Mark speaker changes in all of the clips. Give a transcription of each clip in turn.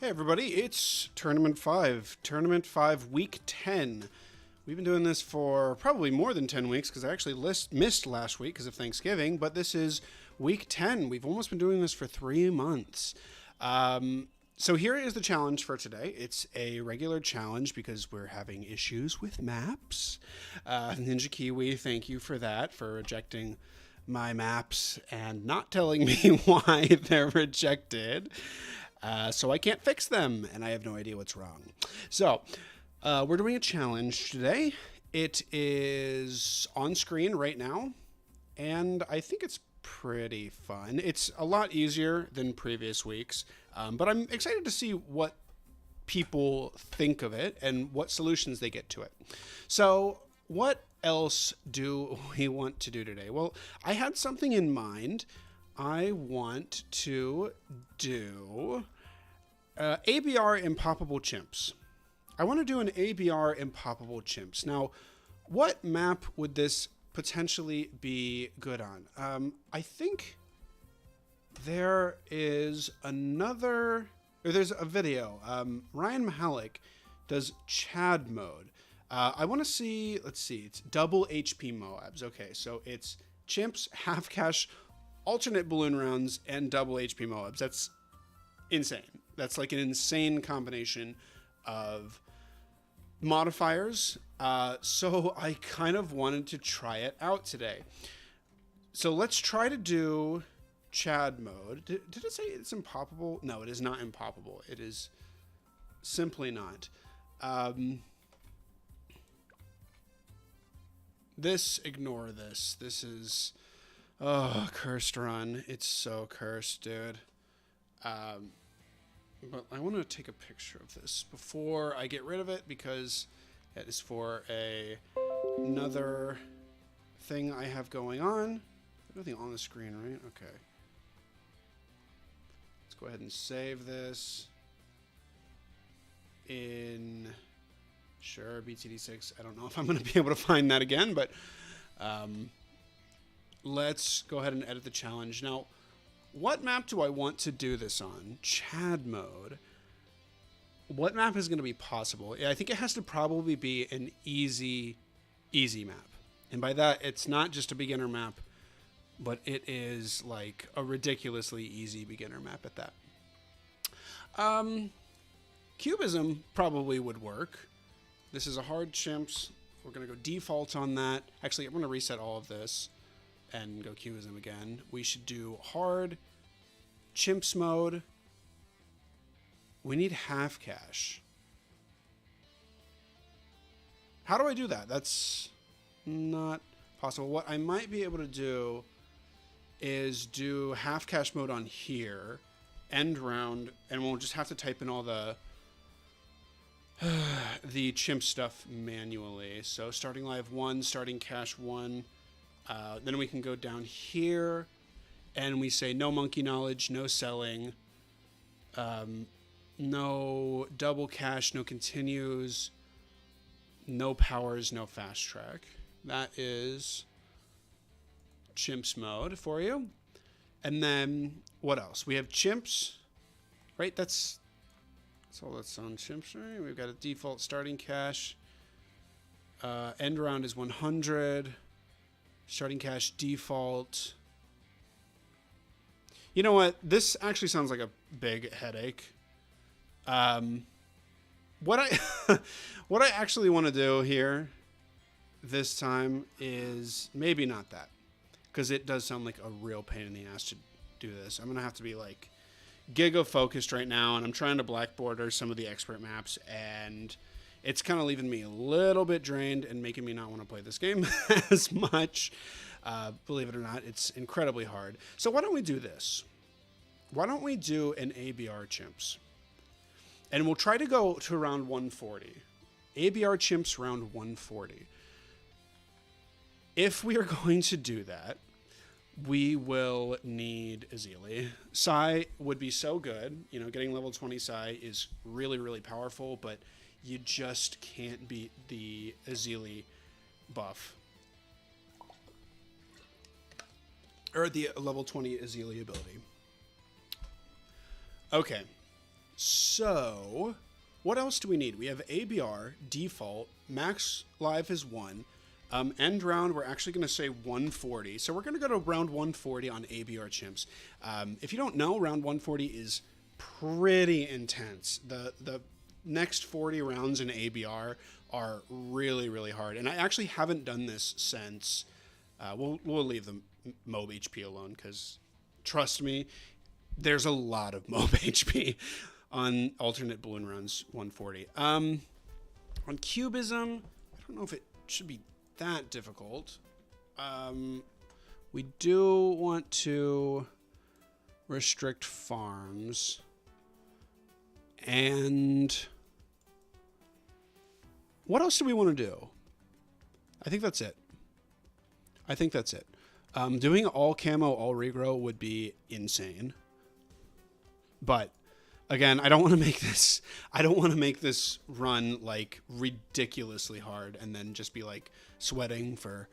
Speaker 1: Hey everybody, it's Tournament 5, Week 10. We've been doing this for probably more than 10 weeks because I actually missed last week because of Thanksgiving, but this is Week 10. We've almost been doing this for 3 months. So here is the challenge for today. It's a regular challenge because we're having issues with maps. Ninja Kiwi, thank you for that, for rejecting my maps and not telling me why they're rejected. So I can't fix them, and I have no idea what's wrong. So, we're doing a challenge today. It is on screen right now, and I think it's pretty fun. It's a lot easier than previous weeks, but I'm excited to see what people think of it and what solutions they get to it. So, what else do we want to do today? Well, I had something in mind. I want to do ABR Impoppable Chimps. I want to do an ABR Impoppable Chimps. Now, what map would this potentially be good on? I think there is there's a video. Ryan Mahalik does Chad mode. I want to see, let's see, it's double HP Moabs. Okay, so it's Chimps, half cash, alternate balloon rounds, and double HP Moabs. That's insane. That's like an insane combination of modifiers. So I kind of wanted to try it out today. So let's try to do Chad mode. Did it say it's impoppable? No, it is not impoppable. It is simply not. Ignore this. This is... Oh, cursed run. It's so cursed, dude. But I want to take a picture of this before I get rid of it because it is for another thing I have going on. Nothing on the screen, right? Okay. Let's go ahead and save this in... Sure, BTD6. I don't know if I'm going to be able to find that again, but... let's go ahead and edit the challenge. Now, what map do I want to do this on? Chad mode. What map is going to be possible? I think it has to probably be an easy map. And by that, it's not just a beginner map, but it is like a ridiculously easy beginner map at that. Cubism probably would work. This is a hard chimps. We're going to go default on that. Actually, I'm going to reset all of this and go cubism again. We should do hard, chimps mode. We need half cash. How do I do that? That's not possible. What I might be able to do is do half cash mode on here, end round, and we'll just have to type in all the chimp stuff manually. So starting live 1, starting cash 1. Then we can go down here and we say no monkey knowledge, no selling, no double cash, no continues, no powers, no fast track. That is chimps mode for you. And then what else? We have chimps, right? That's all that's on chimps, right? We've got a default starting cash. End round is 100. Starting cash default. You know what? This actually sounds like a big headache. What I actually want to do here this time is maybe not that, because it does sound like a real pain in the ass to do this. I'm gonna have to be like giga focused right now, and I'm trying to black border some of the expert maps, and it's kind of leaving me a little bit drained and making me not want to play this game as much. Believe it or not, it's incredibly hard. So why don't we do this? Why don't we do an ABR Chimps? And we'll try to go to around 140. ABR Chimps round 140. If we are going to do that, we will need Azili. Sai would be so good. You know, getting level 20 Sai is really, really powerful, but you just can't beat the Azili buff. Or the level 20 Azili ability. Okay. So So, what else do we need? We have ABR, default, max life is 1. End round, we're actually going to say 140. So we're going to go to round 140 on ABR chimps. If you don't know, round 140 is pretty intense. The next 40 rounds in ABR are really, really hard. And I actually haven't done this since... we'll leave the MOB HP alone because, trust me, there's a lot of MOB HP on alternate balloon rounds 140. On cubism, I don't know if it should be that difficult. We do want to restrict farms. And what else do we want to do? I think that's it. Doing all camo, all regrow would be insane. But again, I don't want to make this run like ridiculously hard and then just be like sweating for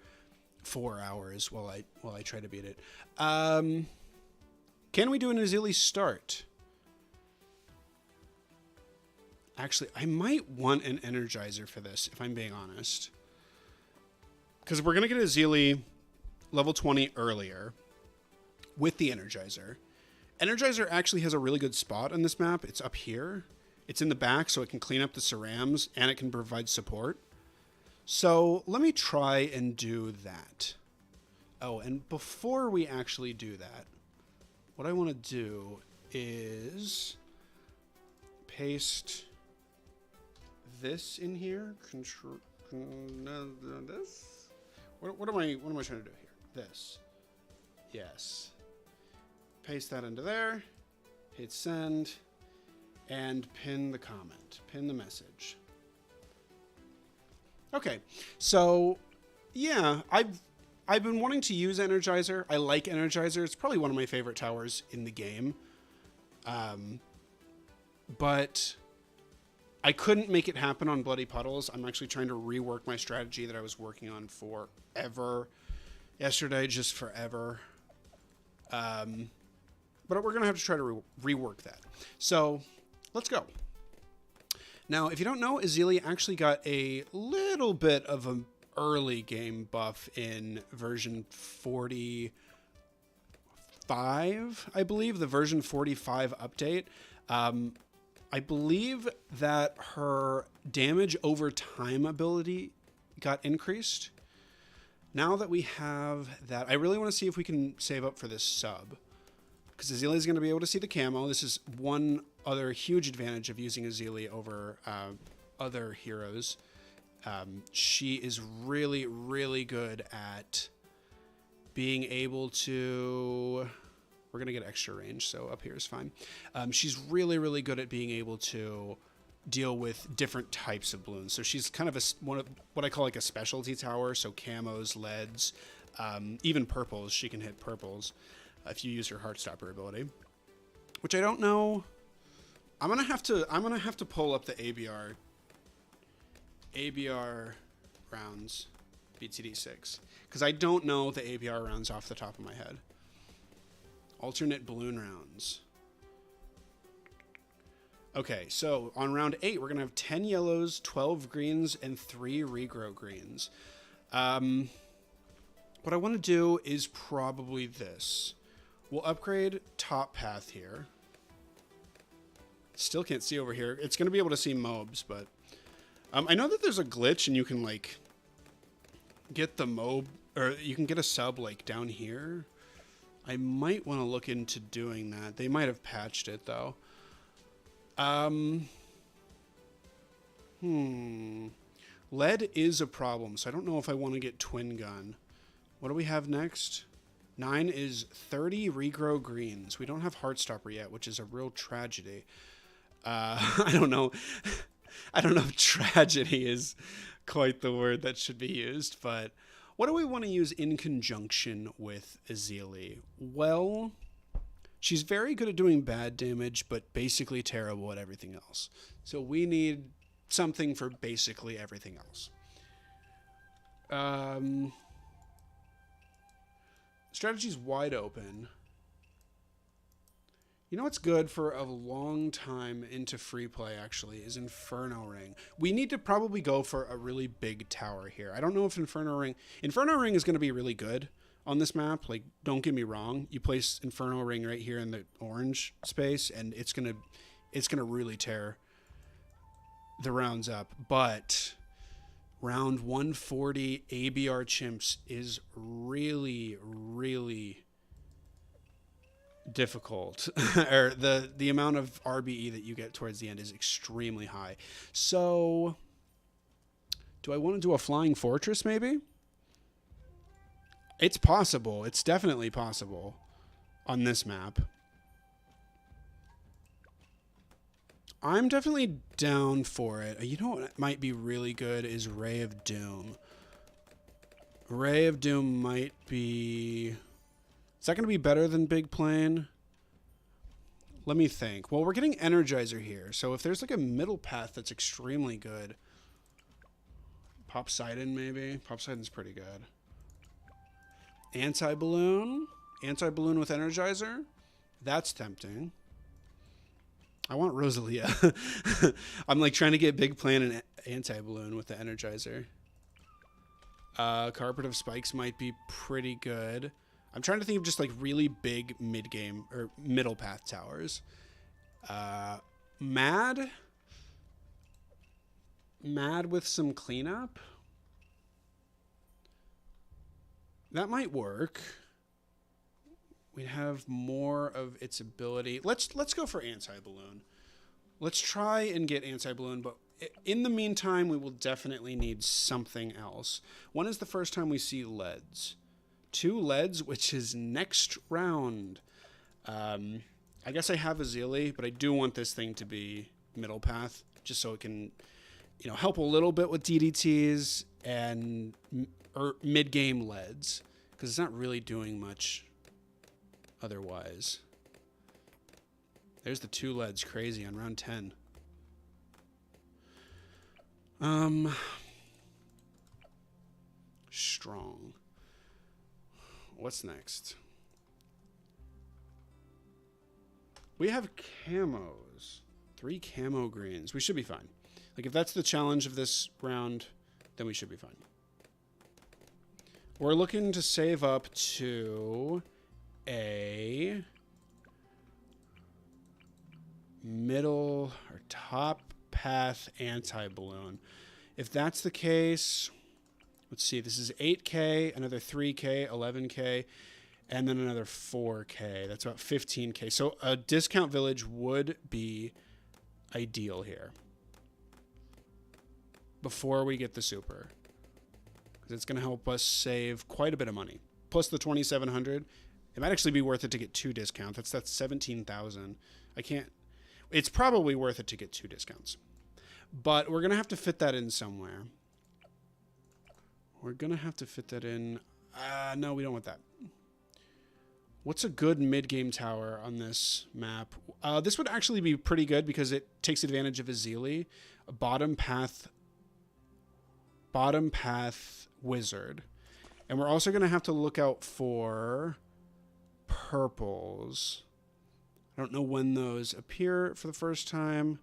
Speaker 1: 4 hours while I try to beat it. Can we do an Azili start? Actually, I might want an Energizer for this, if I'm being honest. Because we're going to get Azili level 20 earlier with the Energizer. Energizer actually has a really good spot on this map. It's up here. It's in the back, so it can clean up the cerams, and it can provide support. So let me try and do that. Oh, and before we actually do that, what I want to do is paste this in here. Control this. What am I trying to do here? This. Yes. Paste that into there. Hit send. And pin the comment. Pin the message. Okay. So, yeah, I've been wanting to use Energizer. I like Energizer. It's probably one of my favorite towers in the game. But I couldn't make it happen on Bloody Puddles. I'm actually trying to rework my strategy that I was working on forever. Yesterday, just forever. But we're going to have to try to rework that. So, let's go. Now, if you don't know, Azili actually got a little bit of an early game buff in version 45, I believe, the version 45 update. I believe that her damage over time ability got increased. Now that we have that, I really want to see if we can save up for this sub. Because Azili is going to be able to see the camo. This is one other huge advantage of using Azili over other heroes. She is really, really good at being able to... We're going to get extra range, so up here is fine. She's really, really good at being able to deal with different types of balloons. So she's kind of one of what I call like a specialty tower. So camos, leads, even purples. She can hit purples if you use her Heartstopper ability, which I don't know. I'm gonna have to pull up the ABR rounds, BTD6, because I don't know the ABR rounds off the top of my head. Alternate balloon rounds. Okay, so on round 8, we're going to have 10 yellows, 12 greens, and 3 regrow greens. What I want to do is probably this. We'll upgrade top path here. Still can't see over here. It's going to be able to see mobs, but... I know that there's a glitch and you can, like, get the mob... Or you can get a sub, like, down here. I might want to look into doing that. They might have patched it, though. Lead is a problem, so I don't know if I want to get Twin Gun. What do we have next? 9 is 30 regrow greens. We don't have Heartstopper yet, which is a real tragedy. I don't know. I don't know if tragedy is quite the word that should be used, but what do we want to use in conjunction with Azili? Well, she's very good at doing bad damage, but basically terrible at everything else. So we need something for basically everything else. Strategy's wide open. You know what's good for a long time into free play, actually, is Inferno Ring. We need to probably go for a really big tower here. I don't know if Inferno Ring is going to be really good on this map. Like, don't get me wrong. You place Inferno Ring right here in the orange space, and it's going to really tear the rounds up. But round 140 ABR Chimps is really, really difficult. Or the amount of RBE that you get towards the end is extremely high. So do I want to do a Flying Fortress maybe? It's possible. It's definitely possible on this map. I'm definitely down for it. You know what might be really good is Ray of Doom. Ray of Doom might be... Is that going to be better than Big Plane? Let me think. Well, we're getting Energizer here. So if there's like a middle path that's extremely good. Poseidon maybe? Poseidon's pretty good. Anti-Balloon? Anti-Balloon with Energizer? That's tempting. I want Rosalia. I'm like trying to get Big Plane and Anti-Balloon with the Energizer. Carpet of Spikes might be pretty good. I'm trying to think of just like really big mid-game or middle path towers. Mad with some cleanup. That might work. We'd have more of its ability. Let's go for Anti-Balloon. Let's try and get Anti-Balloon, but in the meantime, we will definitely need something else. When is the first time we see leads? 2 leads, which is next round. I guess I have Azili, but I do want this thing to be middle path, just so it can, you know, help a little bit with DDTs and mid-game leads, because it's not really doing much otherwise. There's the 2 leads, crazy on round 10. Strong. What's next? We have camos. 3 camo greens. We should be fine. Like, if that's the challenge of this round, then we should be fine. We're looking to save up to a middle or top path Anti-Balloon. If that's the case, let's see. This is 8K, another 3K, 11K, and then another 4K. That's about 15K. So a discount village would be ideal here before we get the super, because it's going to help us save quite a bit of money. Plus the 2,700. It might actually be worth it to get 2 discounts. That's 17,000. I can't. It's probably worth it to get 2 discounts. But we're going to have to fit that in somewhere. We're going to have to fit that in. No, we don't want that. What's a good mid-game tower on this map? This would actually be pretty good because it takes advantage of Azili. A bottom path wizard. And we're also going to have to look out for purples. I don't know when those appear for the first time.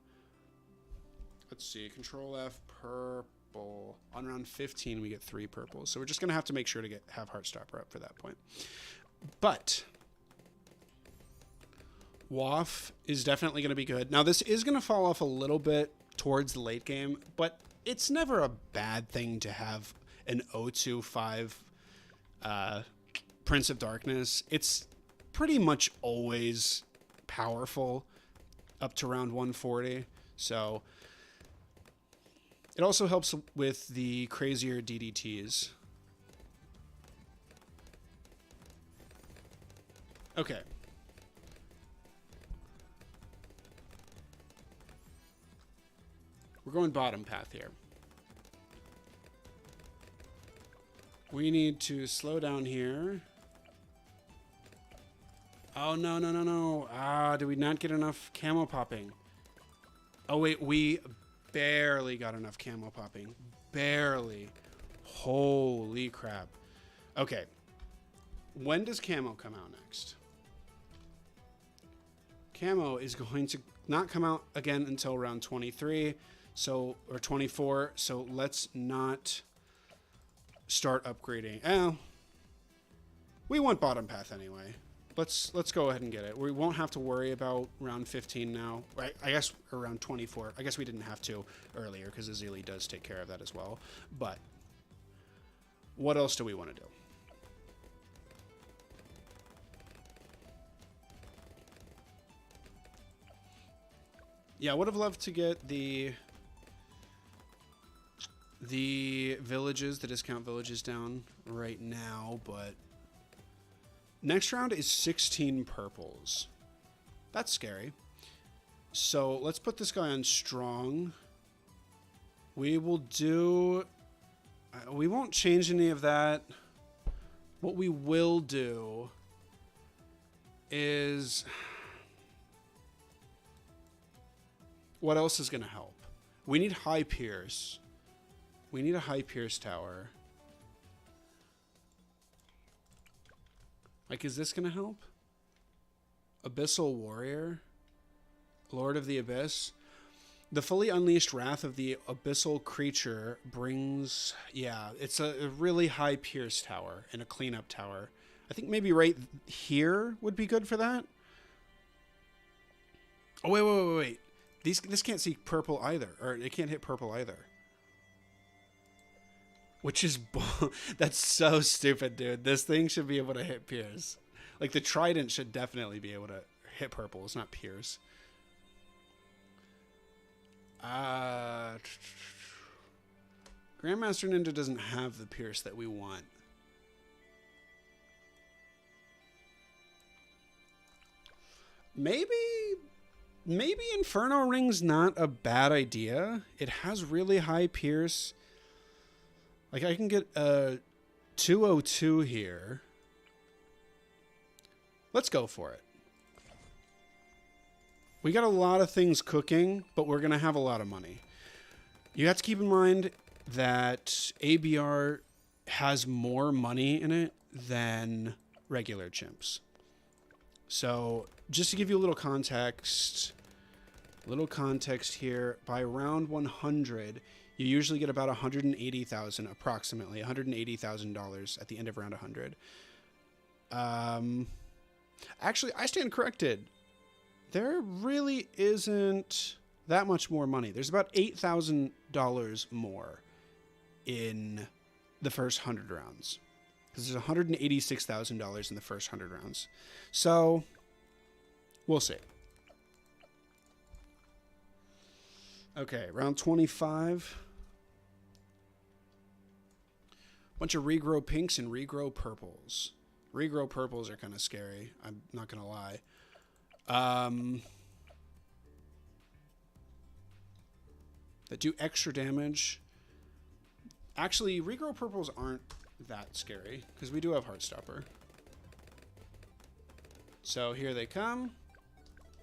Speaker 1: Let's see. Control F, purple. On round 15, we get 3 purples. So we're just going to have to make sure to have Heartstopper up for that point. But WAF is definitely going to be good. Now, this is going to fall off a little bit towards the late game, but it's never a bad thing to have an 025 Prince of Darkness. It's pretty much always powerful up to round 140. So it also helps with the crazier DDTs. Okay. We're going bottom path here. We need to slow down here. Oh, no, no, no, no. Did we not get enough camo popping? Oh, wait, we barely got enough camo popping. Barely. Holy crap. Okay. When does camo come out next? Camo is going to not come out again until round 23, so, or 24, so let's not start upgrading. Oh, we want bottom path anyway. Let's go ahead and get it. We won't have to worry about round 15 now. Right? I guess around 24. I guess we didn't have to earlier because Azili does take care of that as well. But what else do we want to do? Yeah, I would have loved to get the villages, the discount villages down right now, but next round is 16 purples. That's scary. So let's put this guy on strong. We will do... we won't change any of that. What we will do is... what else is going to help? We need high pierce. We need a high pierce tower. Like, is this going to help? Abyssal Warrior? Lord of the Abyss? The fully unleashed wrath of the abyssal creature brings... yeah, it's a really high pierce tower and a cleanup tower. I think maybe right here would be good for that. Oh, wait. This can't see purple either. Or it can't hit purple either. Which is... that's so stupid, dude. This thing should be able to hit pierce. Like, the trident should definitely be able to hit purple. It's not pierce. Grandmaster Ninja doesn't have the pierce that we want. Maybe Inferno Ring's not a bad idea. It has really high pierce. Like, I can get a 202 here. Let's go for it. We got a lot of things cooking, but we're going to have a lot of money. You have to keep in mind that ABR has more money in it than regular chimps. So, just to give you a little context here, by round 100, you usually get about $180,000, approximately $180,000 at the end of round 100. Actually, I stand corrected. There really isn't that much more money. There's about $8,000 more in the first 100 rounds. Because there's $186,000 in the first 100 rounds. So, we'll see. Okay, round 25. Bunch of regrow pinks and regrow purples. Regrow purples are kind of scary. I'm not going to lie. That do extra damage. Actually, regrow purples aren't that scary because we do have Heartstopper. So here they come.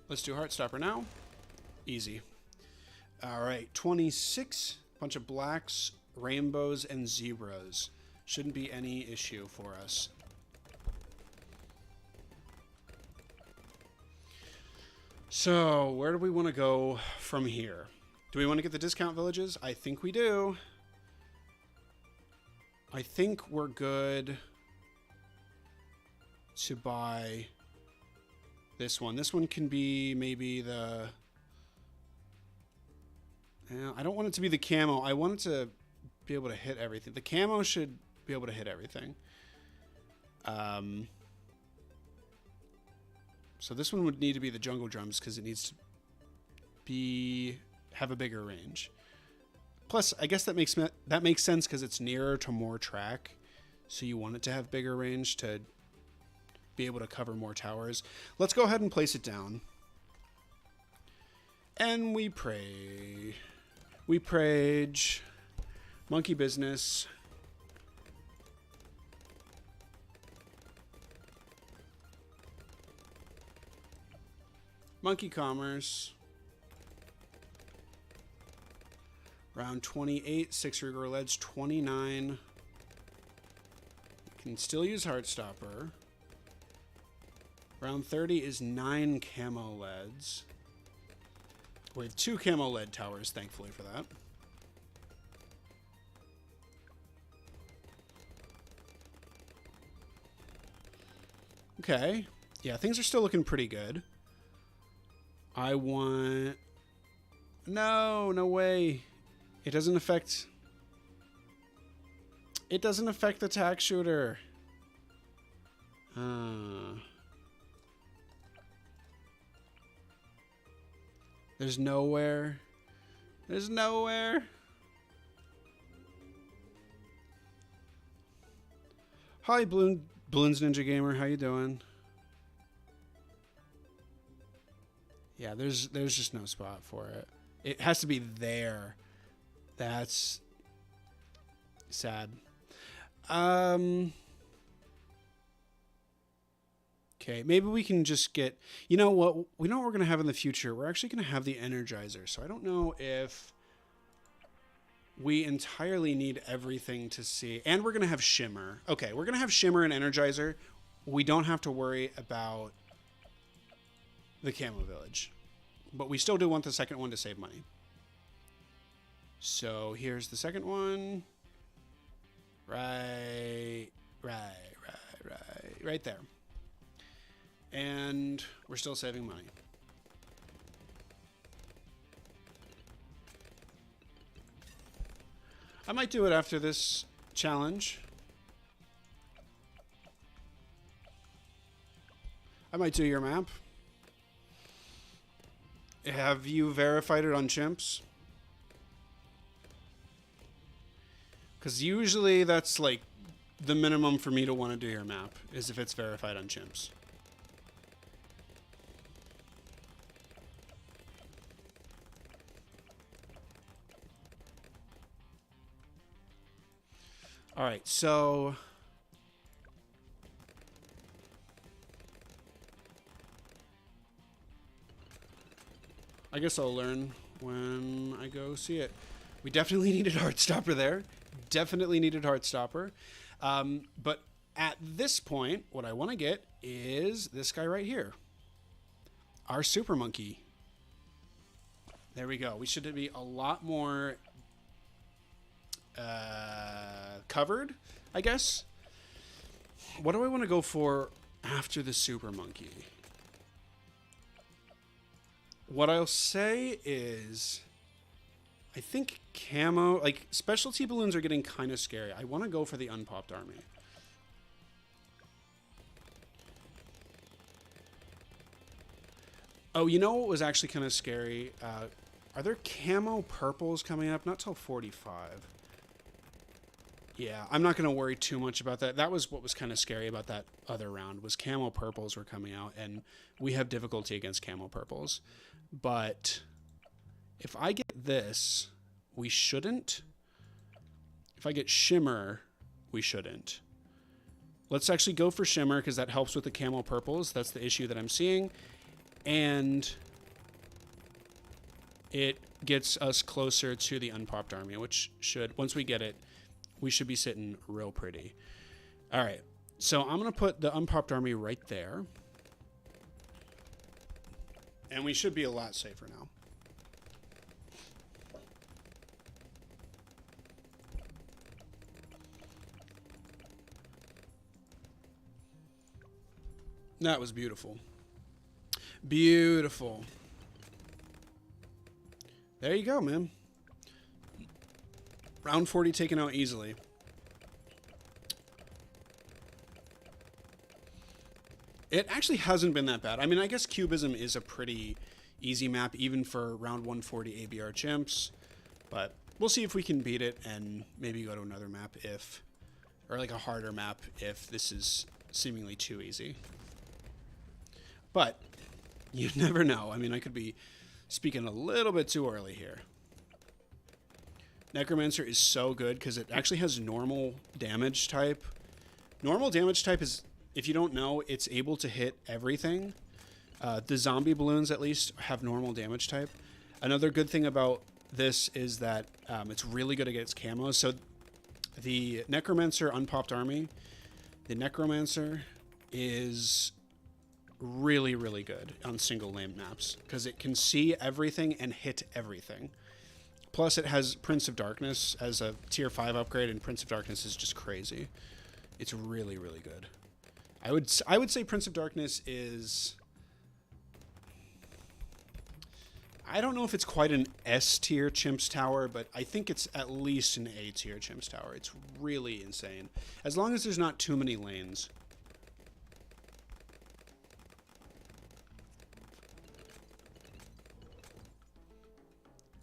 Speaker 1: Let's do Heartstopper now. Easy. All right, 26. Bunch of blacks, rainbows, and zebras. Shouldn't be any issue for us. So, where do we want to go from here? Do we want to get the discount villages? I think we do. I think we're good to buy this one. This one can be maybe the... I don't want it to be the camo. I want it to be able to hit everything. The camo should be able to hit everything. So this one would need to be the jungle drums because it needs to have a bigger range. Plus, I guess that makes sense because it's nearer to more track. So you want it to have bigger range to be able to cover more towers. Let's go ahead and place it down. And we pray. We prage. Monkey business. Monkey commerce. Round 28, 6 regrow leads, 29. You can still use Heartstopper. Round 30 is 9 camo leads. We have 2 camo lead towers, thankfully, for that. Okay. Yeah, things are still looking pretty good. I want... No, no way. It doesn't affect... It doesn't affect the tack shooter. There's nowhere. There's nowhere. Hi, Balloons Ninja Gamer. How you doing? Yeah, there's just no spot for it. It has to be there. That's sad. Okay, maybe we can just get... You know what? We know what we're going to have in the future. We're actually going to have the Energizer. So I don't know if we entirely need everything to see. And we're going to have Shimmer. Okay, we're going to have Shimmer and Energizer. We don't have to worry about the Camo Village. But we still do want the second one to save money. So here's the second one. Right there. And we're still saving money. I might do it after this challenge. I might do your map. Have you verified it on CHIMPS? Because usually that's like the minimum for me to want to do your map, is if it's verified on CHIMPS. All right, so I guess I'll learn when I go see it. We definitely needed Heartstopper there. Definitely needed Heartstopper. But at this point, what I want to get is this guy right here. Our Super Monkey. There we go. We should be a lot more covered, I guess. What do I want to go for after the Super Monkey? What I'll say is, I think camo, like specialty balloons are getting kind of scary. I want to go for the unpopped army. Oh, you know what was actually kind of scary? Are there camo purples coming up? Not till 45. Yeah, I'm not going to worry too much about that. That was what was kind of scary about that other round, was camo purples were coming out, and we have difficulty against camo purples. But if I get this, we shouldn't. If I get Shimmer, we shouldn't. Let's actually go for Shimmer, because that helps with the camo purples. That's the issue that I'm seeing. And it gets us closer to the unpopped army, which should, once we get it, we should be sitting real pretty. All right, so I'm going to put the unpopped army right there. And we should be a lot safer now. That was beautiful. Beautiful. There you go, man. Round 40 taken out easily. It actually hasn't been that bad. I mean, I guess Cubism is a pretty easy map, even for round 140 ABR Chimps. But we'll see if we can beat it and maybe go to another map if, or like a harder map if this is seemingly too easy. But you never know. I mean, I could be speaking a little bit too early here. Necromancer is so good because it actually has normal damage type. Normal damage type is, if you don't know, it's able to hit everything. The zombie balloons, at least, have normal damage type. Another good thing about this is that it's really good against camos. So the Necromancer unpopped army, the Necromancer is really, really good on single lane maps because it can see everything and hit everything. Plus, it has Prince of Darkness as a tier 5 upgrade, and Prince of Darkness is just crazy. It's really, really good. I would say Prince of Darkness is... I don't know if it's quite an S tier Chimps tower, but I think it's at least an A tier Chimps tower. It's really insane. As long as there's not too many lanes.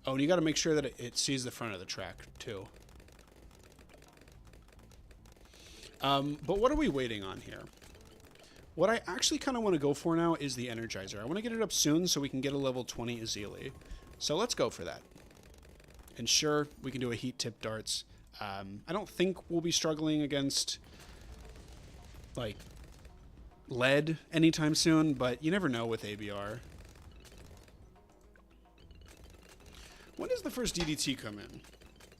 Speaker 1: Oh, and you got to make sure that it sees the front of the track, too. But what are we waiting on here? What I actually kind of want to go for now is the Energizer. I want to get it up soon so we can get a level 20 Azili. So let's go for that. And sure, we can do a heat tip darts. I don't think we'll be struggling against, like, lead anytime soon, but you never know with ABR. When does the first DDT come in?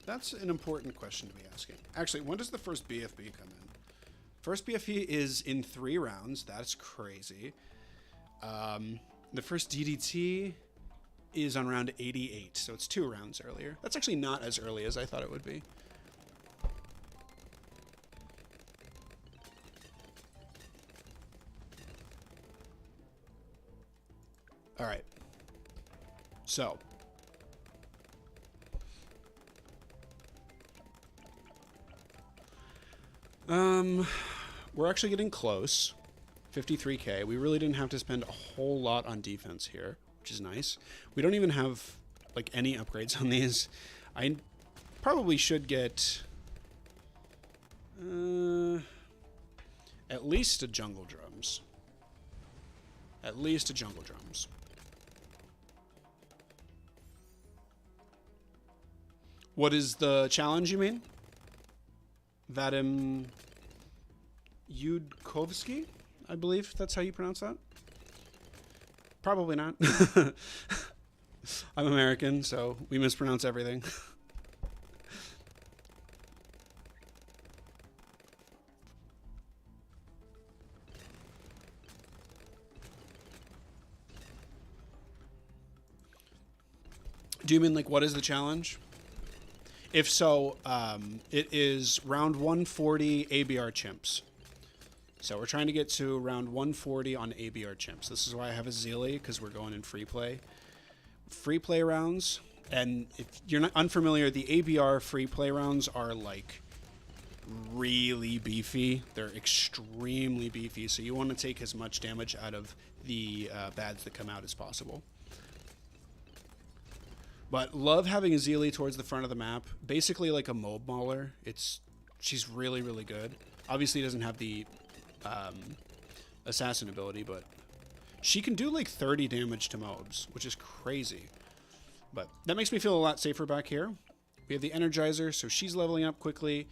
Speaker 1: That's an important question to be asking. Actually, when does the first BFB come in? First BFB is in 3 rounds. That's crazy. The first DDT is on round 88, so it's 2 rounds earlier. That's actually not as early as I thought it would be. All right. So... we're actually getting close. 53k. We really didn't have to spend a whole lot on defense here, which is nice. We don't even have, like, any upgrades on these. I probably should get at least a jungle drums. At least a jungle drums. What is the challenge, you mean? Vadim Yudkovsky, I believe that's how you pronounce that. Probably not. I'm American, so we mispronounce everything. Do you mean, like, what is the challenge? If so, it is round 140 ABR Chimps. So we're trying to get to round 140 on ABR Chimps. This is why I have a Zealy, because we're going in free play. Free play rounds, and if you're not unfamiliar, the ABR free play rounds are, like, really beefy. They're extremely beefy, so you want to take as much damage out of the bads that come out as possible. But love having a Zealy towards the front of the map. Basically like a mob mauler. She's really, really good. Obviously doesn't have the assassin ability, but she can do like 30 damage to mobs, which is crazy. But that makes me feel a lot safer back here. We have the Energizer, so she's leveling up quickly.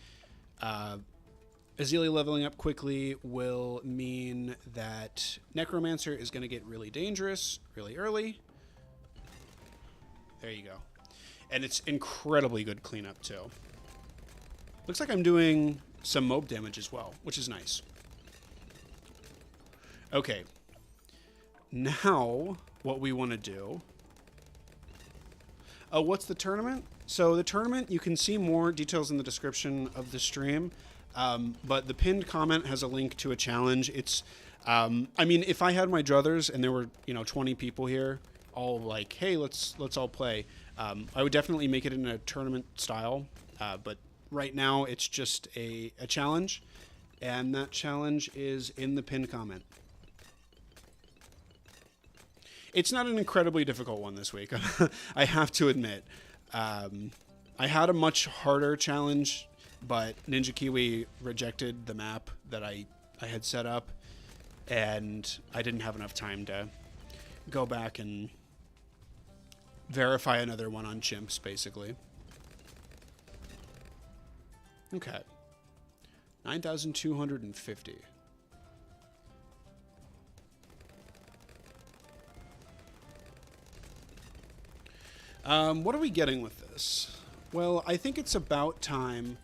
Speaker 1: Azili leveling up quickly will mean that Necromancer is going to get really dangerous really early. There you go. And it's incredibly good cleanup, too. Looks like I'm doing some mob damage as well, which is nice. Okay. Now, what we want to do... Oh, what's the tournament? So the tournament, you can see more details in the description of the stream. But the pinned comment has a link to a challenge. It's... I mean, if I had my druthers and there were, 20 people here... all like, hey, let's all play. I would definitely make it in a tournament style, but right now it's just a challenge, and that challenge is in the pinned comment. It's not an incredibly difficult one this week, I have to admit. I had a much harder challenge, but Ninja Kiwi rejected the map that I had set up, and I didn't have enough time to go back and verify another one on Chimps, basically. Okay. 9,250. What are we getting with this? Well, I think it's about time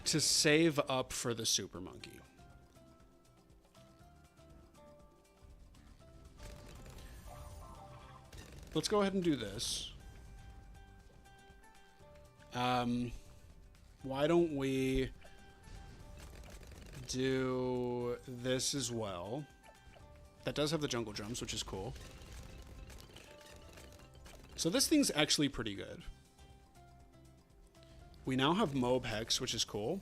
Speaker 1: to save up for the Super Monkey. let's go ahead and do this. Why don't we do this as well? That does have the jungle drums, which is cool. So this thing's actually pretty good. We now have Mob Hex, which is cool.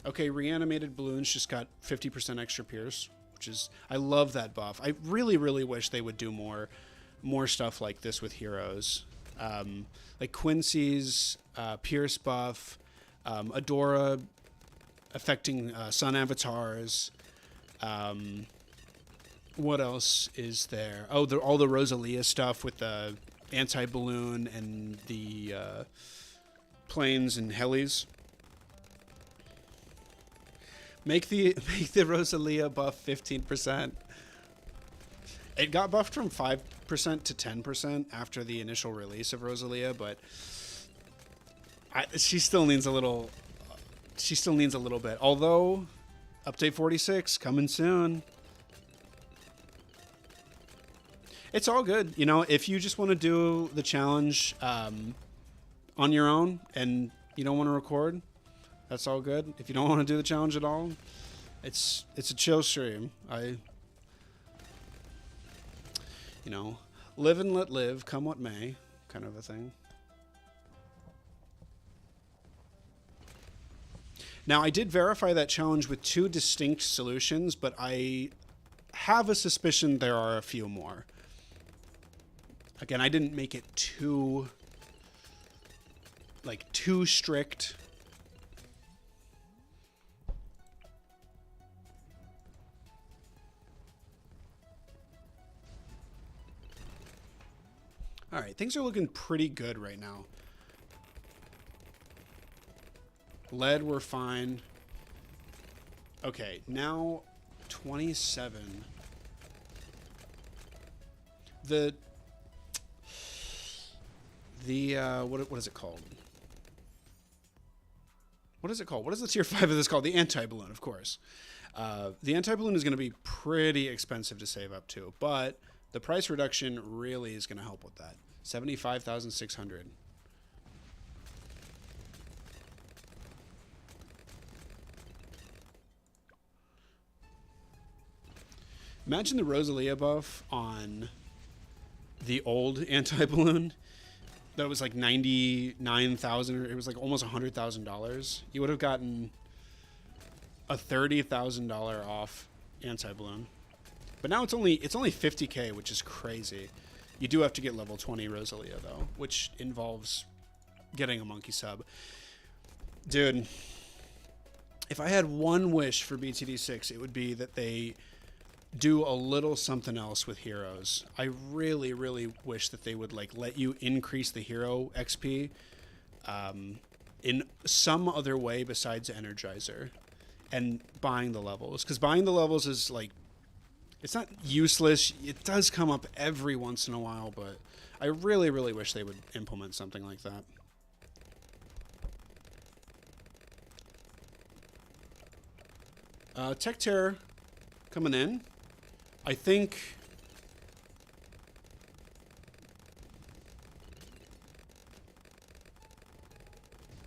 Speaker 1: Okay, reanimated balloons just got 50% extra pierce, which is, I love that buff. I really, really wish they would do more stuff like this with heroes. Like Quincy's pierce buff, Adora affecting sun avatars. What else is there? Oh, all the Rosalia stuff with the anti-balloon and the planes and helis. Make the Rosalia buff 15%. It got buffed from 5% to 10% after the initial release of Rosalia, but she still needs a little. She still needs a little bit. Although, update 46 coming soon. It's all good, you know. If you just want to do the challenge on your own and you don't want to record, that's all good. If you don't want to do the challenge at all, it's a chill stream. You know, live and let live, come what may, kind of a thing. Now, I did verify that challenge with 2 distinct solutions, but I have a suspicion there are a few more. Again, I didn't make it too strict. All right, things are looking pretty good right now. Lead, we're fine. Okay, now 27. The what is it called? What is it called? What is the tier 5 of this called? The anti-balloon, of course. The anti-balloon is going to be pretty expensive to save up to, but the price reduction really is going to help with that. 75,600. Imagine the Rosalia buff on the old anti-balloon. That was like 99,000. It was like almost $100,000. You would have gotten a $30,000 off anti-balloon. But now it's only 50k, which is crazy. You do have to get level 20 Rosalia though, which involves getting a monkey sub. Dude, if I had one wish for BTD6, it would be that they do a little something else with heroes. I really, really wish that they would like let you increase the hero XP in some other way besides Energizer and buying the levels. Because buying the levels is like, it's not useless. It does come up every once in a while, but I really, really wish they would implement something like that. Tech Terror coming in. I think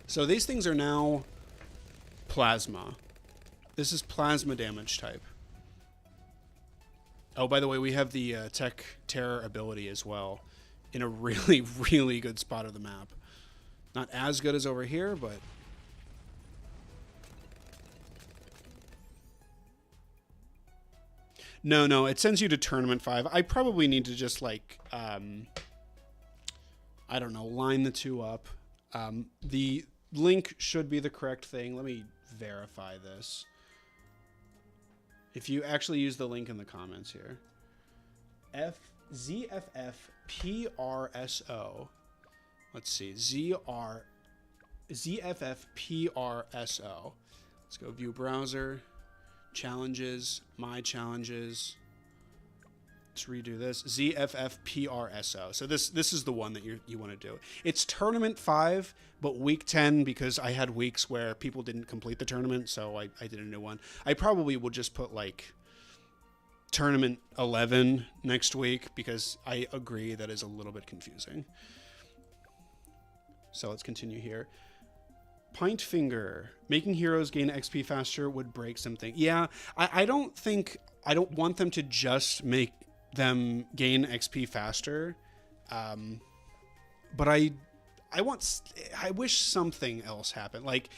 Speaker 1: so. These things are now plasma. This is plasma damage type. Oh, by the way, we have the Tech Terror ability as well in a really, really good spot of the map. Not as good as over here, but no, it sends you to Tournament 5. I probably need to just, like, I don't know, line the two up. The link should be the correct thing. Let me verify this. If you actually use the link in the comments here. ZFFPRSO. Let's see. ZFFPRSO. Let's go view browser. Challenges, my challenges. Let's redo this. ZFFPRSO. So this is the one that you want to do. It's tournament 5, but week 10 because I had weeks where people didn't complete the tournament, so I did a new one. I probably will just put like Tournament 11 next week, because I agree that is a little bit confusing. So let's continue here. Pint Finger. Making heroes gain XP faster would break something. Yeah, I don't want them to just make them gain XP faster. But I wish something else happened. Like,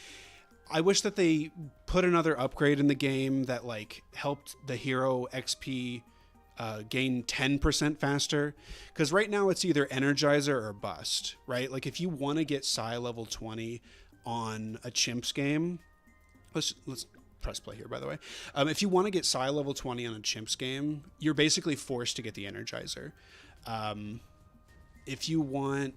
Speaker 1: I wish that they put another upgrade in the game that like helped the hero XP gain 10% faster. Because right now it's either Energizer or Bust, right? Like if you want to get Psi level 20 on a Chimps game, let's press play here, by the way. If you want to get Psi level 20 on a Chimps game, you're basically forced to get the Energizer. If you want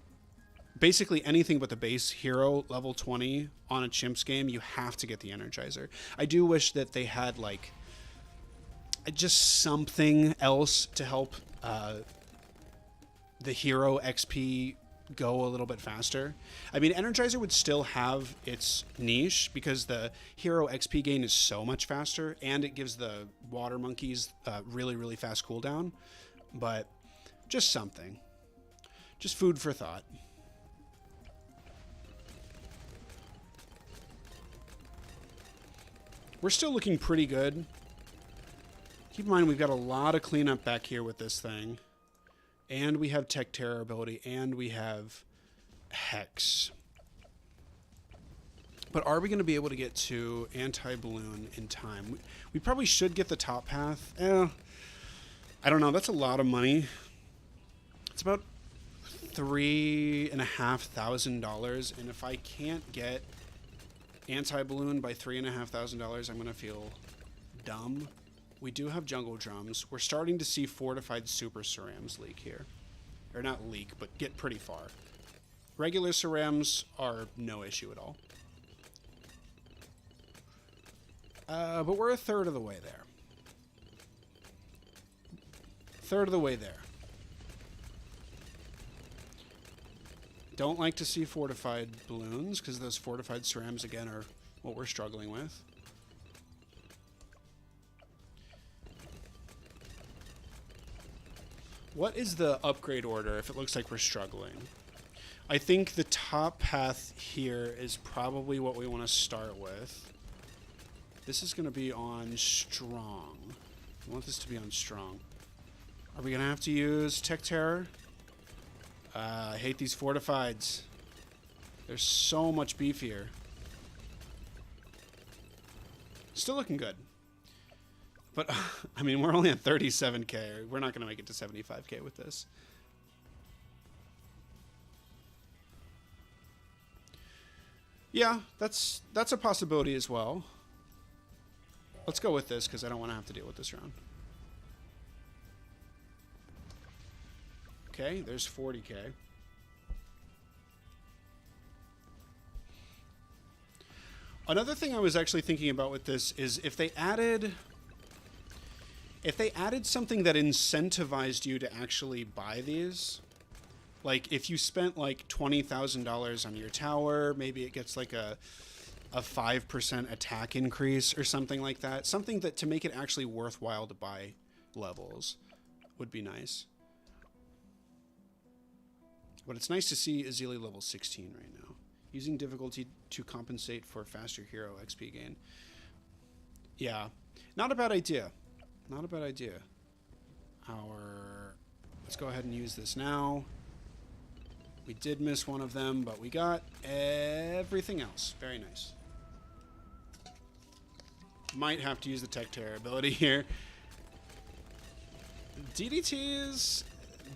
Speaker 1: basically anything but the base hero level 20 on a Chimps game, you have to get the Energizer. I do wish that they had like just something else to help the hero XP go a little bit faster. I mean, Energizer would still have its niche because the hero XP gain is so much faster, and it gives the water monkeys really, really fast cooldown. But just something. Just food for thought. We're still looking pretty good. Keep in mind, we've got a lot of cleanup back here with this thing. And we have Tech Terror ability, and we have Hex. But are we going to be able to get to Anti-Balloon in time? We probably should get the top path. I don't know. That's a lot of money. It's about $3,500. And if I can't get Anti-Balloon by $3,500, I'm going to feel dumb. We do have Jungle Drums. We're starting to see Fortified Super Cerams leak here. Or not leak, but get pretty far. Regular Cerams are no issue at all. But we're a third of the way there. Third of the way there. Don't like to see Fortified Balloons, because those Fortified Cerams, again, are what we're struggling with. What is the upgrade order if it looks like we're struggling? I think the top path here is probably what we want to start with. This is going to be on strong. I want this to be on strong. Are we going to have to use Tech Terror? I hate these fortifieds. They're so much beefier. Still looking good. But, I mean, we're only at 37k. We're not going to make it to 75k with this. Yeah, that's a possibility as well. Let's go with this, because I don't want to have to deal with this round. Okay, there's 40k. Another thing I was actually thinking about with this is if they added something that incentivized you to actually buy these, like if you spent like $20,000 on your tower, maybe it gets like a 5% attack increase or something like that. Something that to make it actually worthwhile to buy levels would be nice. But it's nice to see Azili level 16 right now. Using difficulty to compensate for faster hero XP gain. Yeah, not a bad idea. Not a bad idea. Let's go ahead and use this now. We did miss one of them, but we got everything else. Very nice. Might have to use the Tech Terror ability here. DDTs,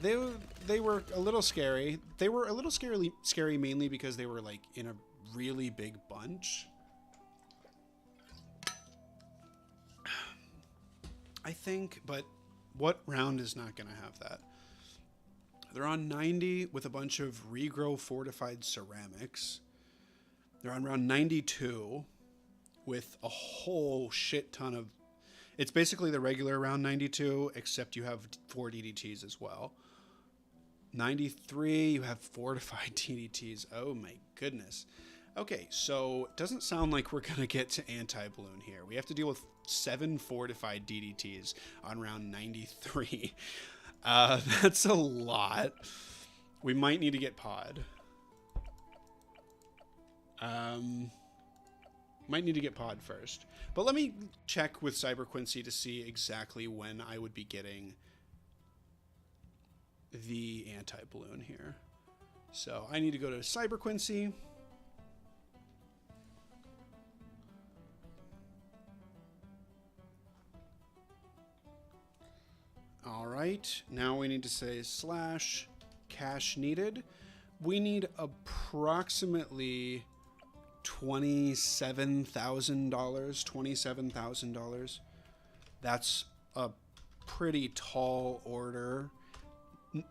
Speaker 1: they were a little scary. They were a little scary mainly because they were like in a really big bunch. I think, but what round is not going to have that? They're on 90 with a bunch of regrow fortified ceramics. They're on round 92 with a whole shit ton of... It's basically the regular round 92, except you have 4 DDTs as well. 93, you have fortified DDTs. Oh my goodness. Okay, so it doesn't sound like we're going to get to anti-balloon here. We have to deal with 7 fortified DDTs on round 93. That's a lot. We might need to get pod. Might need to get pod first. But let me check with Cyber Quincy to see exactly when I would be getting the anti-balloon here. So I need to go to Cyber Quincy. All right, now we need to say slash cash needed. We need approximately $27,000. That's a pretty tall order.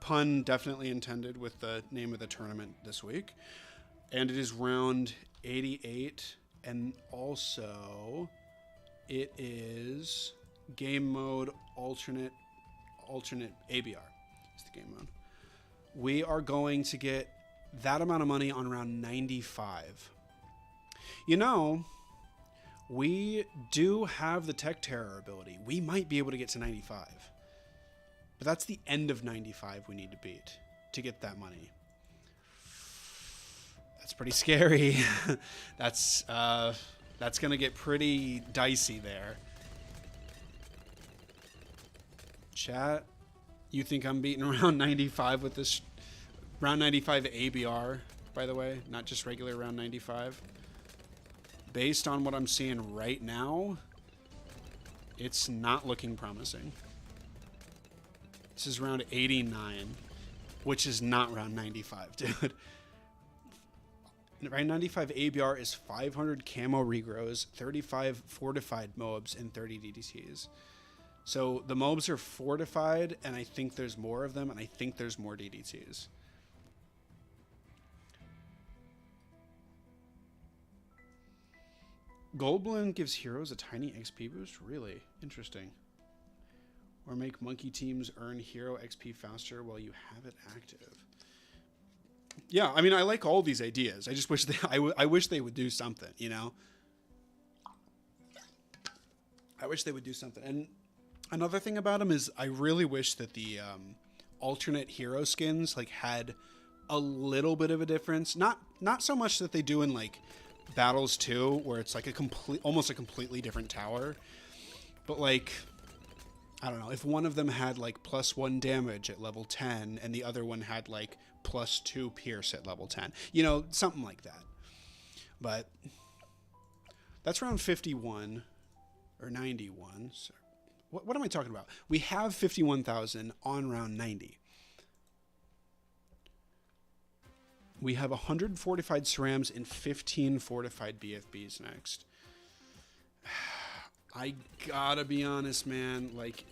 Speaker 1: Pun definitely intended with the name of the tournament this week. And it is round 88. And also it is game mode alternate ABR. It's the game mode. We are going to get that amount of money on round 95. You know, we do have the Tech Terror ability. We might be able to get to 95. But that's the end of 95 we need to beat to get that money. That's pretty scary. That's going to get pretty dicey there. Chat, you think I'm beating round 95 with this round 95 ABR, by the way, not just regular round 95? Based on what I'm seeing right now, it's not looking promising. This is round 89, which is not round 95, dude. Round 95 ABR is 500 camo regrows, 35 fortified mobs, and 30 DDTs. So the mobs are fortified, and I think there's more of them, and I think there's more DDTs. Gold Balloon gives heroes a tiny XP boost? Really? Interesting. Or make monkey teams earn hero XP faster while you have it active. Yeah, I mean, I like all these ideas. I just wish I wish they would do something, you know? I wish they would do something. And another thing about them is I really wish that the alternate hero skins like had a little bit of a difference. Not so much that they do in like Battles 2, where it's like almost a completely different tower, but like, I don't know, if one of them had like +1 damage at level 10 and the other one had like +2 pierce at level 10, you know, something like that. But that's round 51 or 91. So what am I talking about? We have 51,000 on round 90. We have 100 fortified cerams and 15 fortified BFBs next. I gotta be honest, man. Like,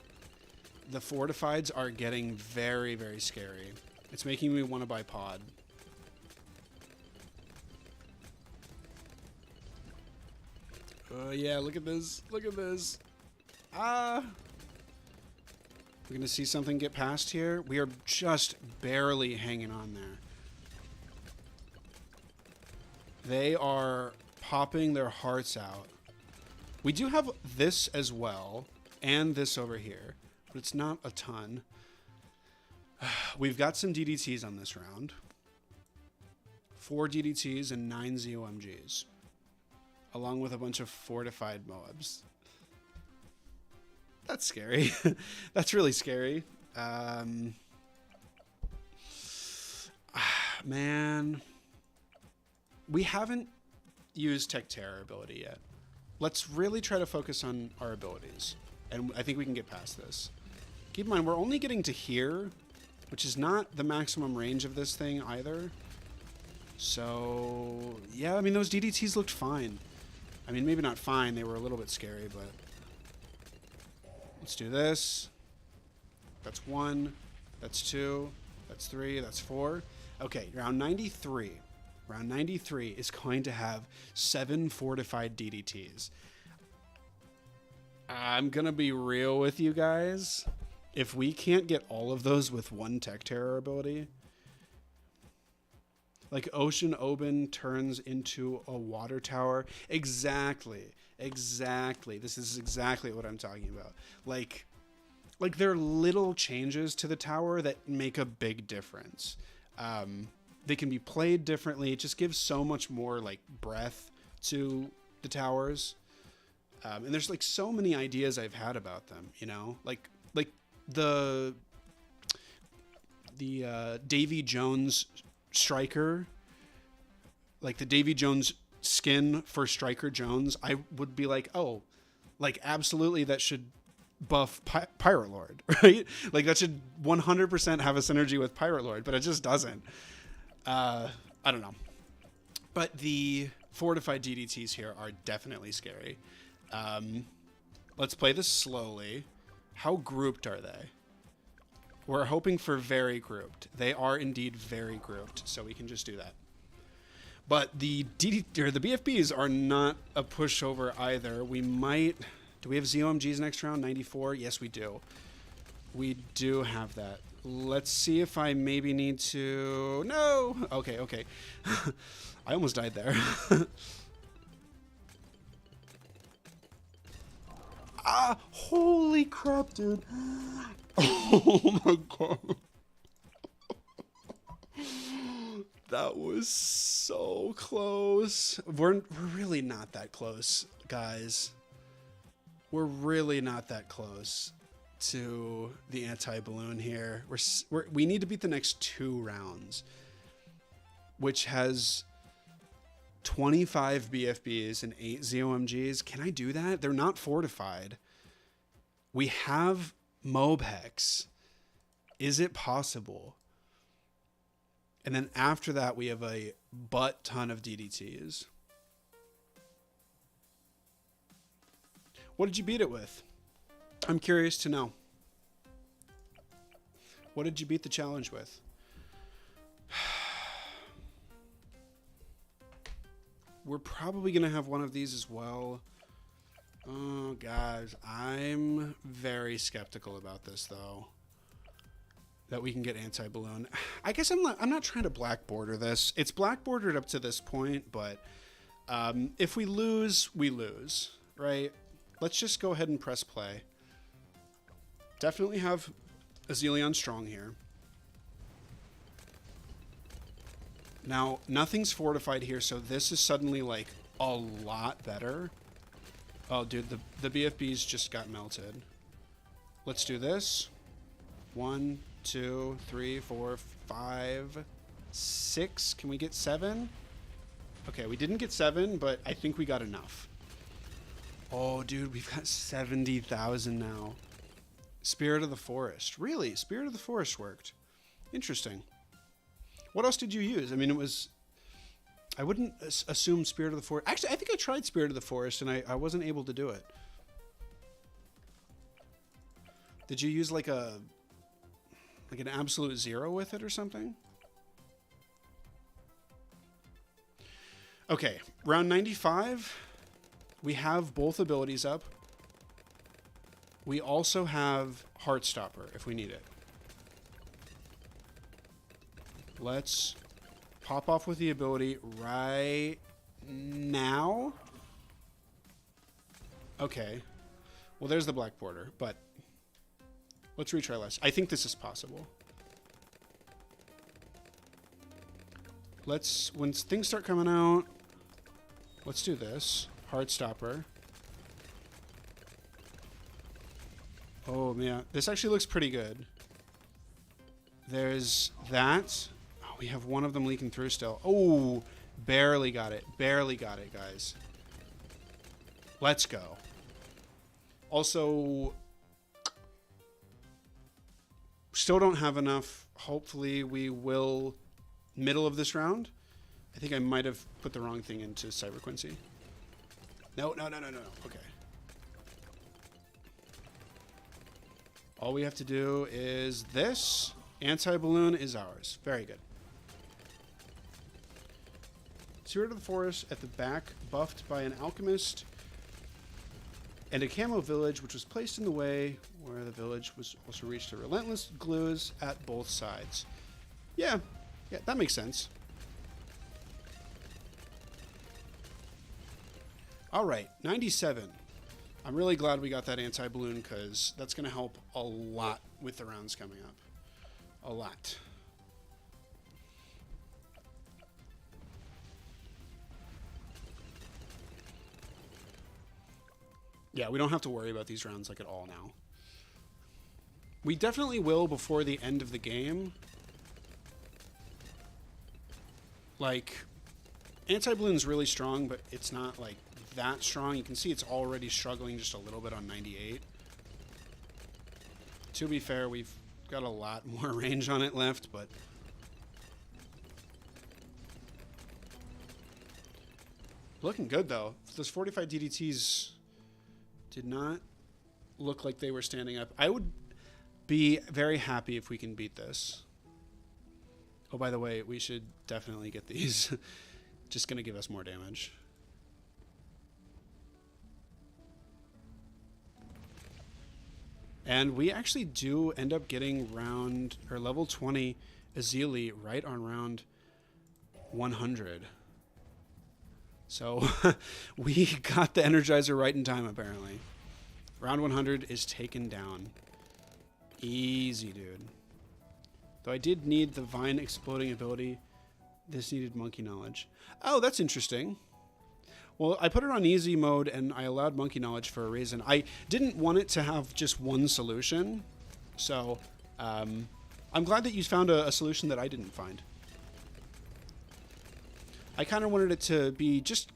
Speaker 1: the fortifieds are getting very, very scary. It's making me want to buy pod. Yeah, look at this. Look at this. We're gonna see something get past here. We are just barely hanging on there. They are popping their hearts out. We do have this as well, and this over here, but it's not a ton. We've got some DDTs on this round. 4 DDTs and 9 ZOMGs, along with a bunch of fortified Moabs. That's scary. That's really scary. Man. We haven't used Tech Terror ability yet. Let's really try to focus on our abilities. And I think we can get past this. Keep in mind, we're only getting to here, which is not the maximum range of this thing either. So, yeah, I mean, those DDTs looked fine. I mean, maybe not fine. They were a little bit scary, but... Let's do this. That's 1. That's 2. That's 3. That's 4. Okay, round 93. Round 93 is going to have 7 fortified DDTs. I'm going to be real with you guys. If we can't get all of those with 1 Tech Terror ability, like Ocean Oban turns into a water tower. Exactly. Exactly. This is exactly what I'm talking about. Like there are little changes to the tower that make a big difference. They can be played differently. It just gives so much more like breadth to the towers. And there's like so many ideas I've had about them, you know, like the Davy Jones striker, like the Davy Jones skin for Striker Jones. I would be like, oh, like absolutely that should buff Pirate Lord, right? Like that should 100% have a synergy with Pirate Lord, but it just doesn't. I don't know. But the fortified DDTs here are definitely scary. Let's play this slowly. How grouped are they? We're hoping for very grouped. They are indeed very grouped, so we can just do that. But the BFBs are not a pushover either. We might... Do we have ZOMGs next round? 94? Yes, we do. We do have that. Let's see if I maybe need to... No! Okay, okay. I almost died there. Ah! Holy crap, dude. Oh my god. That was so close. We're really not that close, guys. We're really not that close to the anti-balloon here. We need to beat the next 2 rounds, which has 25 BFBs and 8 ZOMGs. Can I do that? They're not fortified. We have Mob Hex. Is it possible? And then after that, we have a butt ton of DDTs. What did you beat it with? I'm curious to know. What did you beat the challenge with? We're probably going to have one of these as well. Oh, guys, I'm very skeptical about this, though. That we can get anti-balloon. I guess I'm not trying to black border this. It's black bordered up to this point, but if we lose, we lose, right? Let's just go ahead and press play. Definitely have Azelion Strong here. Now, nothing's fortified here, so this is suddenly, like, a lot better. Oh, dude, the BFBs just got melted. Let's do this. 1, 2, 3, 4, 5, 6. Can we get 7? Okay, we didn't get 7, but I think we got enough. Oh, dude, we've got 70,000 now. Spirit of the Forest. Really? Spirit of the Forest worked. Interesting. What else did you use? I mean, it was... I wouldn't assume Spirit of the Forest... Actually, I think I tried Spirit of the Forest, and I wasn't able to do it. Did you use, like, an absolute 0 with it or something? Okay, round 95. We have both abilities up. We also have Heartstopper if we need it. Let's pop off with the ability right now. Okay. Well, there's the black border, but let's retry less. I think this is possible. When things start coming out, let's do this. Heartstopper. Oh, man. This actually looks pretty good. There's that. Oh, we have one of them leaking through still. Oh, barely got it. Barely got it, guys. Let's go. Also, still don't have enough. Hopefully, we will middle of this round. I think I might have put the wrong thing into Cyberquincy. No. Okay. All we have to do is this. Anti-balloon is ours. Very good. Spirit of the Forest at the back, buffed by an alchemist and a camo village, which was placed in the way where the village was also reached the relentless glues at both sides. Yeah, that makes sense. All right, 97. I'm really glad we got that anti-balloon because that's going to help a lot with the rounds coming up. A lot. Yeah, we don't have to worry about these rounds like at all now. We definitely will before the end of the game. Like, anti-balloon's really strong, but it's not like that strong. You can see it's already struggling just a little bit on 98. To be fair, we've got a lot more range on it left, but looking good though. Those 45 DDTs did not look like they were standing up. I would be very happy if we can beat this. Oh, by the way, we should definitely get these. Just gonna give us more damage. And we actually do end up getting round, or level 20 Azili right on round 100. So we got the Energizer right in time, apparently. Round 100 is taken down. Easy, dude. Though I did need the Vine exploding ability. This needed Monkey Knowledge. Oh, that's interesting. Well, I put it on easy mode, and I allowed Monkey Knowledge for a reason. I didn't want it to have just one solution. So I'm glad that you found a solution that I didn't find. I kind of wanted it to be just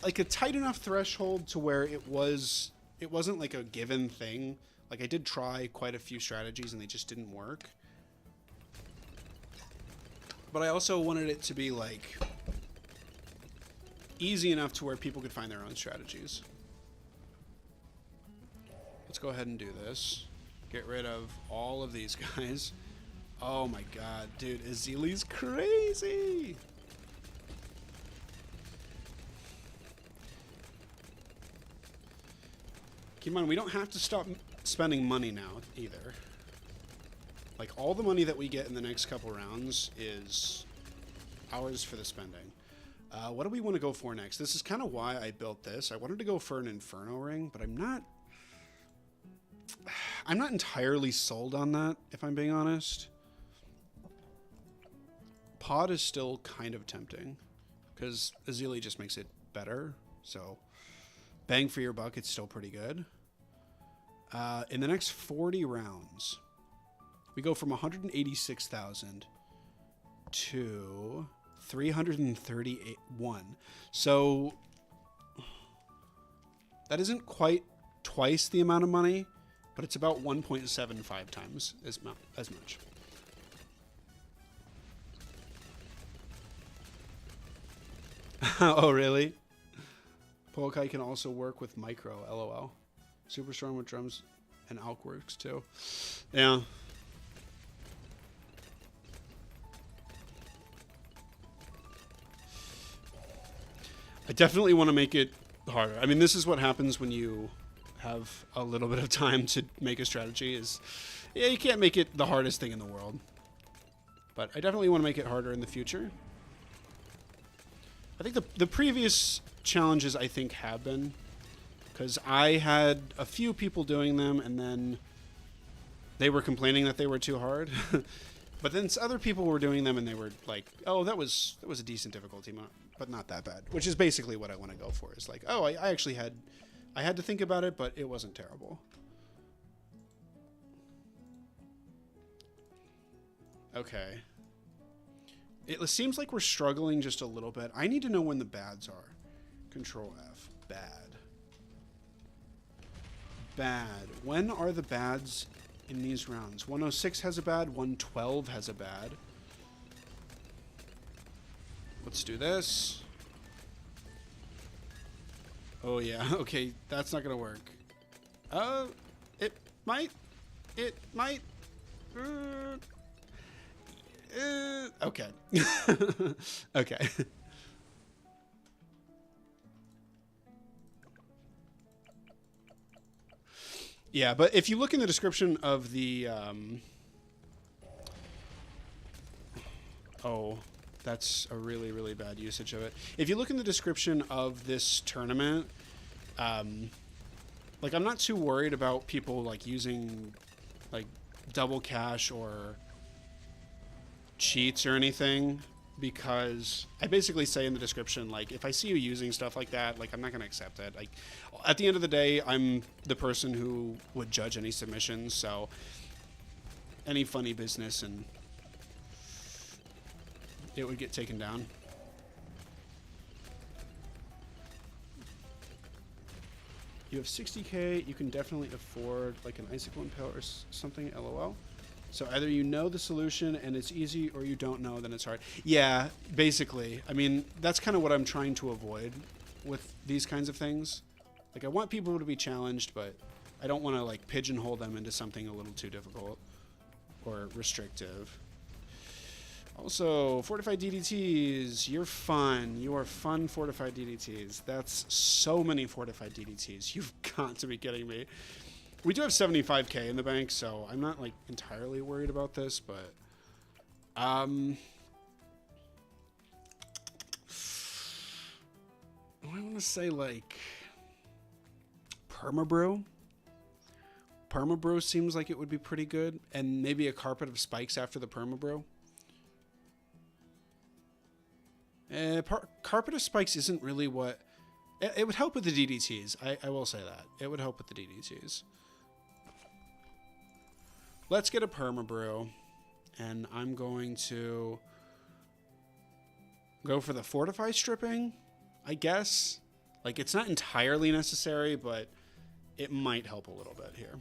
Speaker 1: like a tight enough threshold to where it wasn't like a given thing. Like, I did try quite a few strategies, and they just didn't work. But I also wanted it to be, like, easy enough to where people could find their own strategies. Let's go ahead and do this. Get rid of all of these guys. Oh my god, dude, Azili's crazy! Keep in mind, we don't have to stop spending money now, either. Like, all the money that we get in the next couple rounds is ours for the spending. What do we want to go for next? This is kind of why I built this. I wanted to go for an Inferno Ring, but I'm not entirely sold on that, if I'm being honest. Pod is still kind of tempting, because Azili just makes it better, so bang for your buck, it's still pretty good. In the next 40 rounds, we go from 186,000 to 331. So that isn't quite twice the amount of money, but it's about 1.75 times as much. Oh, really? Polekai can also work with micro, LOL. Super strong with drums, and Alk works too. Yeah. I definitely want to make it harder. I mean, this is what happens when you have a little bit of time to make a strategy is, yeah, you can't make it the hardest thing in the world. But I definitely want to make it harder in the future. I think the previous challenges, I think, have been, because I had a few people doing them, and then they were complaining that they were too hard. But then other people were doing them, and they were like, oh, that was a decent difficulty, but not that bad. Which is basically what I want to go for. Is like, oh, I actually had to think about it, but it wasn't terrible. Okay. It seems like we're struggling just a little bit. I need to know when the bads are. Control F. Bad. Bad. When are the bads in these rounds? 106 has a bad. 112 has a bad. Let's do this. Oh, yeah. Okay, that's not going to work. It might. It might. Okay. Okay. Yeah, but if you look in the description of the, oh, That's a really, really bad usage of it. If you look in the description of this tournament, like, I'm not too worried about people, like, using, like, double cash or cheats or anything, because I basically say in the description, like, if I see you using stuff like that, like, I'm not going to accept it. Like, at the end of the day, I'm the person who would judge any submissions, so any funny business and it would get taken down. You have 60K, you can definitely afford like an icicle impale or something, LOL. So either you know the solution and it's easy, or you don't know, then it's hard. Yeah, basically. I mean, that's kind of what I'm trying to avoid with these kinds of things. Like, I want people to be challenged, but I don't want to, like, pigeonhole them into something a little too difficult or restrictive. Also, fortified DDTs, you're fun. You are fun fortified DDTs. That's so many fortified DDTs. You've got to be kidding me. We do have 75K in the bank, so I'm not, like, entirely worried about this, but I want to say, like, Permabrew. Permabrew seems like it would be pretty good, and maybe a carpet of spikes after the Permabrew. Carpet of spikes isn't really what... It would help with the DDTs. I will say that. It would help with the DDTs. Let's get a Permabrew, and I'm going to go for the Fortify stripping, I guess. Like, it's not entirely necessary, but it might help a little bit here.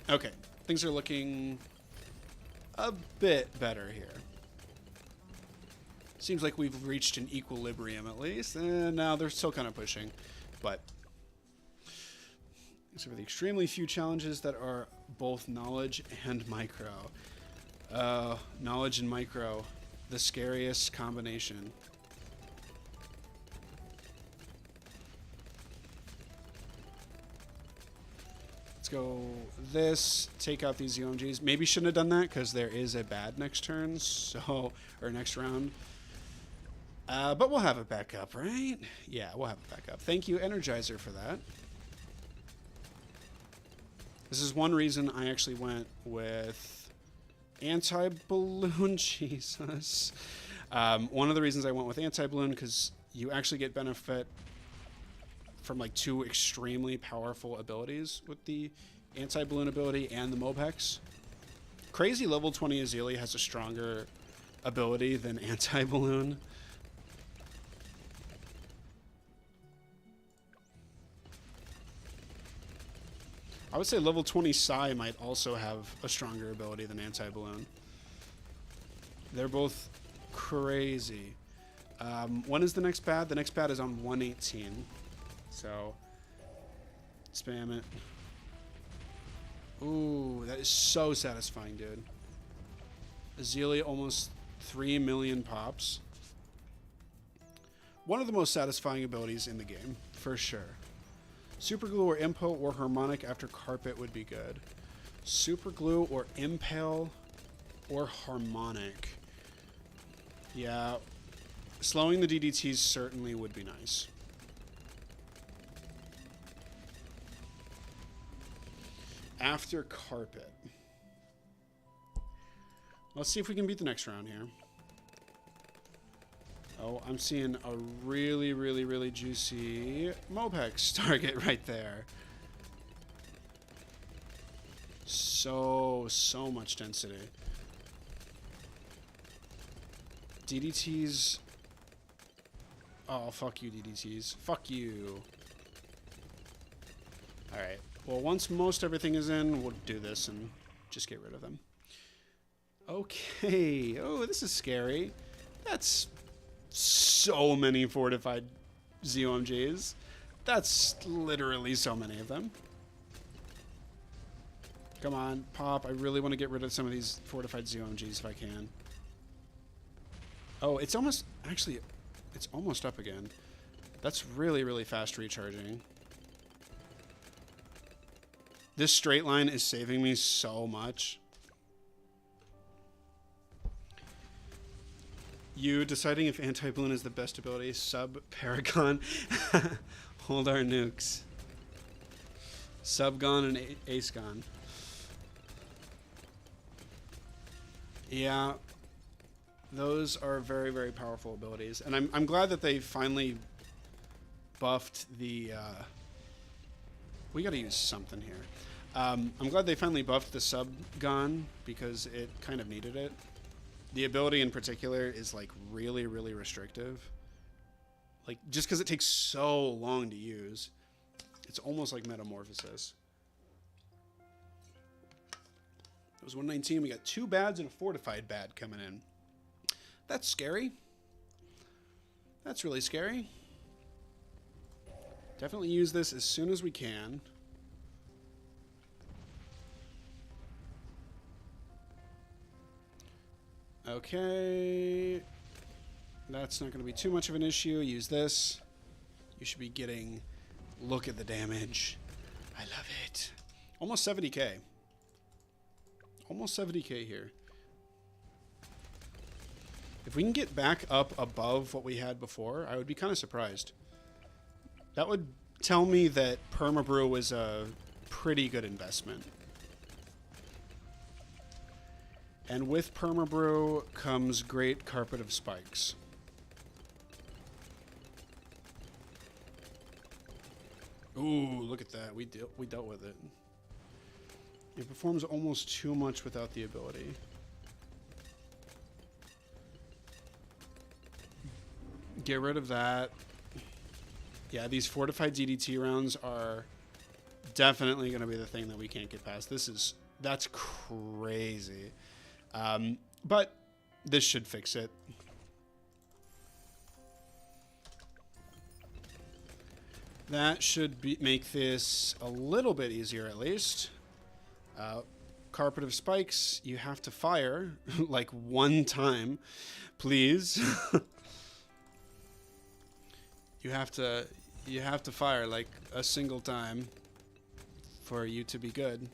Speaker 1: Okay, things are looking a bit better here. Seems like we've reached an equilibrium at least. Now they're still kind of pushing, but except for the extremely few challenges that are both knowledge and micro. Knowledge and micro, the scariest combination. Let's go this, take out these UMGs. Maybe shouldn't have done that because there is a bad next turn, so, or next round. But we'll have it back up, right? Yeah, we'll have it back up. Thank you, Energizer, for that. This is one reason I actually went with anti-balloon. Jesus. One of the reasons I went with anti-balloon, because you actually get benefit from like two extremely powerful abilities with the anti-balloon ability and the Mobex. Crazy level 20 Azalea has a stronger ability than anti-balloon. I would say level 20 Psy might also have a stronger ability than anti-balloon. They're both crazy. When is the next bad? The next bad is on 118. So, spam it. Ooh, that is so satisfying, dude. Azalea almost 3 million pops. One of the most satisfying abilities in the game, for sure. Super Glue or Impale or Harmonic after Carpet would be good. Super Glue or Impale or Harmonic. Yeah, slowing the DDTs certainly would be nice. After Carpet. Let's see if we can beat the next round here. Oh, I'm seeing a really, really, really juicy Mobex target right there. So much density. DDTs. Oh, fuck you, DDTs. Fuck you. Alright. Well, once most everything is in, we'll do this and just get rid of them. Okay. Oh, this is scary. That's so many fortified ZOMGs. That's literally so many of them. Come on, pop. I really want to get rid of some of these fortified ZOMGs if I can. Oh, it's almost... Actually, it's almost up again. That's really, really fast recharging. This straight line is saving me so much. You deciding if anti-balloon is the best ability. Sub-Paragon. Hold our nukes. Sub-Gon and Ace-Gon. Yeah. Those are very, very powerful abilities. And I'm glad that they finally buffed the... we gotta use something here. I'm glad they finally buffed the Sub-Gon because it kind of needed it. The ability in particular is like really, really restrictive. Like just because it takes so long to use, it's almost like Metamorphosis. It was 119. We got 2 bads and a fortified bad coming in. That's scary. That's really scary. Definitely use this as soon as we can. Okay, that's not going to be too much of an issue. Use this. You should be getting, look at the damage. I love it. Almost 70k. Almost 70k here. If we can get back up above what we had before, I would be kind of surprised. That would tell me that Permabrew was a pretty good investment. And with Permabrew comes Great Carpet of Spikes. Ooh, look at that. We dealt with it. It performs almost too much without the ability. Get rid of that. Yeah, these fortified DDT rounds are definitely going to be the thing that we can't get past. That's crazy. But this should fix it. That should make this a little bit easier at least. Carpet of Spikes, you have to fire like 1 time, please. You have to fire like a single time for you to be good.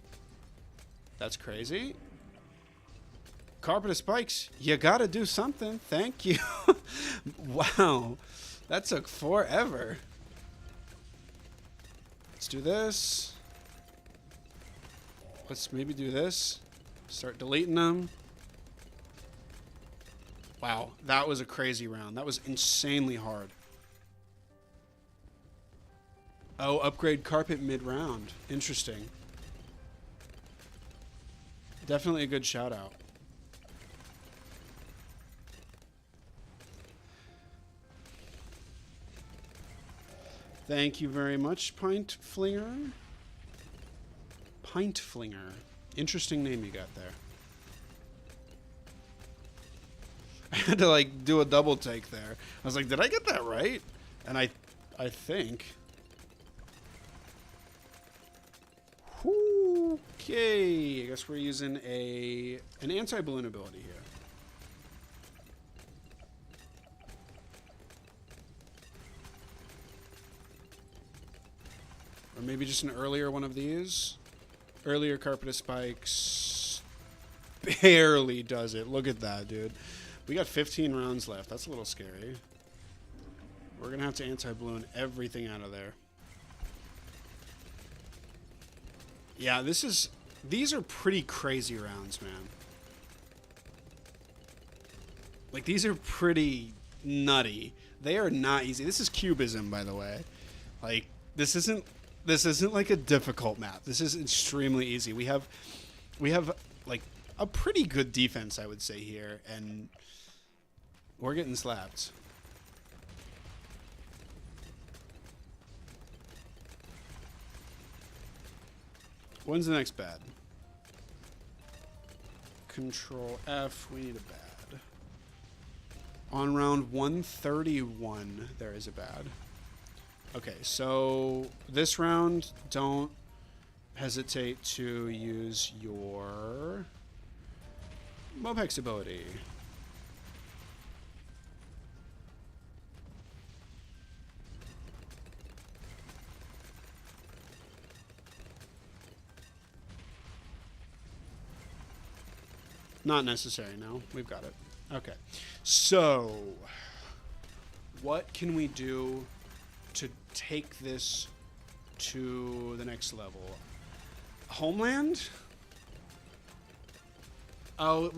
Speaker 1: That's crazy. Carpet of Spikes, you gotta do something. Thank you. Wow. That took forever. Let's do this. Let's maybe do this. Start deleting them. Wow, that was a crazy round. That was insanely hard. Oh, upgrade carpet mid-round. Interesting. Definitely a good shout out. Thank you very much, Pint Flinger. Pint Flinger. Interesting name you got there. I had to like do a double take there. I was like, did I get that right? And I think. Okay, I guess we're using an anti-balloon ability here. Or maybe just an earlier one of these. Earlier Carpet of Spikes barely does it. Look at that, dude. We got 15 rounds left. That's a little scary. We're going to have to anti-balloon everything out of there. Yeah, these are pretty crazy rounds, man. Like, these are pretty nutty. They are not easy. This is cubism, by the way. Like, this isn't like a difficult map. This is extremely easy. We have like a pretty good defense, I would say, here, and we're getting slapped. When's the next bad? Control F. We need a bad. On round 131, there is a bad. Okay, so this round, don't hesitate to use your Mopex ability. Not necessary, no. We've got it. Okay. So, what can we do to take this to the next level? Homeland? Oh,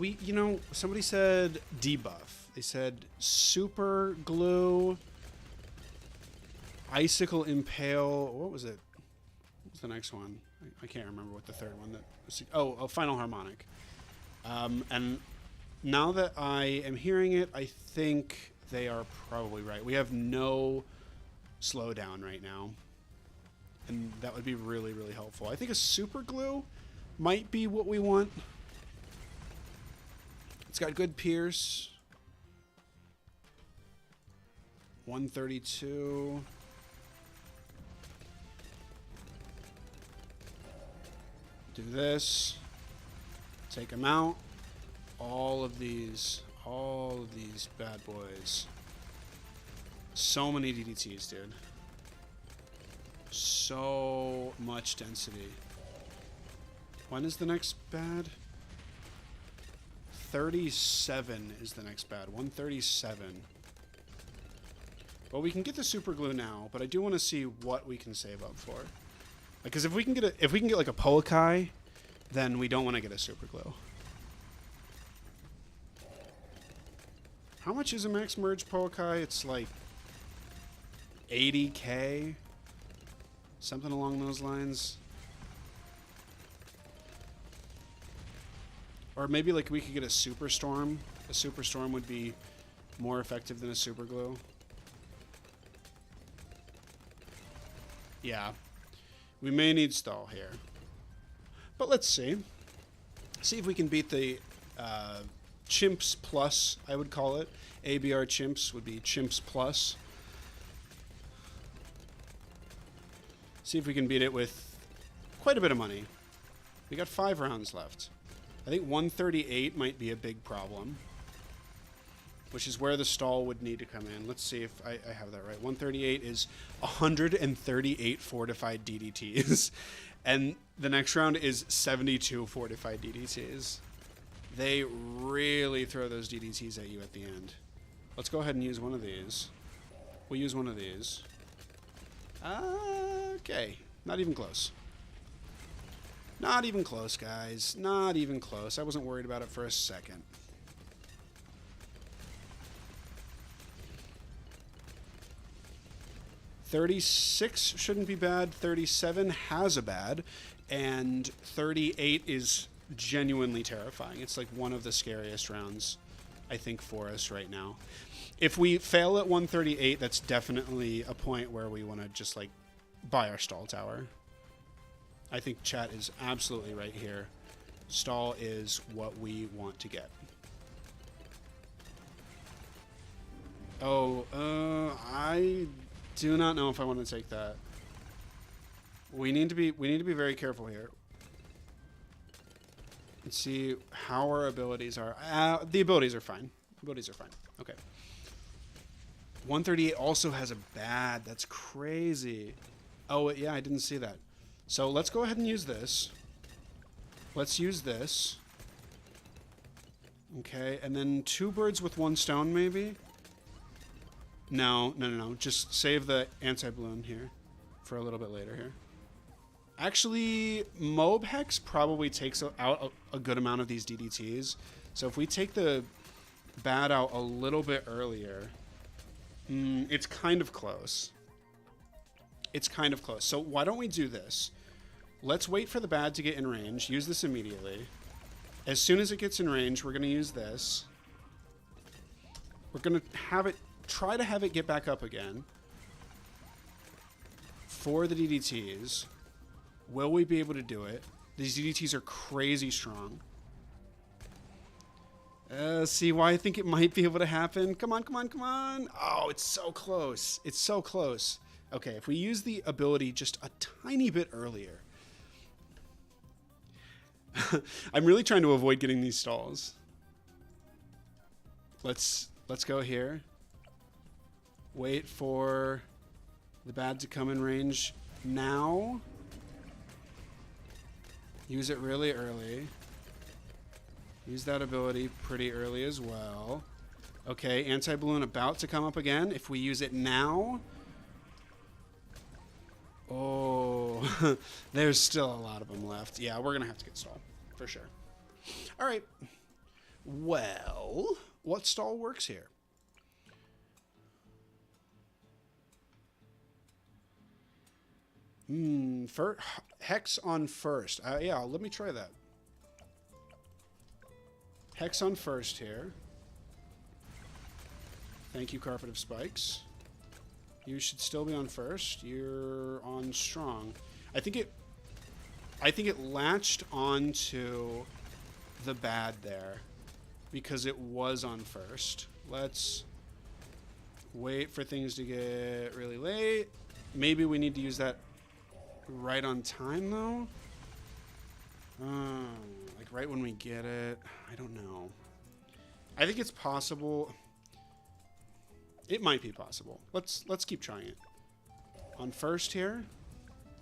Speaker 1: somebody said debuff. They said super glue, icicle impale. What was it? What was the next one? I can't remember what the third one that was. Oh, a final harmonic. And now that I am hearing it, I think they are probably right. We have no slowdown right now. And that would be really, really helpful. I think a super glue might be what we want. It's got good pierce. 132. Do this. Take them out. All of these bad boys. So many DDTs, dude. So much density. When is the next bad? 37 is the next bad. 137. Well, we can get the super glue now, but I do want to see what we can save up for. Because if we can get like a Polakai, then we don't want to get a super glue. How much is a max merge Polakai? It's like 80k, something along those lines. Or maybe like we could get a super storm. A super storm would be more effective than a super glue. Yeah, we may need stall here, but let's see. See if we can beat the CHIMPS plus, I would call it. ABR CHIMPS would be CHIMPS plus. See if we can beat it with quite a bit of money. We got 5 rounds left. I think 138 might be a big problem, which is where the stall would need to come in. Let's see if I have that right. 138 is 138 fortified DDTs, and the next round is 72 fortified DDTs. They really throw those DDTs at you at the end. Let's go ahead and use one of these. We'll use one of these. Okay, not even close. Not even close, guys. Not even close. I wasn't worried about it for a second. $36 shouldn't be bad. 37 has a bad. And 38 is genuinely terrifying. It's like one of the scariest rounds, I think, for us right now. If we fail at 138, that's definitely a point where we want to just like buy our stall tower. I think chat is absolutely right here. Stall is what we want to get. Oh, I do not know if I want to take that. We need to be very careful here. Let's see how our abilities are. The abilities are fine. Abilities are fine. Okay. 138 also has a bad. That's crazy. Oh, yeah, I didn't see that. So let's go ahead and use this. Let's use this. Okay, and then 2 birds with 1 stone, maybe? No. Just save the anti-balloon here for a little bit later here. Actually, Mob Hex probably takes out a good amount of these DDTs. So if we take the bad out a little bit earlier, it's kind of close. It's kind of close. So why don't we do this? Let's wait for the bad to get in range. Use this immediately. As soon as it gets in range, we're going to use this. We're going to have it, try to have it get back up again. For the DDTs. Will we be able to do it? These DDTs are crazy strong. See why I think it might be able to happen? Come on, come on, come on. Oh, it's so close. It's so close. Okay, if we use the ability just a tiny bit earlier. I'm really trying to avoid getting these stalls. Let's go here. Wait for the bad to come in range now. Use it really early. Use that ability pretty early as well. Okay, anti-balloon about to come up again. If we use it now... Oh, there's still a lot of them left. Yeah, we're going to have to get stall, for sure. All right. Well, what stall works here? Hex on first. Yeah, let me try that. Hex on first here. Thank you, Carpet of Spikes. You should still be on first. You're on strong. I think it latched onto the bad there because it was on first. Let's wait for things to get really late. Maybe we need to use that right on time though. Like right when we get it. I don't know. I think it's possible. It might be possible. Let's keep trying it. On first here.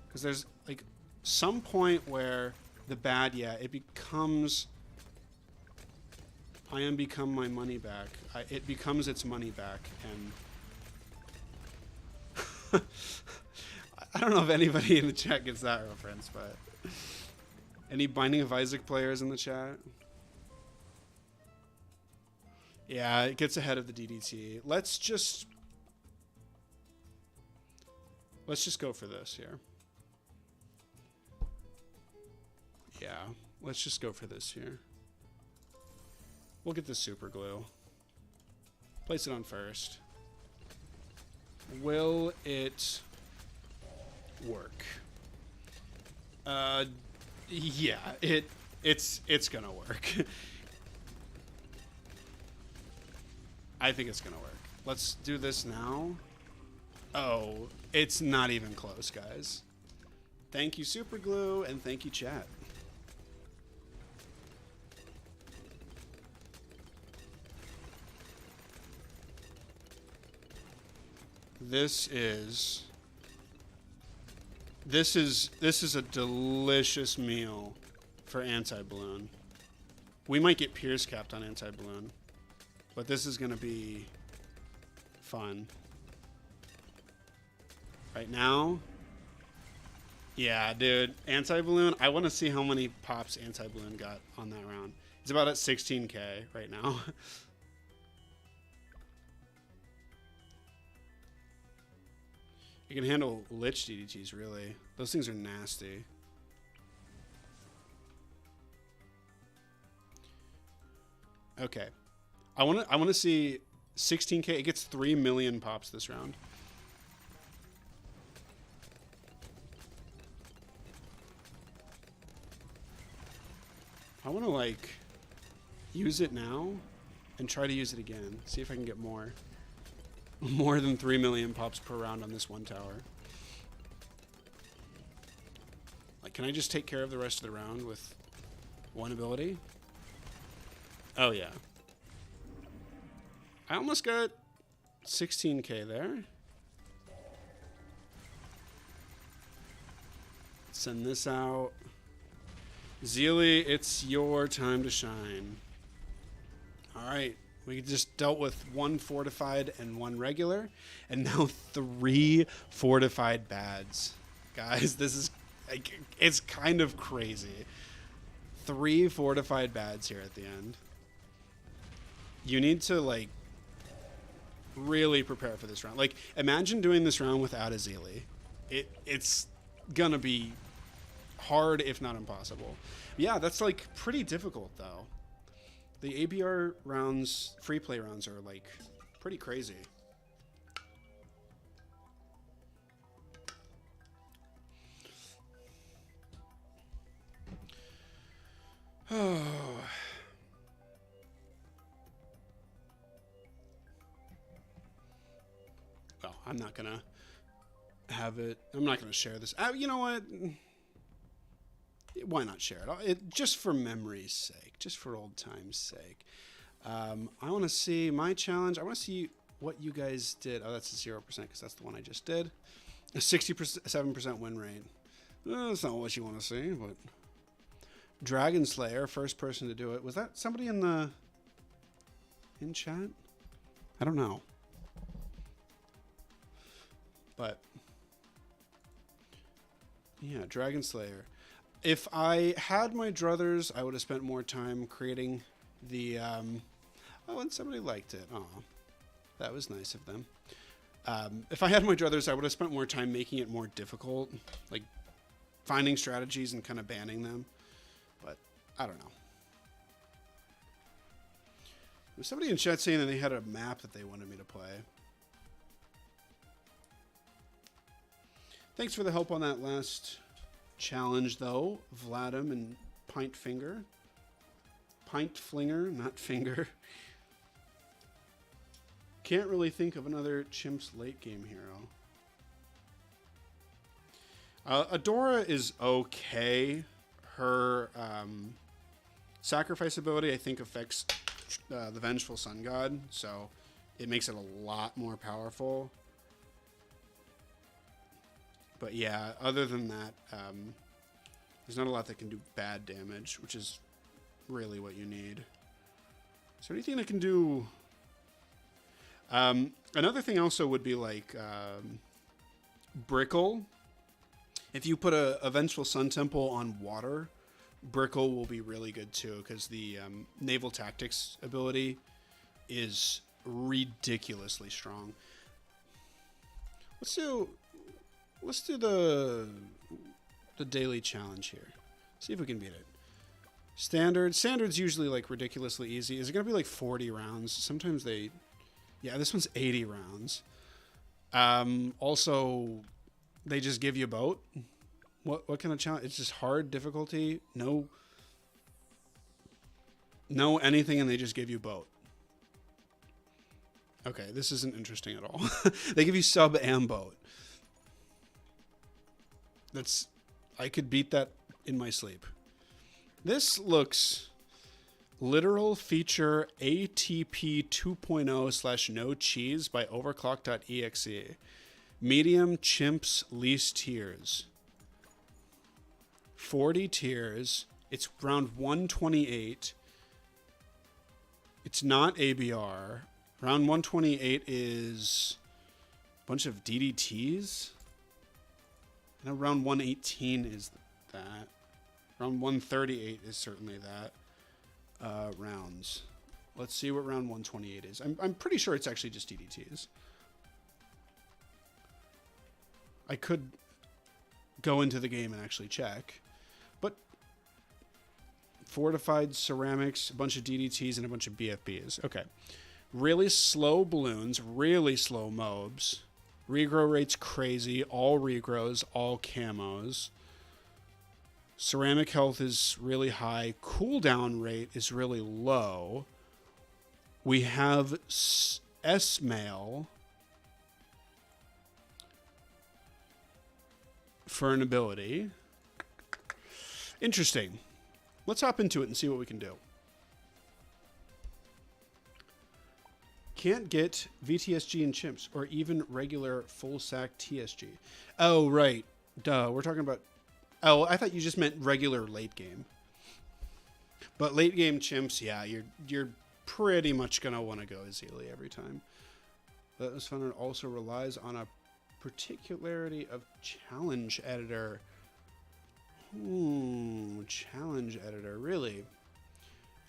Speaker 1: Because there's like some point where the bad, yeah, it becomes... I am become my money back. It becomes its money back. And... I don't know if anybody in the chat gets that reference, but... Any Binding of Isaac players in the chat? Yeah, it gets ahead of the DDT. Let's just go for this here. Yeah, let's just go for this here. We'll get the super glue. Place it on first. Will it work? Yeah, it's gonna work. I think it's gonna work. Let's do this now. Oh, it's not even close, guys. Thank you, Superglue, and thank you, chat. This is a delicious meal for anti-balloon. We might get Pierce capped on anti-balloon. But this is going to be fun. Right now, yeah, dude, anti-balloon, I want to see how many pops anti-balloon got on that round. It's about at 16k right now. You can handle Lich DDTs, really. Those things are nasty. Okay. I want to see 16k. It gets 3 million pops this round. I want to like use it now and try to use it again. See if I can get more. More than 3 million pops per round on this one tower. Like, can I just take care of the rest of the round with one ability? Oh yeah. I almost got 16k there. Send this out. Zeely, it's your time to shine. Alright, we just dealt with 1 fortified and 1 regular, and now 3 fortified bads. Guys, this is, like, it's kind of crazy. 3 fortified bads here at the end. You need to, like, really prepare for this round. Like, imagine doing this round without a Zeely. It's gonna be hard, if not impossible. Yeah, that's like pretty difficult though. The ABR rounds, free play rounds, are like pretty crazy. Oh. Well, I'm not gonna have it. I'm not gonna share this. You know what? Why not share it? Just for memory's sake, just for old time's sake. I want to see my challenge. I want to see what you guys did. Oh, that's a 0% because that's the one I just did. A 67% win rate. That's not what you want to see, but Dragon Slayer, first person to do it. Was that somebody in chat? I don't know. But yeah, Dragon Slayer. If I had my druthers, I would have spent more time creating the oh, and somebody liked it. Oh, that was nice of them. If I had my druthers, I would have spent more time making it more difficult, like finding strategies and kind of banning them. But I don't know. There's somebody in chat saying that they had a map that they wanted me to play. Thanks for the help on that last challenge, though, Vladim and Pint Finger. Pint Flinger, not Finger. Can't really think of another Chimps late game hero. Adora is okay. Her sacrifice ability, I think, affects the Vengeful Sun God, so it makes it a lot more powerful. But yeah, other than that, there's not a lot that can do bad damage, which is really what you need. Is there anything that can do... another thing also would be like Brickle. If you put a Vengeful Sun Temple on water, Brickle will be really good too, because the Naval Tactics ability is ridiculously strong. Let's do the daily challenge here. See if we can beat it. Standard's usually like ridiculously easy. Is it gonna be like 40 rounds? Sometimes they... Yeah, this one's 80 rounds. Also, they just give you a boat. What kind of challenge? It's just hard difficulty. No anything, and they just give you a boat. Okay, this isn't interesting at all. They give you sub and boat. I could beat that in my sleep. This looks literal feature ATP 2.0 / no cheese by overclock.exe. Medium chimps least tiers. 40 tiers. It's round 128. It's not ABR. Round 128 is a bunch of DDTs. I know round 118 is that. Round 138 is certainly that. Rounds. Let's see what round 128 is. I'm pretty sure it's actually just DDTs. I could go into the game and actually check. But fortified ceramics, a bunch of DDTs, and a bunch of BFBs. Okay. Really slow balloons, really slow mobs. Regrow rate's crazy. All regrows, all camos. Ceramic health is really high. Cooldown rate is really low. We have S-Mail for an ability. Interesting. Let's hop into it and see what we can do. Can't get VTSG and chimps, or even regular full sack TSG. Oh, right. Duh. We're talking about... Oh, I thought you just meant regular late game. But late game chimps, yeah, you're pretty much going to want to go Azili every time. That was fun. It also relies on a particularity of challenge editor. Challenge editor, really?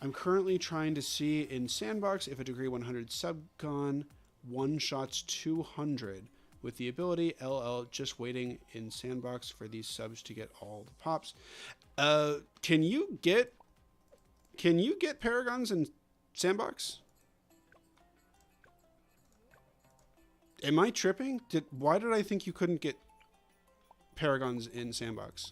Speaker 1: I'm currently trying to see in Sandbox if a degree 100 subcon one-shots 200 with the ability LL, just waiting in Sandbox for these subs to get all the pops. Can you get Paragons in Sandbox? Am I tripping? Why did I think you couldn't get Paragons in Sandbox?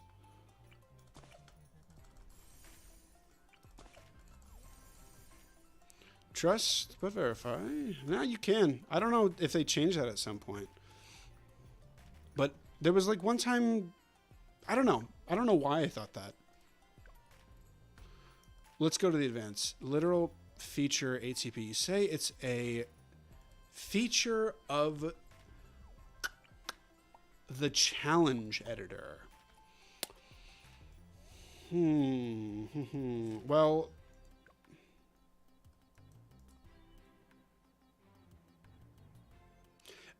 Speaker 1: Trust but verify. Now you can. I don't know if they changed that at some point. But there was like one time, I don't know. I don't know why I thought that. Let's go to the advanced. Literal feature ATP. You say it's a feature of the challenge editor. Well,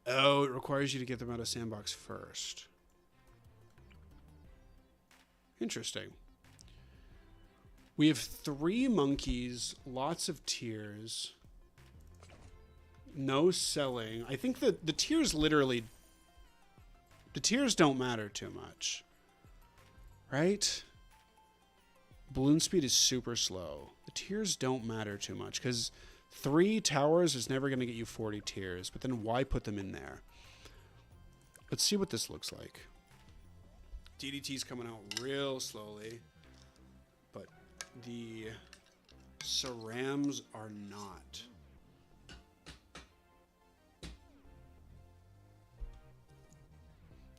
Speaker 1: Oh, it requires you to get them out of sandbox first. Interesting. We have 3 monkeys, lots of tiers, no selling. I think that the tiers literally... The tiers don't matter too much. Right? Balloon speed is super slow. The tiers don't matter too much because 3 towers is never going to get you 40 tiers. But then why put them in there? Let's see what this looks like. DDT's coming out real slowly. But the cerams are not.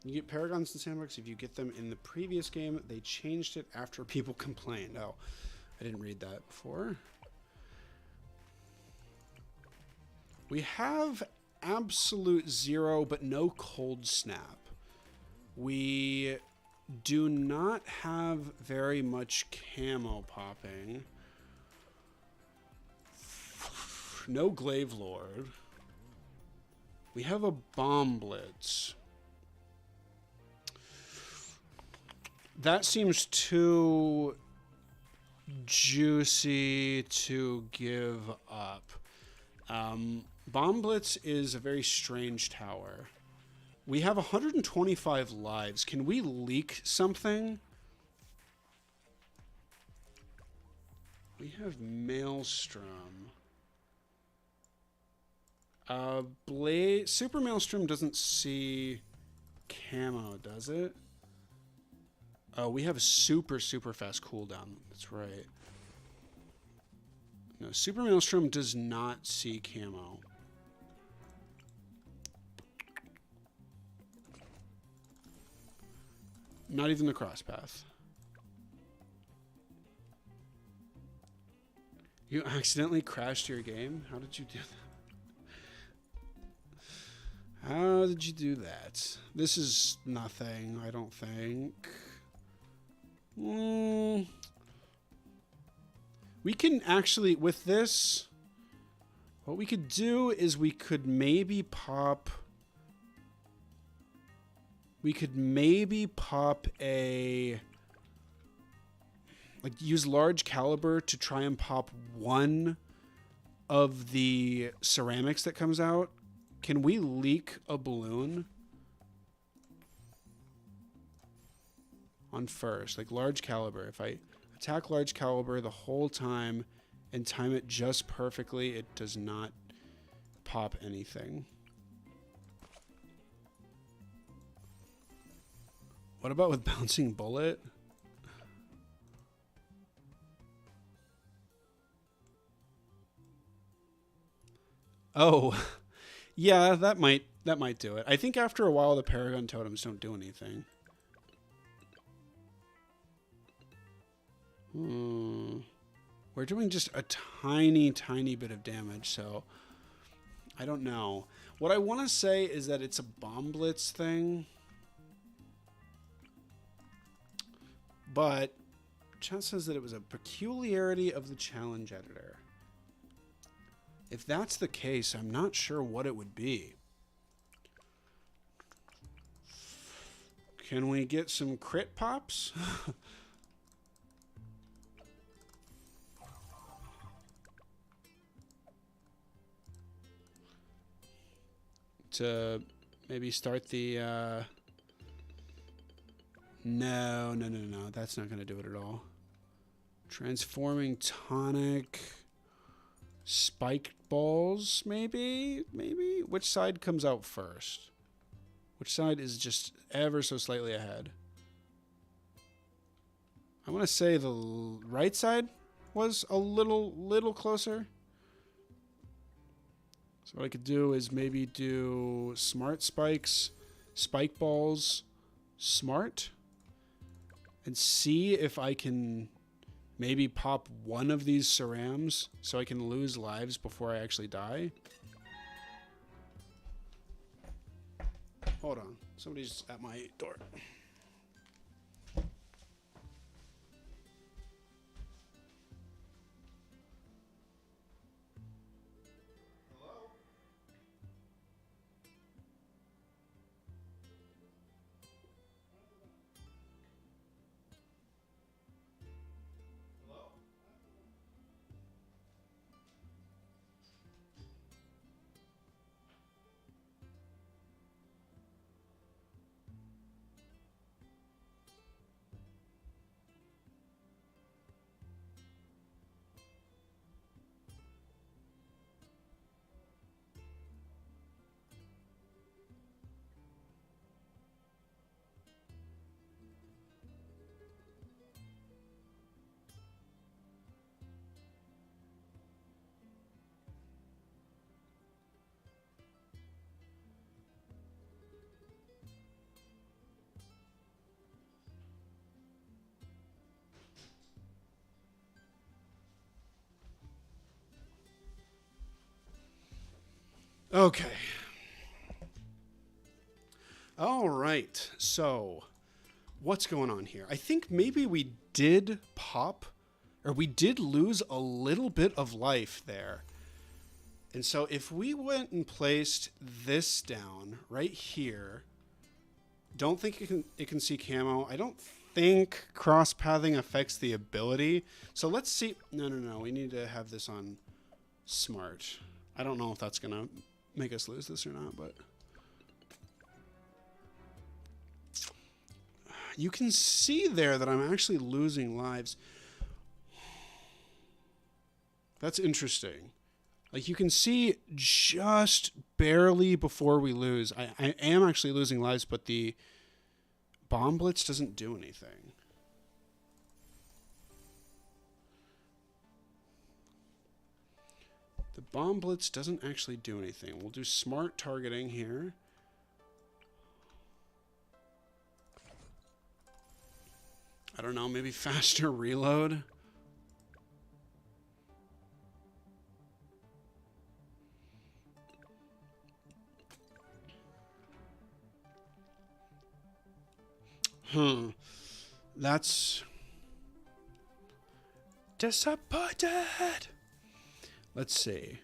Speaker 1: You get Paragons in Sandbox if you get them in the previous game. They changed it after people complained. Oh, I didn't read that before. We have absolute 0, but no cold snap. We do not have very much camo popping. No Glaive Lord. We have a Bomb Blitz. That seems too juicy to give up. Bomb Blitz is a very strange tower. We have 125 lives. Can we leak something? We have Maelstrom. Super Maelstrom doesn't see camo, does it? Oh, we have a super fast cooldown. That's right. No, Super Maelstrom does not see camo. Not even the cross path. You accidentally crashed your game? How did you do that? How did you do that? This is nothing, I don't think. We can actually, with this, what we could do is we could maybe pop... We could maybe pop a... Like, use large caliber to try and pop one of the ceramics that comes out. Can we leak a balloon? On first, like large caliber. If I attack large caliber the whole time and time it just perfectly, it does not pop anything. What about with bouncing bullet? Oh, yeah, that might do it. I think after a while the Paragon totems don't do anything. We're doing just a tiny bit of damage, so I don't know. What I want to say is that it's a Bomb Blitz thing, but chat says that it was a peculiarity of the challenge editor. If that's the case, I'm not sure what it would be. Can we get some crit pops? To maybe start the no, that's not going to do it at all. Transforming tonic, spike balls, maybe. Which side comes out first? Which side is just ever so slightly ahead? I want to say the right side was a little closer. So what I could do is maybe do smart spikes, spike balls, smart, and see if I can maybe pop one of these cerams so I can lose lives before I actually die. Hold on. Somebody's at my door. Okay. All right. So, what's going on here? I think maybe we did pop, or we did lose a little bit of life there. And so if we went and placed this down right here, don't think it can see camo. I don't think cross-pathing affects the ability. So let's see. No. We need to have this on smart. I don't know if that's going to make us lose this or not, but you can see there that I'm actually losing lives. That's interesting. Like, you can see just barely before we lose. I am actually losing lives, but the bomb blitz doesn't do anything. The bomb blitz doesn't actually do anything. We'll do smart targeting here. I don't know, maybe faster reload. That's disappointed. Let's see.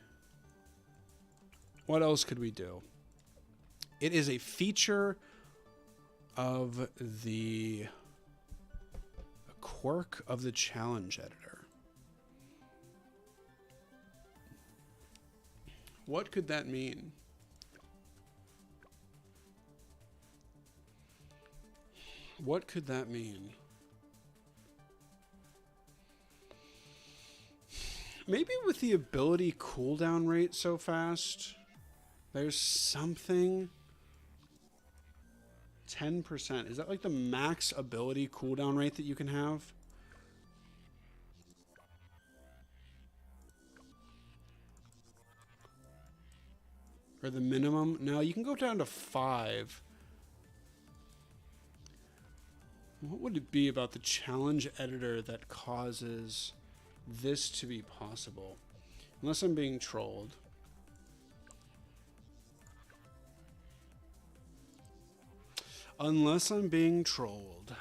Speaker 1: What else could we do? It is a feature of the quirk of the challenge editor. What could that mean? What could that mean? Maybe with the ability cooldown rate so fast, there's something. 10%. Is that like the max ability cooldown rate that you can have? Or the minimum? No, you can go down to 5. What would it be about the challenge editor that causes this to be possible? Unless I'm being trolled. Unless I'm being trolled.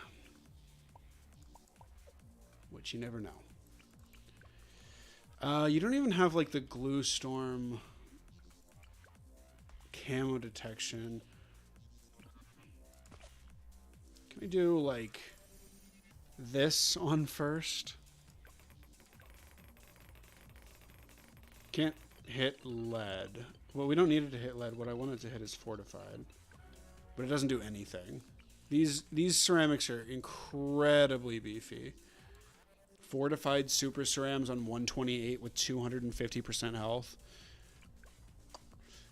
Speaker 1: Which you never know. You don't even have like the glue storm camo detection. Can we do like this on first? Can't hit lead. Well, we don't need it to hit lead. What I wanted to hit is fortified. But it doesn't do anything. These ceramics are incredibly beefy. Fortified super cerams on 128 with 250% health.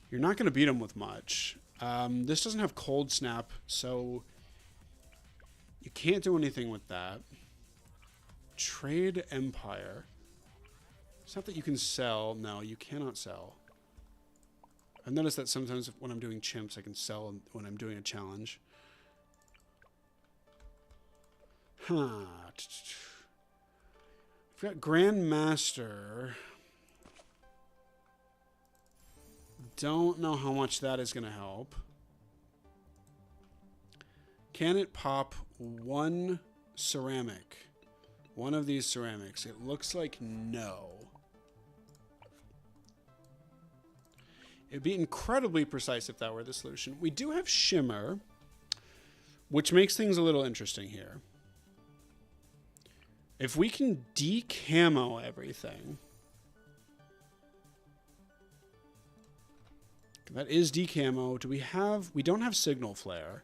Speaker 1: You're not going to beat them with much. This doesn't have cold snap, so you can't do anything with that. Trade Empire. It's not that you can sell. No, you cannot sell. I've noticed that sometimes when I'm doing chimps, I can sell when I'm doing a challenge. Huh. We've got Grandmaster. Don't know how much that is going to help. Can it pop one ceramic? One of these ceramics. It looks like no. It'd be incredibly precise if that were the solution. We do have shimmer, which makes things a little interesting here. If we can de-camo everything, that is de-camo. Do we have? We don't have signal flare.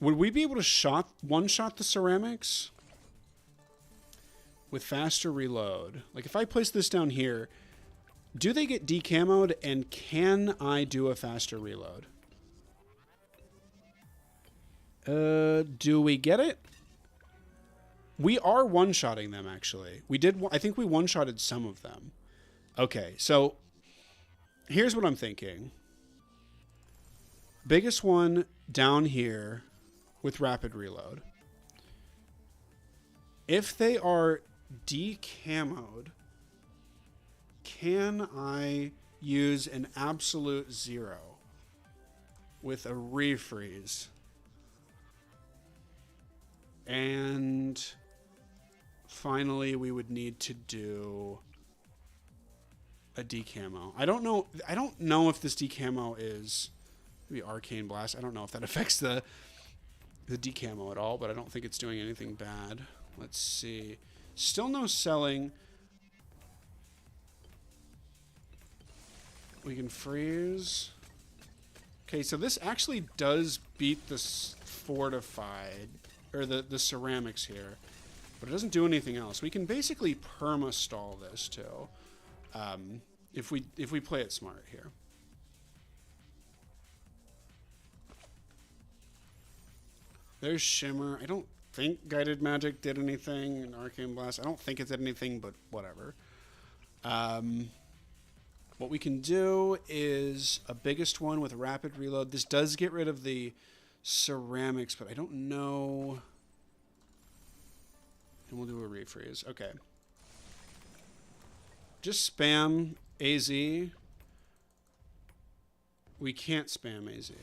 Speaker 1: Would we be able to one-shot the ceramics with faster reload? Like if I place this down here, do they get decamoed, and can I do a faster reload? Do we get it? We are one-shotting them, actually. We did. I think we one-shotted some of them. Okay, so here's what I'm thinking. Biggest one down here with rapid reload. If they are decamoed, can I use an absolute 0 with a refreeze? And finally, we would need to do a decamo. I don't know if this decamo is maybe Arcane Blast. I don't know if that affects the decamo at all, but I don't think it's doing anything bad. Let's see. Still no selling. We can freeze. Okay, so this actually does beat the fortified, or the ceramics here, but it doesn't do anything else. We can basically perma-stall this too, if we play it smart here. There's Shimmer. I don't think Guided Magic did anything, and Arcane Blast. I don't think it did anything, but whatever. What we can do is a biggest one with a rapid reload. This does get rid of the ceramics, but I don't know. And we'll do a refreeze. Okay. Just spam AZ. We can't spam AZ.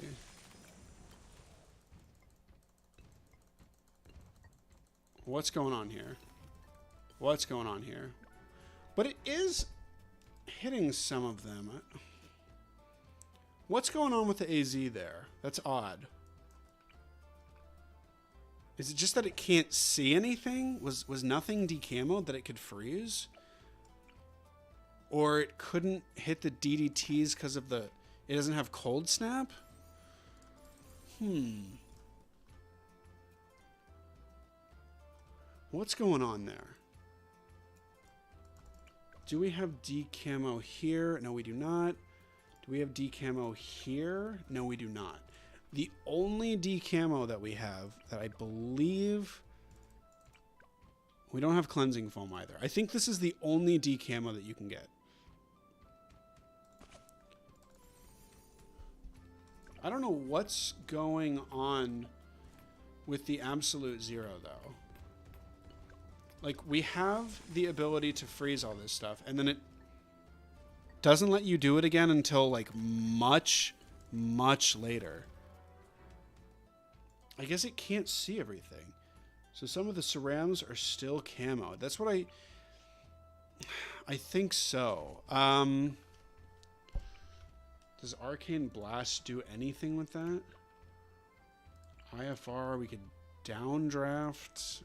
Speaker 1: What's going on here? What's going on here? But it is hitting some of them. What's going on with the AZ there? That's odd. Is it just that it can't see anything? Was nothing decamoed that it could freeze? Or it couldn't hit the DDTs because of it doesn't have cold snap? What's going on there? Do we have decamo here? No, we do not. Do we have decamo here? No, we do not. The only decamo that we have that I believe... We don't have cleansing foam either. I think this is the only decamo that you can get. I don't know what's going on with the absolute 0 though. Like, we have the ability to freeze all this stuff, and then it doesn't let you do it again until, like, much, much later. I guess it can't see everything. So some of the cerams are still camo. That's what I think so. Does Arcane Blast do anything with that? IFR, we could downdraft.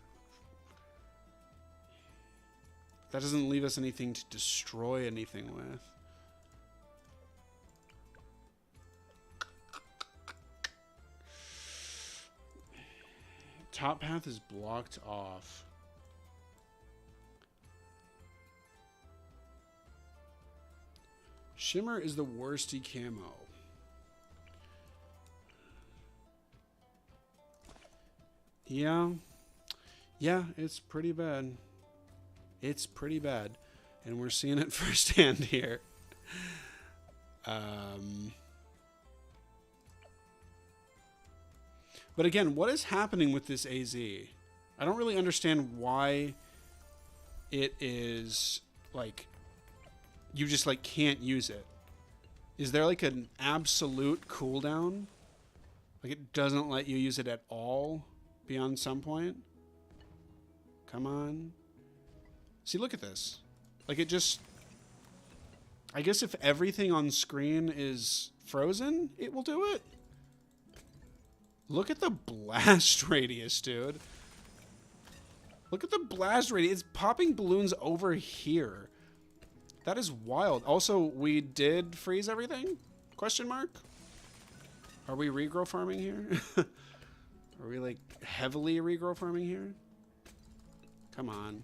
Speaker 1: That doesn't leave us anything to destroy anything with. Top path is blocked off. Shimmer is the worst camo. Yeah. Yeah, it's pretty bad. It's pretty bad. And we're seeing it firsthand here. But again, what is happening with this AZ? I don't really understand why it is, like, you just, like, can't use it. Is there, like, an absolute cooldown? Like, it doesn't let you use it at all beyond some point? Come on. See, look at this. Like, it just... I guess if everything on screen is frozen, it will do it. Look at the blast radius, dude. Look at the blast radius. It's popping balloons over here. That is wild. Also, we did freeze everything? Question mark? Are we regrow farming here? Are we, like, heavily regrow farming here? Come on.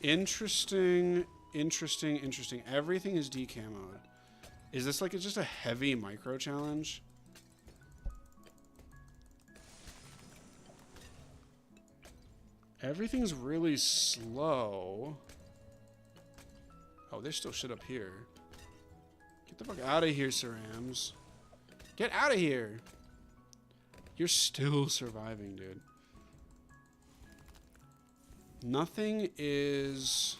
Speaker 1: Interesting, interesting, interesting. Everything is decamoed. Is this like just a heavy micro challenge? Everything's really slow. Oh, there's still shit up here. Get the fuck out of here, Cerams. Get out of here. You're still surviving, dude. Nothing is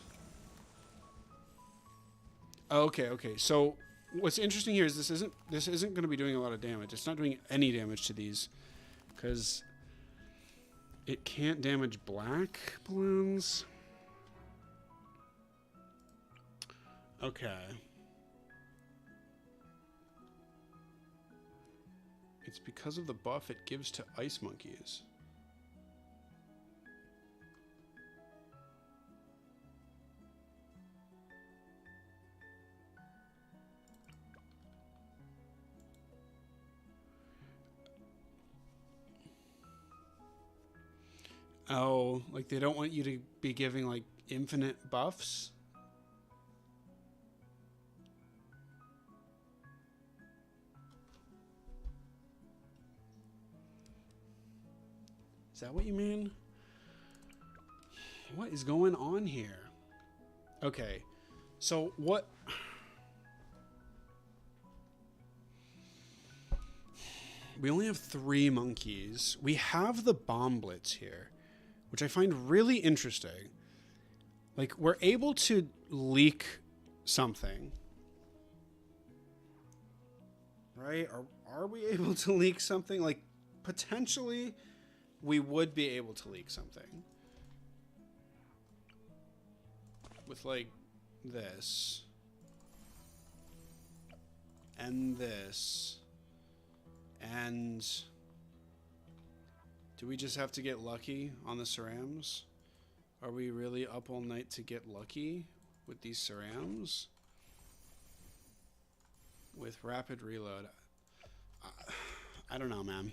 Speaker 1: Okay, okay. So what's interesting here is this isn't going to be doing a lot of damage. It's not doing any damage to these because it can't damage black balloons. Okay. It's because of the buff it gives to ice monkeys. Oh, like they don't want you to be giving like infinite buffs? Is that what you mean? What is going on here? Okay, so what... We only have 3 monkeys. We have the bomblets here, which I find really interesting. Like, we're able to leak something. Right? Are we able to leak something? Like, potentially, we would be able to leak something. With, like, this. And this. And... do we just have to get lucky on the cerams? Are we really up all night to get lucky with these cerams? With rapid reload. I don't know, man.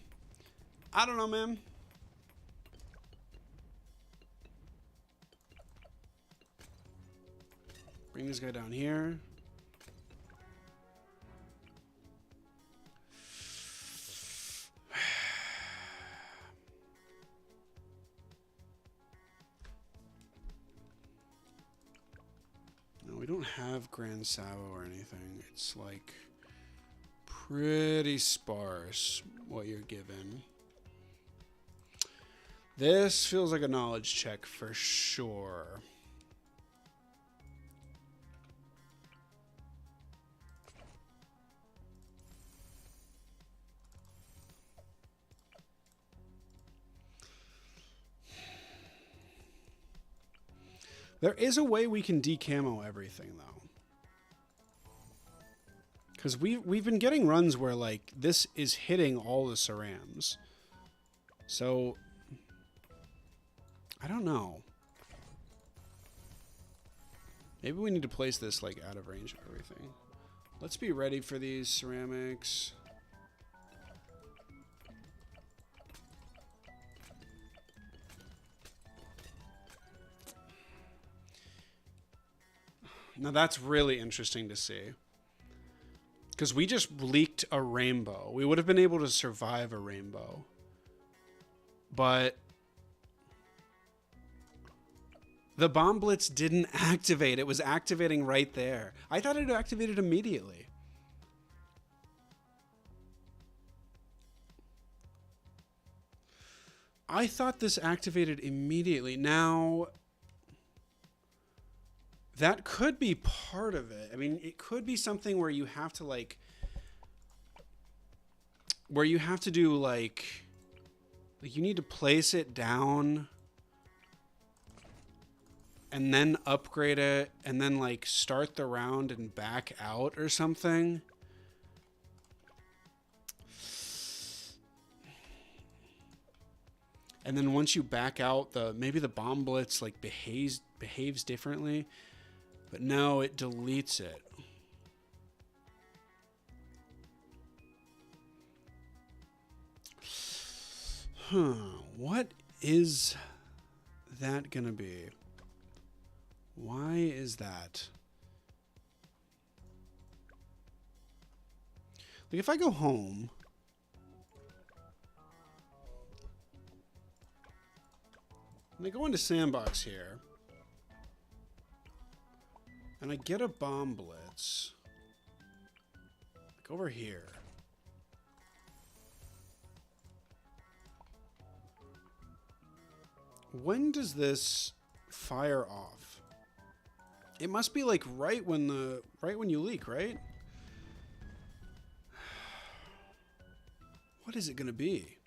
Speaker 1: I don't know, man. Bring this guy down here. We don't have Grand Savo or anything. It's like pretty sparse what you're given. This feels like a knowledge check for sure. There is a way we can decamo everything, though. Because we've been getting runs where, like, this is hitting all the cerams. So, I don't know. Maybe we need to place this, like, out of range of everything. Let's be ready for these ceramics. Now that's really interesting to see. Because we just leaked a rainbow. We would have been able to survive a rainbow. But the bomb blitz didn't activate. It was activating right there. I thought it activated immediately. I thought this activated immediately. Now... that could be part of it. I mean, it could be something where you have to, like... where you have to do, like... you need to place it down... and then upgrade it, and then, like, start the round and back out or something. And then once you back out, maybe the bomb blitz, like, behaves differently. But no, it deletes it. Huh. What is that gonna be? Why is that? Like, if I go home... and I go into Sandbox here... and I get a bomb blitz. Like over here. When does this fire off? It must be like right when you leak, right? What is it gonna be?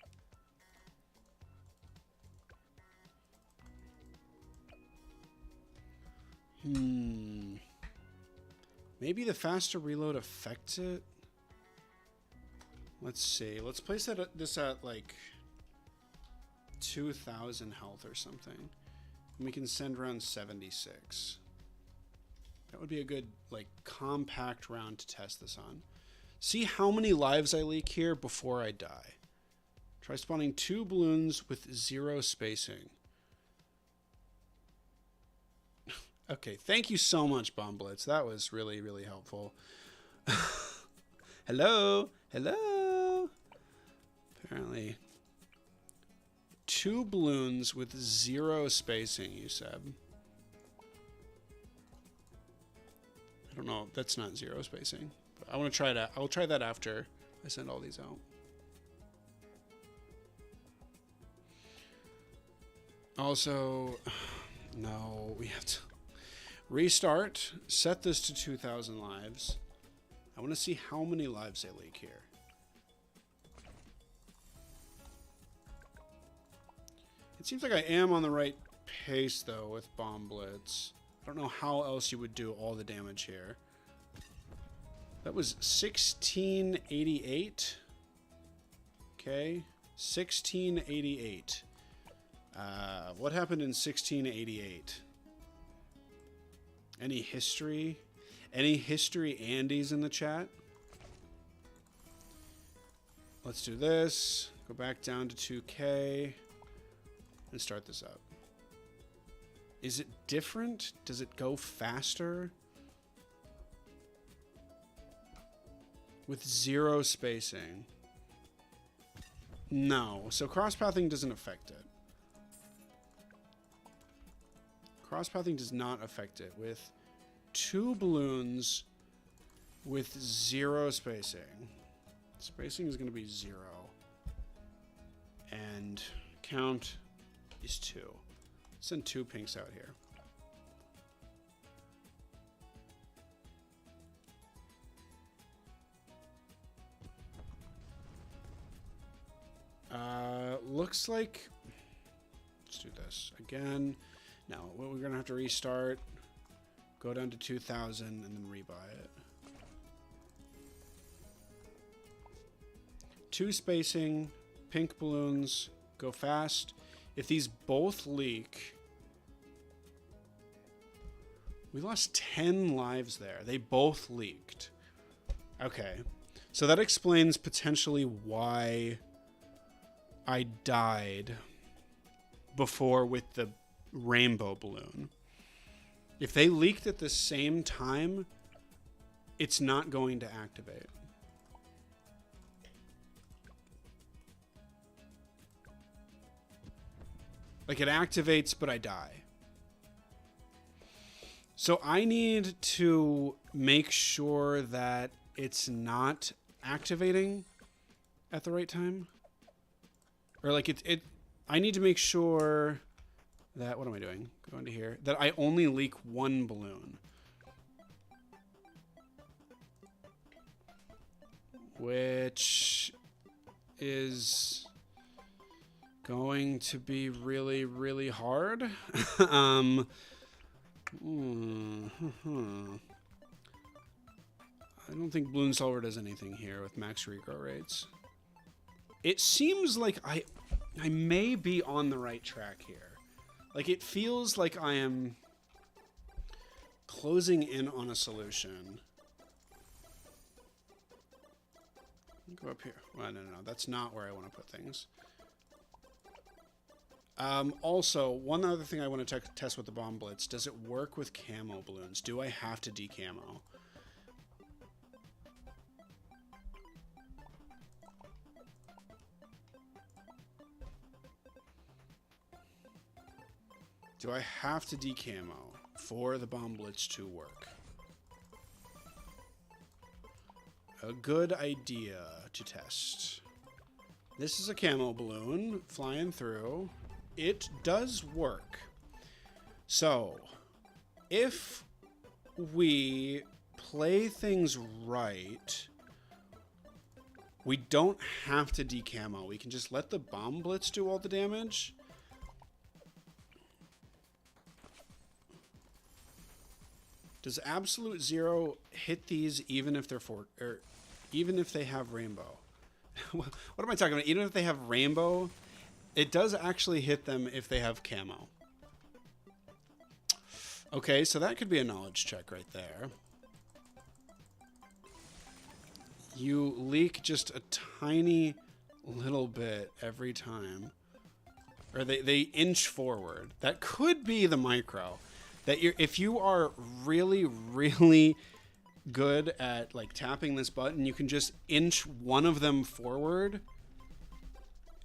Speaker 1: Maybe the faster reload affects it? Let's see. Let's place this at like 2,000 health or something. And we can send around 76. That would be a good, like, compact round to test this on. See how many lives I leak here before I die. Try spawning 2 balloons with 0 spacing. Okay, thank you so much, Bomb Blitz. That was really, really helpful. Hello? Hello? Apparently. 2 balloons with 0 spacing, you said. I don't know. That's not 0 spacing. But I want to try that. I'll try that after I send all these out. Also, no, we have to restart. Set this to 2,000 lives. I want to see how many lives they leak here. It seems like I am on the right pace, though, with Bomb Blitz. I don't know how else you would do all the damage here. That was 1688. Okay, 1688. What happened in 1688? Any history? Any history Andes in the chat? Let's do this. Go back down to 2K and start this up. Is it different? Does it go faster? With 0 spacing. No, so cross-pathing doesn't affect it. Cross-pathing does not affect it. With 2 balloons with 0 spacing. Spacing is going to be 0. And count is 2. Send 2 pinks out here. Looks like... Let's do this again. Now, we're going to have to restart. Go down to 2,000 and then rebuy it. 2 spacing, pink balloons, go fast. If these both leak... We lost 10 lives there. They both leaked. Okay. So that explains potentially why I died before with the rainbow balloon. If they leaked at the same time, it's not going to activate. Like, it activates, but I die. So I need to make sure that it's not activating at the right time. Or like I need to make sure that, what am I doing? Go into here. That I only leak 1 balloon. Which is going to be really, really hard. I don't think Bloon Solver does anything here with max regrow rates. It seems like I may be on the right track here. Like, it feels like I am closing in on a solution. Go up here. Well, no. That's not where I want to put things. Also, one other thing I want to test with the Bomb Blitz. Does it work with camo balloons? Do I have to decamo? Do I have to decamo for the Bomb Blitz to work? A good idea to test. This is a camo balloon flying through. It does work. So, if we play things right, we don't have to decamo. We can just let the bomb blitz do all the damage. Does absolute zero hit these even if they're even if they have rainbow? What am I talking about? Even if they have rainbow, it does actually hit them if they have camo. Okay, so that could be a knowledge check right there. You leak just a tiny little bit every time. Or they inch forward. That could be the micro. That if you are really, really good at like tapping this button, you can just inch one of them forward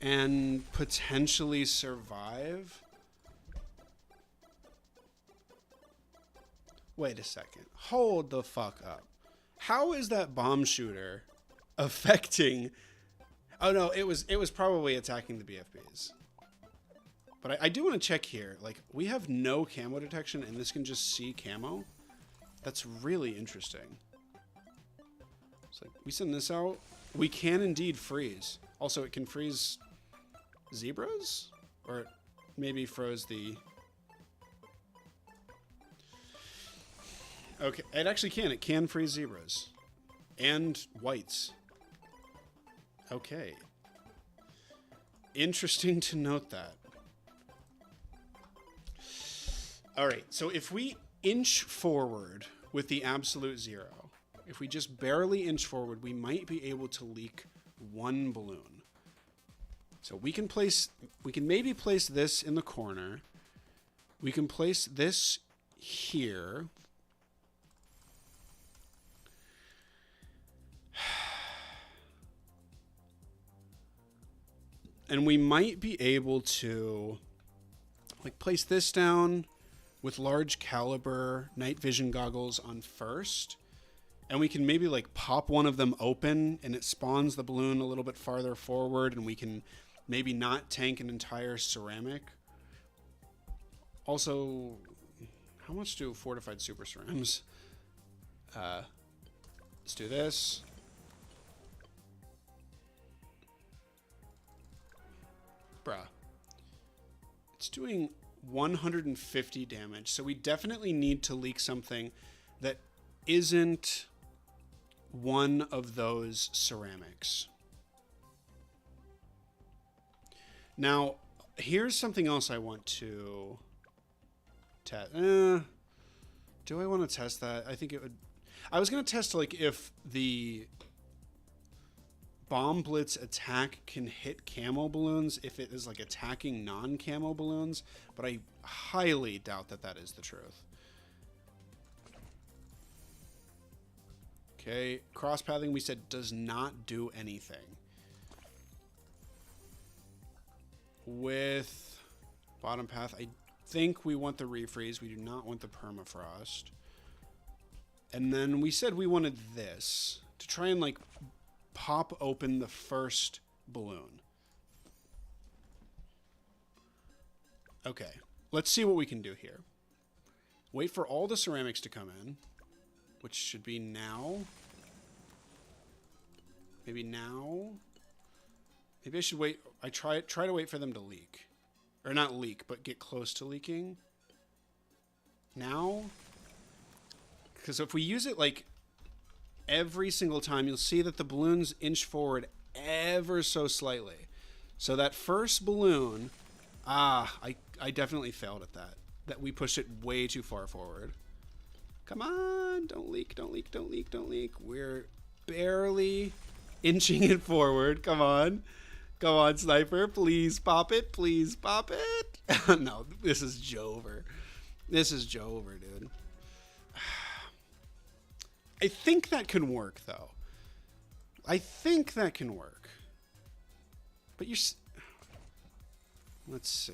Speaker 1: and potentially survive. Wait a second. Hold the fuck up. How is that bomb shooter affecting? Oh no, it was probably attacking the BFBs. But I do want to check here. Like, we have no camo detection, and this can just see camo. That's really interesting. It's like, we send this out. We can indeed freeze. Also, it can freeze zebras? Or it maybe froze the... Okay, it actually can. It can freeze zebras. And whites. Okay. Interesting to note that. All right, so if we inch forward with the absolute zero, if we just barely inch forward, we might be able to leak one balloon. So we can maybe place this in the corner. We can place this here. And we might be able to like place this down with large caliber night vision goggles on first, and we can maybe like pop one of them open and it spawns the balloon a little bit farther forward, and we can maybe not tank an entire ceramic. Also, how much do fortified super cerams? Let's do this. Bruh. It's doing 150 damage, so we definitely need to leak something that isn't one of those ceramics. Now, here's something else I want to test. Do I want to test that? I think it would... I was going to test like if the bomb blitz attack can hit camo balloons if it is like attacking non-camo balloons, but I highly doubt that that is the truth. Okay, cross pathing we said does not do anything. With bottom path, I think we want the refreeze. We do not want the permafrost. And then we said we wanted this to try and like pop open the first balloon. Okay, let's see what we can do here. Wait for all the ceramics to come in, which should be now. Maybe now. Maybe I should wait. I try to wait for them to leak. Or not leak, but get close to leaking. Now. Because if we use it like every single time, you'll see that the balloons inch forward ever so slightly. So that first balloon, I definitely failed at that. That we pushed it way too far forward. Come on, don't leak, don't leak, don't leak, don't leak. We're barely inching it forward. Come on. Come on, sniper. Please pop it. Please pop it. No, this is Jover. This is Jover, dude. I think that can work, though. I think that can work. But you're... Let's see.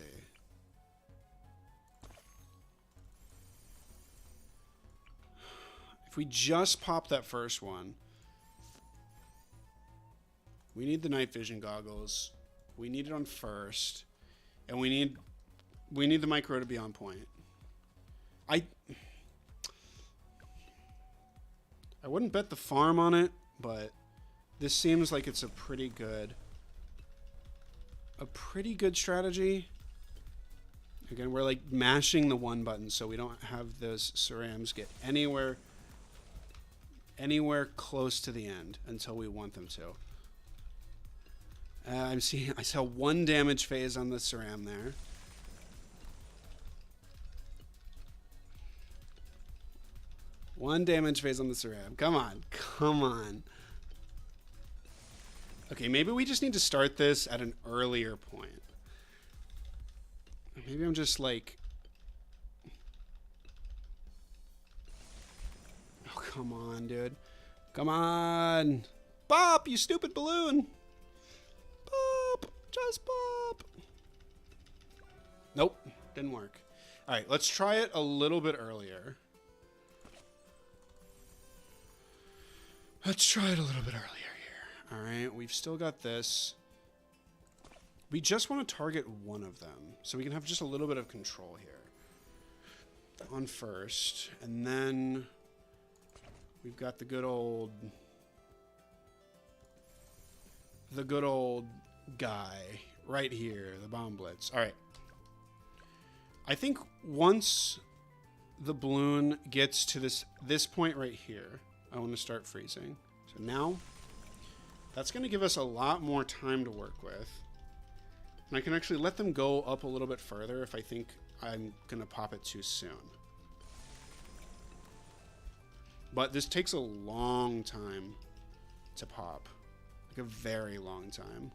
Speaker 1: If we just pop that first one, we need the night vision goggles. We need it on first, and we need the micro to be on point. I wouldn't bet the farm on it, but this seems like it's a pretty good strategy. Again, we're like mashing the 1 button so we don't have those cerams get anywhere close to the end until we want them to. I saw 1 damage phase on the ceram there. One damage phase on the ceram. Come on. Come on. Okay, maybe we just need to start this at an earlier point. Maybe I'm just like... Oh, come on, dude. Come on. Bop, you stupid balloon. Bop. Just bop. Nope. Didn't work. All right, let's try it a little bit earlier. Let's try it a little bit earlier here. All right, we've still got this. We just want to target one of them, so we can have just a little bit of control here. On first, and then we've got the good old guy right here, the bomb blitz. All right. I think once the balloon gets to this point right here, I want to start freezing. So now, that's going to give us a lot more time to work with. And I can actually let them go up a little bit further if I think I'm going to pop it too soon. But this takes a long time to pop. Like a very long time.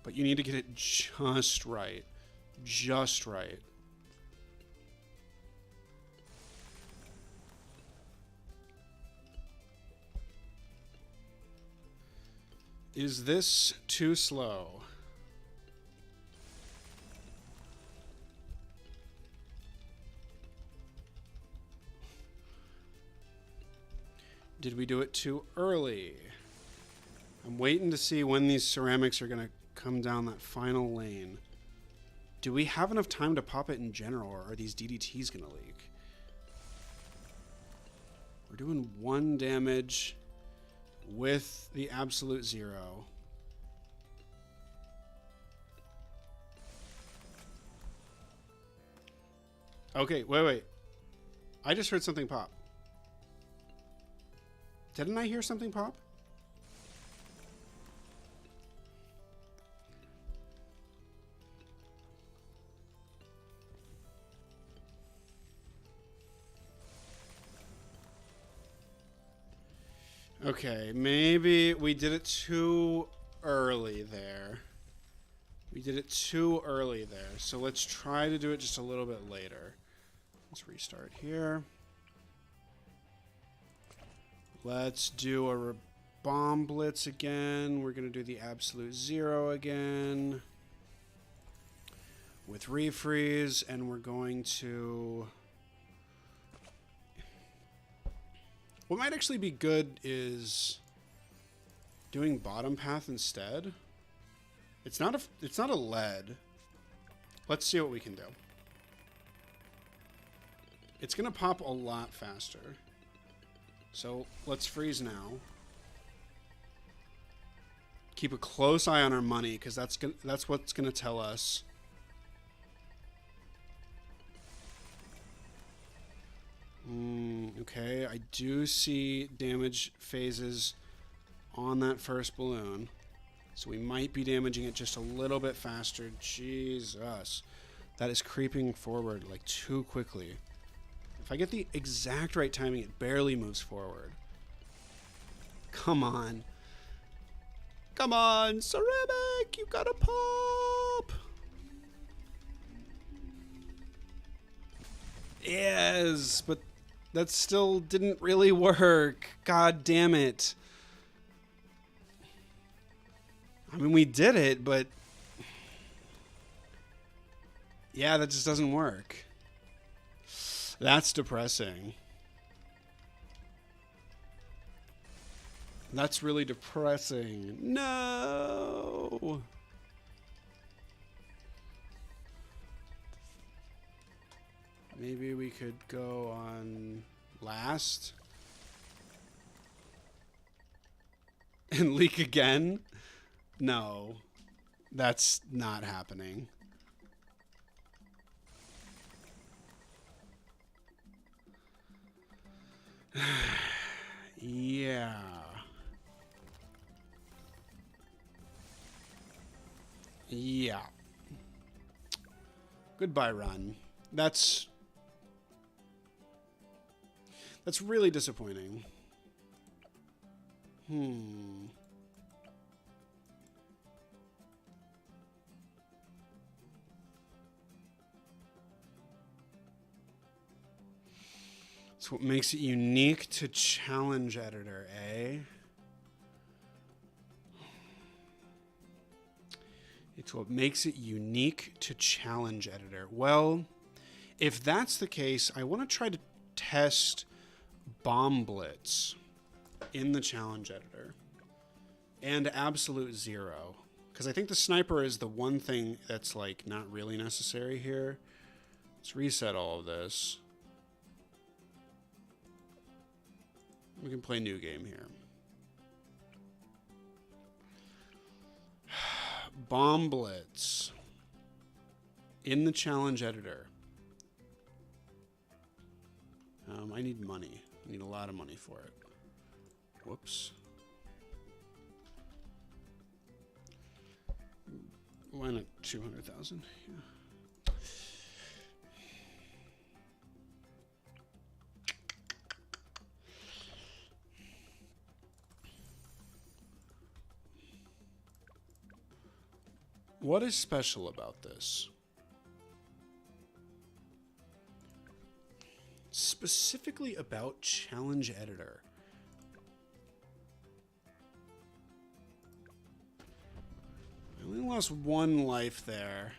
Speaker 1: But you need to get it just right. Just right. Is this too slow? Did we do it too early? I'm waiting to see when these ceramics are going to come down that final lane. Do we have enough time to pop it in general, or are these DDTs going to leak? We're doing 1 damage with the absolute 0. Okay, wait. I just heard something pop. Didn't I hear something pop? Okay, maybe we did it too early there. We did it too early there. So let's try to do it just a little bit later. Let's restart here. Let's do a bomb blitz again. We're going to do the absolute 0 again. With refreeze, and we're going to... What might actually be good is doing bottom path instead. It's not a lead. Let's see what we can do. It's going to pop a lot faster. So let's freeze now. Keep a close eye on our money, because that's what's going to tell us. Okay, I do see damage phases on that first balloon. So we might be damaging it just a little bit faster. Jesus. That is creeping forward like too quickly. If I get the exact right timing, it barely moves forward. Come on. Come on, ceramic! You gotta pop! Yes, but that still didn't really work. God damn it. I mean, we did it, but... yeah, that just doesn't work. That's depressing. That's really depressing. No! Maybe we could go on last. And leak again? No. That's not happening. Yeah. Yeah. Goodbye, run. That's really disappointing. It's what makes it unique to Challenge Editor, eh? It's what makes it unique to Challenge Editor. Well, if that's the case, I want to try to test Bomb Blitz in the Challenge Editor and Absolute Zero, because I think the sniper is the one thing that's like not really necessary here. Let's reset all of this. We can play new game here. Bomb Blitz in the Challenge Editor. I need money. I need a lot of money for it. Whoops. Why not 200,000? Yeah. What is special about this? Specifically about Challenge Editor. I only lost one life there.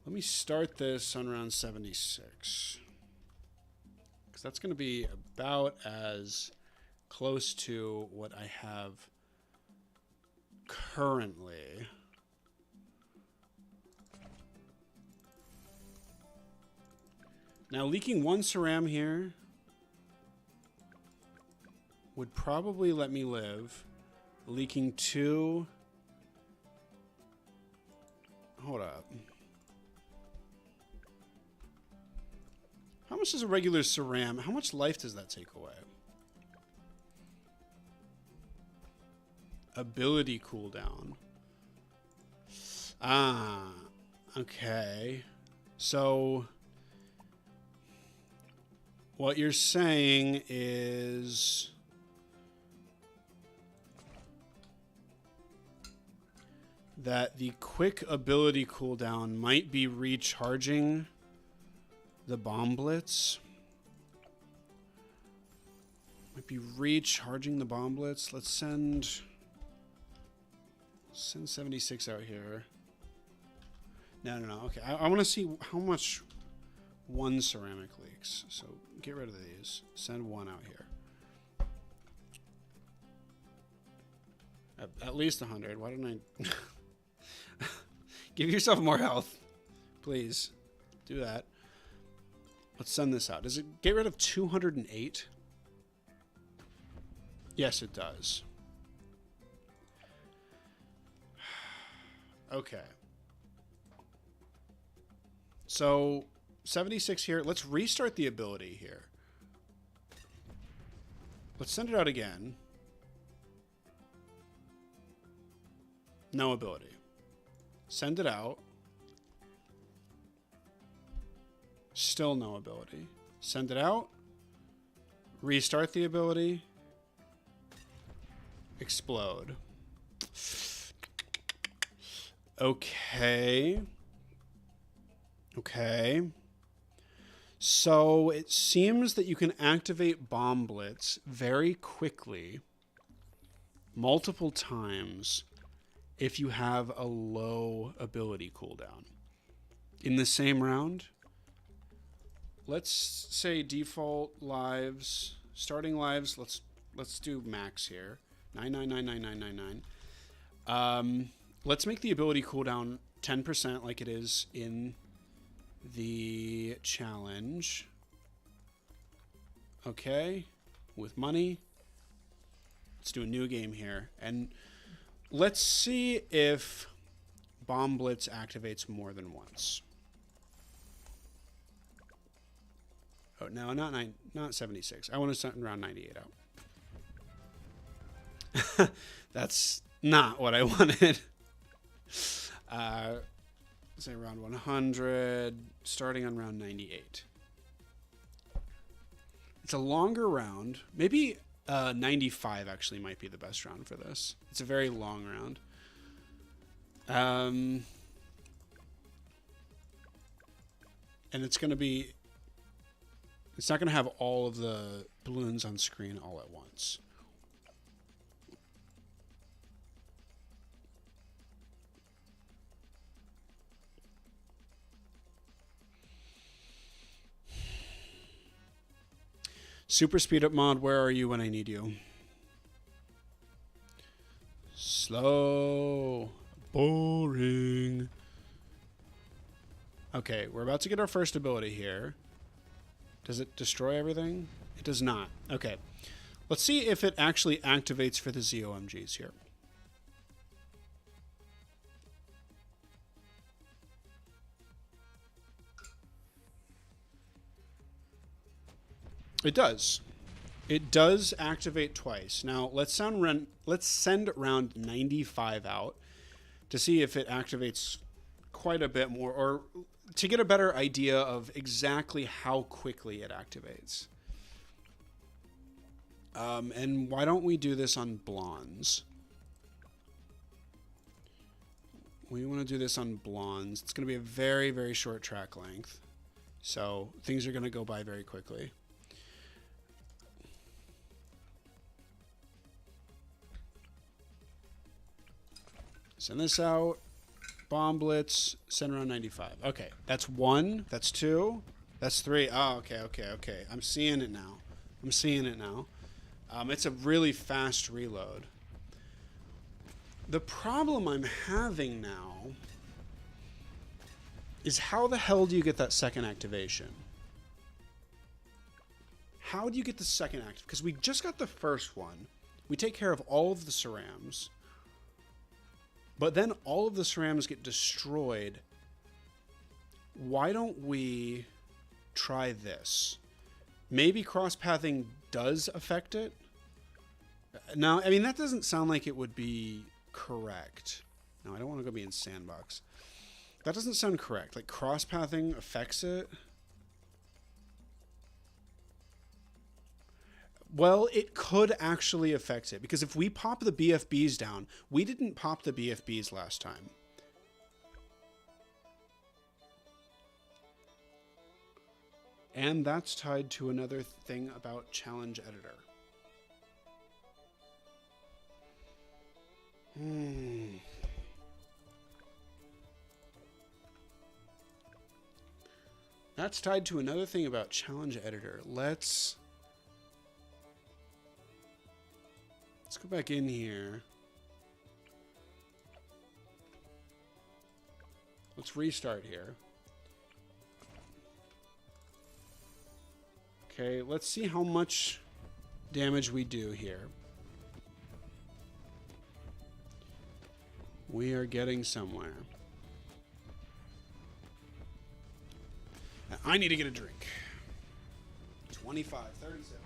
Speaker 1: Let me start this on round 76. Because that's going to be about as close to what I have currently. Now, leaking one Ceram here would probably let me live. Leaking two. Hold up. How much is a regular Ceram? How much life does that take away? Ability cooldown. Ah, okay. So what you're saying is that the quick ability cooldown might be recharging the Bomb Blitz. Might be recharging the Bomb Blitz. Let's send 76 out here. No. Okay, I want to see how much one ceramic leaks. So get rid of these. Send one out here. At least 100. Why don't I... Give yourself more health. Please. Do that. Let's send this out. Does it get rid of 208? Yes, it does. Okay. So, 76 here. Let's restart the ability here. Let's send it out again. No ability. Send it out. Still no ability. Send it out. Restart the ability. Explode. Okay. Okay. So it seems that you can activate Bomb Blitz very quickly, multiple times, if you have a low ability cooldown. In the same round, let's say default lives, starting lives, let's do max here. 9999999. Let's make the ability cooldown 10% like it is in the challenge. Okay, with money. Let's do a new game here. And let's see if Bomb Blitz activates more than once. Oh, no, not 76. I want to send around 98 out. That's not what I wanted. Say around 100, starting on round 98. It's a longer round. Maybe 95 actually might be the best round for this. It's a very long round. And it's going to be... It's not going to have all of the balloons on screen all at once. Super speed up mod, where are you when I need you? Slow. Boring. Okay, we're about to get our first ability here. Does it destroy everything? It does not. Okay. Let's see if it actually activates for the ZOMGs here. It does. It does activate twice. Now, let's send round 95 out to see if it activates quite a bit more, or to get a better idea of exactly how quickly it activates. And why don't we do this on blondes? We want to do this on blondes. It's going to be a very, very short track length. So things are going to go by very quickly. Send this out. Bomb Blitz. Send around 95. Okay, that's 1. That's 2. That's 3. Oh, okay. I'm seeing it now. It's a really fast reload. The problem I'm having now is how the hell do you get that second activation? How do you get the second active? Because we just got the first one. We take care of all of the cerams. But then all of the cerams get destroyed. Why don't we try this? Maybe cross-pathing does affect it. Now, I mean, that doesn't sound like it would be correct. No, I don't want to go be in sandbox. That doesn't sound correct. Like, cross-pathing affects it. Well, it could actually affect it, because if we pop the BFBs down, we didn't pop the BFBs last time. And that's tied to another thing about Challenge Editor. That's tied to another thing about Challenge Editor. Let's go back in here. Let's restart here. Okay, let's see how much damage we do here. We are getting somewhere. Now, I need to get a drink. 25, 37.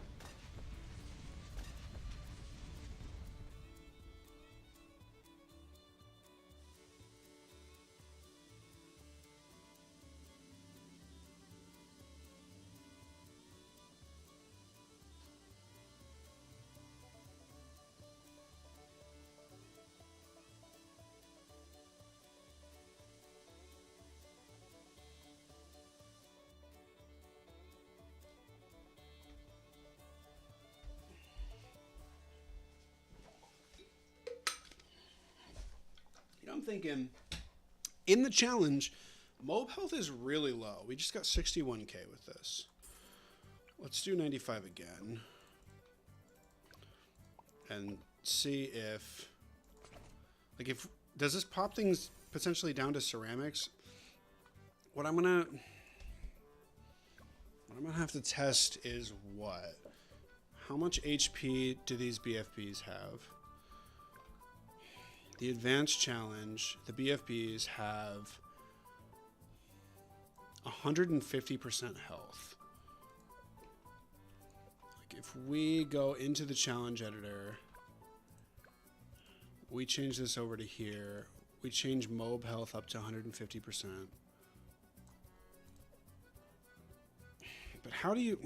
Speaker 1: I'm thinking, in the challenge, mob health is really low. We just got 61k with this. Let's do 95 again. And see if... Like, does this pop things potentially down to ceramics. What I'm gonna have to test is what? How much HP do these BFBs have? The advanced challenge, the BFBs have 150% health. Like if we go into the challenge editor, we change this over to here, we change MOB health up to 150%. But how do you...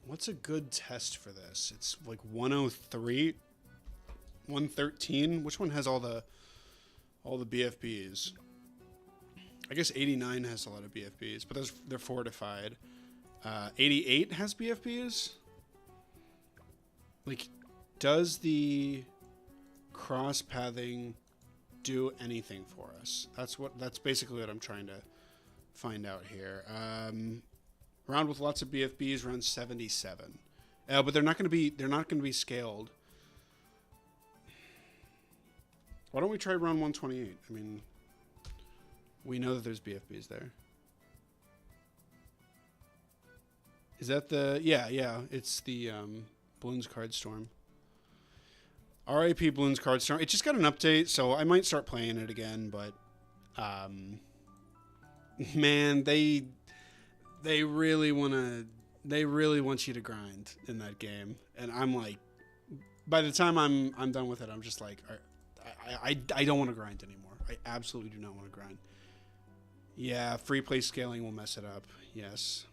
Speaker 1: What's a good test for this? It's like 103, 113. Which one has all the BFBs? I guess 89 has a lot of BFBs, but they're fortified. 88 has BFBs. Like, does the cross pathing do anything for us? That's basically what I'm trying to find out here. Round with lots of BFBs, round 77. But they're not going to be scaled. Why don't we try round 128? I mean, we know that there's BFBs there. Is that the... Yeah, it's the Bloons Card Storm. RIP Bloons Card Storm. It just got an update, so I might start playing it again, but... man, they really want you to grind in that game. And I'm like... By the time I'm done with it, I'm just like... I don't want to grind anymore. I absolutely do not want to grind. Yeah, free play scaling will mess it up. Yes.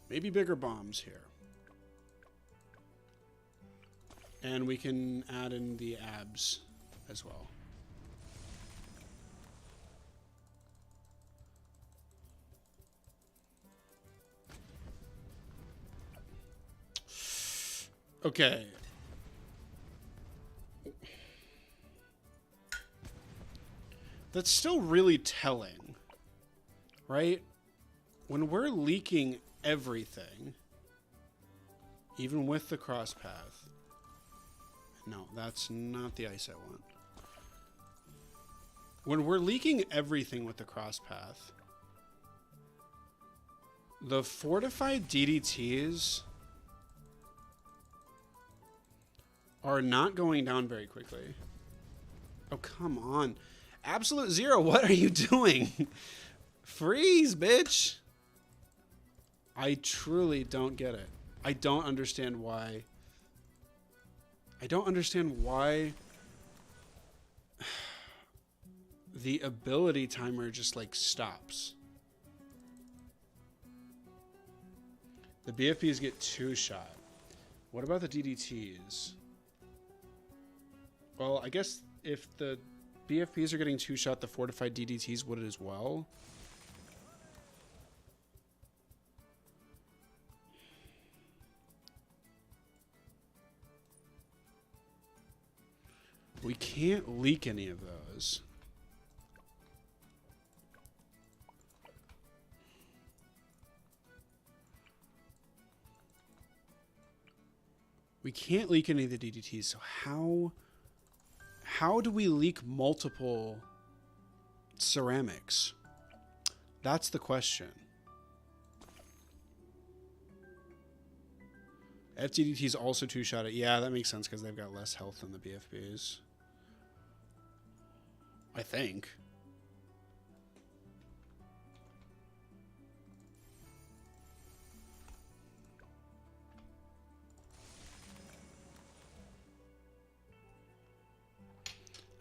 Speaker 1: Maybe bigger bombs here. And we can add in the abs as well. Okay. That's still really telling, right? When we're leaking everything, even with the cross path. No, that's not the ice I want. When we're leaking everything with the cross path, the fortified DDTs are not going down very quickly. Oh, come on. Absolute Zero, what are you doing? Freeze, bitch. I truly don't get it. I don't understand why. I don't understand why the ability timer just like stops. The BFBs get 2-shot. What about the DDTs? Well, I guess if the BFBs are getting 2-shot, the fortified DDTs would as well. We can't leak any of those. We can't leak any of the DDTs, so how do we leak multiple ceramics? That's the question. FDDT is also 2-shot it. Yeah, that makes sense because they've got less health than the BFBs. I think.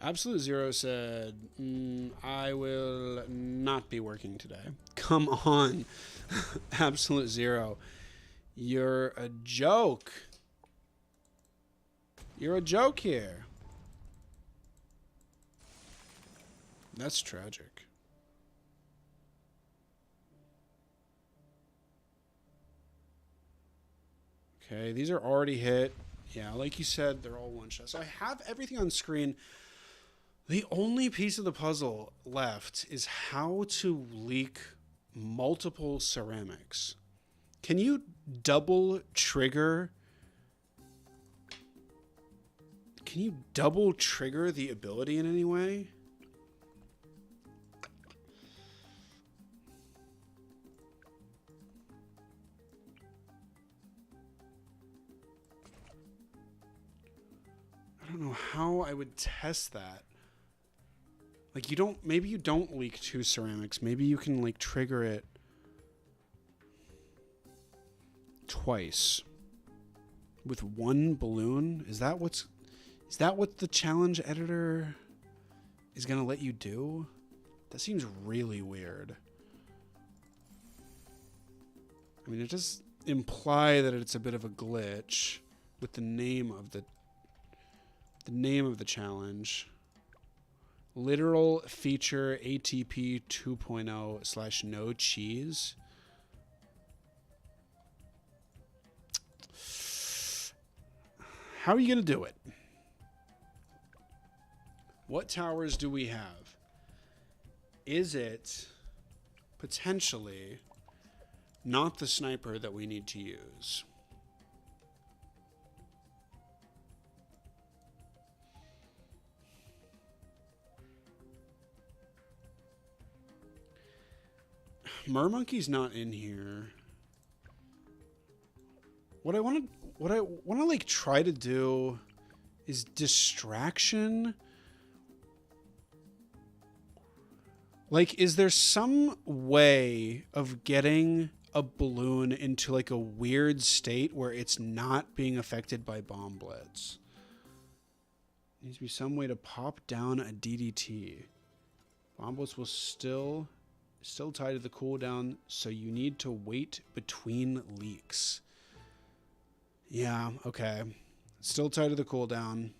Speaker 1: Absolute Zero said, I will not be working today. Come on. Absolute Zero. You're a joke. You're a joke here. That's tragic. Okay, these are already hit. Yeah, like you said, they're all 1-shot. So I have everything on screen. The only piece of the puzzle left is how to leak multiple ceramics. Can you double trigger Can you double trigger the ability in any way? I don't know how I would test that. Like, you don't, maybe you don't leak 2 ceramics. Maybe you can, like, trigger it twice with 1 balloon. Is that what the challenge editor is going to let you do? That seems really weird. I mean, it does imply that it's a bit of a glitch with the name of the challenge. Literal feature ATP 2.0 / no cheese. How are you going to do it? What towers do we have? Is it potentially not the sniper that we need to use? Mermonkey's not in here. What I want to like try to do is distraction. Like, is there some way of getting a balloon into like a weird state where it's not being affected by bomb blitz? There needs to be some way to pop down a DDT. Bomb blitz will still tied to the cooldown, so you need to wait between leaks. Yeah, okay. Still tied to the cooldown.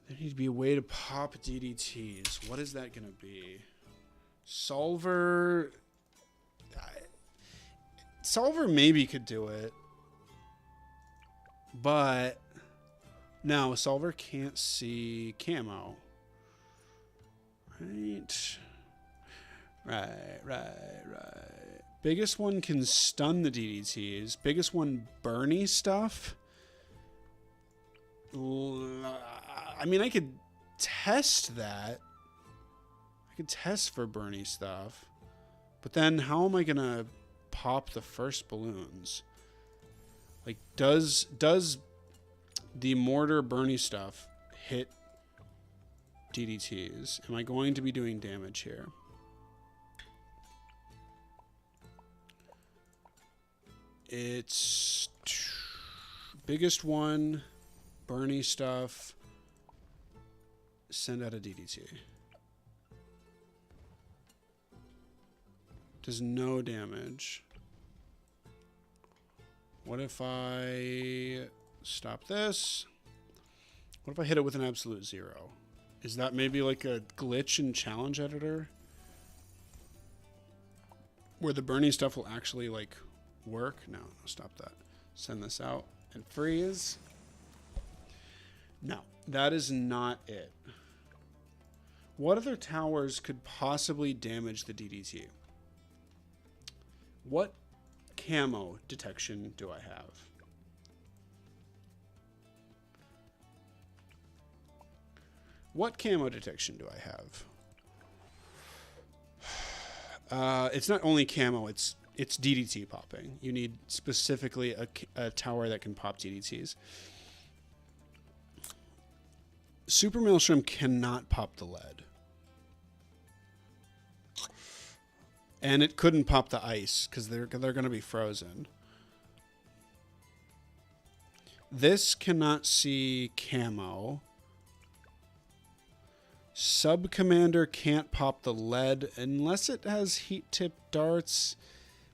Speaker 1: There needs to be a way to pop DDTs. What is that going to be? Solver... Solver maybe could do it. But... no, Solver can't see camo. Right. Right. Biggest one can stun the DDTs. Biggest one, Bernie stuff. I mean, I could test that. I could test for Bernie stuff. But then how am I going to pop the first balloons? Like, does the mortar Bernie stuff hit DDTs? Am I going to be doing damage here? It's biggest one, Bernie stuff, send out a DDT. Does no damage. What if I stop this? What if I hit it with an absolute 0? Is that maybe like a glitch in challenge editor? Where the Bernie stuff will actually like work? No, stop that. Send this out and freeze. No, that is not it. What other towers could possibly damage the DDT? What camo detection do I have? What camo detection do I have? It's not only camo, it's DDT popping. You need specifically a tower that can pop DDTs. Super Maelstrom cannot pop the lead. And it couldn't pop the ice because they're going to be frozen. This cannot see camo. Sub Commander can't pop the lead unless it has heat tip darts.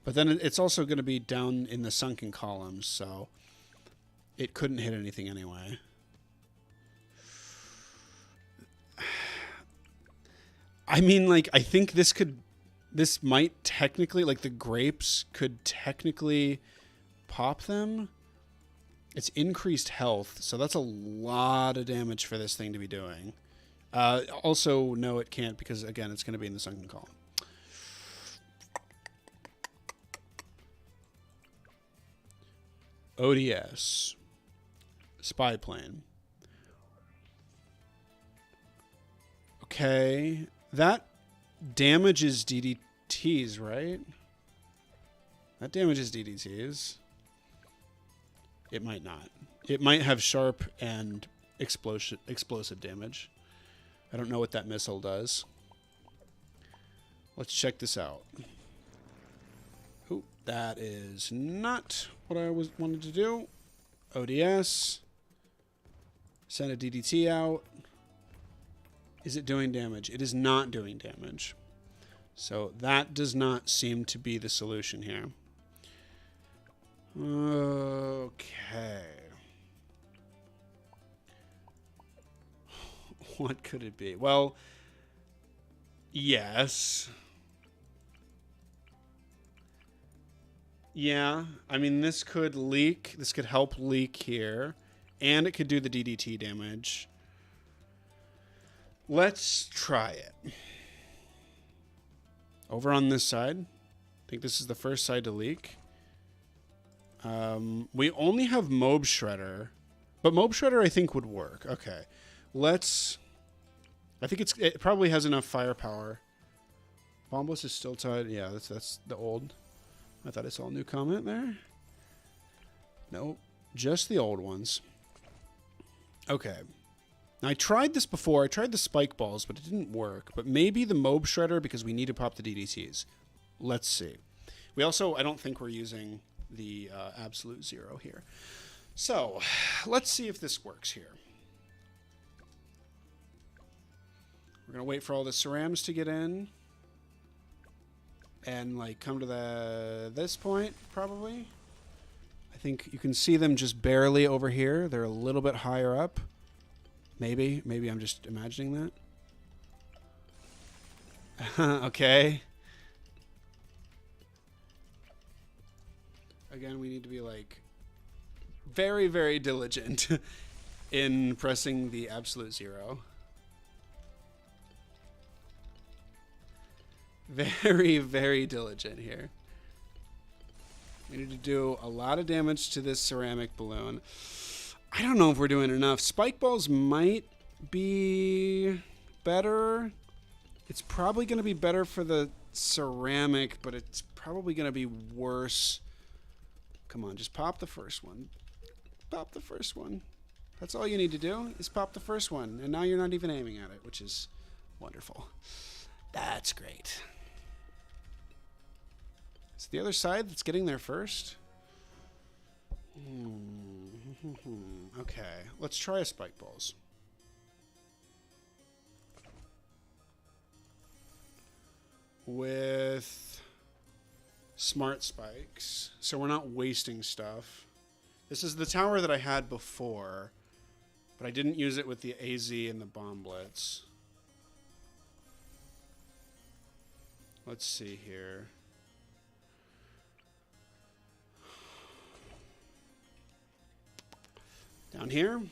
Speaker 1: But then it's also going to be down in the sunken columns, so it couldn't hit anything anyway. I mean, like, I think this might technically, like, the grapes could technically pop them. It's increased health, so that's a lot of damage for this thing to be doing. Also, no, it can't because, again, it's going to be in the sunken column. ODS. spy plane. Okay, that damages DDTs, right? That damages DDTs. It might not. It might have sharp and explosive damage. I don't know what that missile does. Let's check this out. Oh, that is not what I wanted to do. ODS. Send a DDT out. Is it doing damage? It is not doing damage. So that does not seem to be the solution here. Okay. What could it be? Well, yes. Yeah, I mean, this could leak. This could help leak here. And it could do the DDT damage. Let's try it. Over on this side. I think this is the first side to leak. We only have Mob Shredder. But Mob Shredder, I think, would work. Okay. Let's... I think it probably has enough firepower. Bombless is still tied. Yeah, that's the old... I thought I saw a new comment there. Nope. Just the old ones. Okay. Now, I tried this before. I tried the spike balls, but it didn't work. But maybe the Mob Shredder because we need to pop the DDTs. Let's see. We also, I don't think we're using the absolute zero here. So, let's see if this works here. We're going to wait for all the cerams to get in. And, like, come to this point, probably. I think you can see them just barely over here. They're a little bit higher up. Maybe. Maybe I'm just imagining that. Okay. Again, we need to be, like, very, very diligent in pressing the absolute zero. Very, very diligent here. We need to do a lot of damage to this ceramic balloon. I don't know if we're doing enough. Spike balls might be better. It's probably going to be better for the ceramic, but it's probably going to be worse. Come on, just pop the first one. Pop the first one. That's all you need to do is pop the first one. And now you're not even aiming at it, which is wonderful. That's great. It's the other side that's getting there first. Okay, let's try a spike balls. With smart spikes, so we're not wasting stuff. This is the tower that I had before, but I didn't use it with the AZ and the bomb blitz. Let's see here. Down here.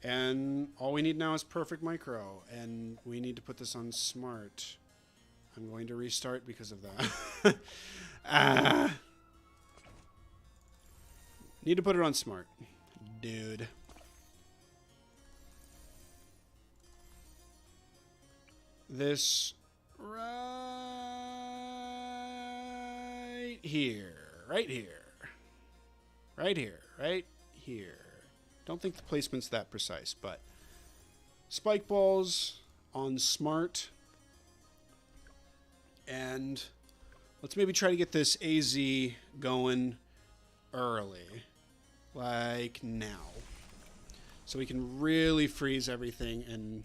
Speaker 1: And all we need now is perfect micro. And we need to put this on smart. I'm going to restart because of that. Need to put it on smart. Dude. This right here. Right here. Right here. Right here. Don't think the placement's that precise, but spike balls on smart. And let's maybe try to get this AZ going early. Like now. So we can really freeze everything and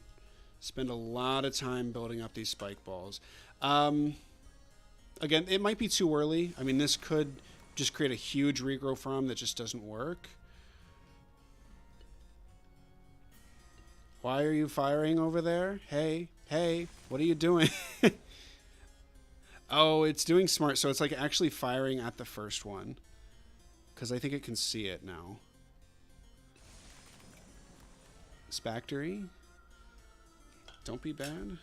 Speaker 1: spend a lot of time building up these spike balls. Again, it might be too early. I mean, this could just create a huge regrow farm that just doesn't work. Why are you firing over there? Hey, hey, what are you doing? Oh, it's doing smart. So it's like actually firing at the first one. Because I think it can see it now. Spactory. Don't be bad.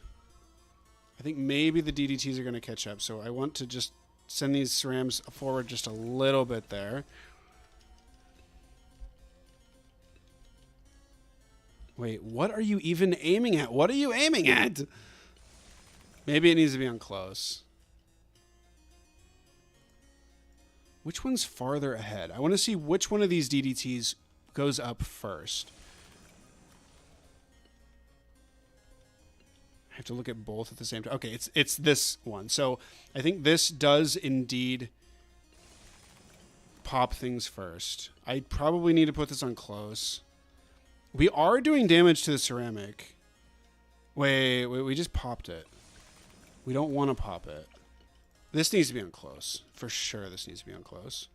Speaker 1: I think maybe the DDTs are going to catch up. So I want to just send these cerams forward just a little bit there. Wait, what are you even aiming at? What are you aiming at? Maybe it needs to be on close. Which one's farther ahead? I want to see which one of these DDTs goes up first. I have to look at both at the same time. Okay, it's this one. So I think this does indeed pop things first. I probably need to put this on close. We are doing damage to the ceramic. Wait, we just popped it. We don't want to pop it. This needs to be on close. For sure, this needs to be on close.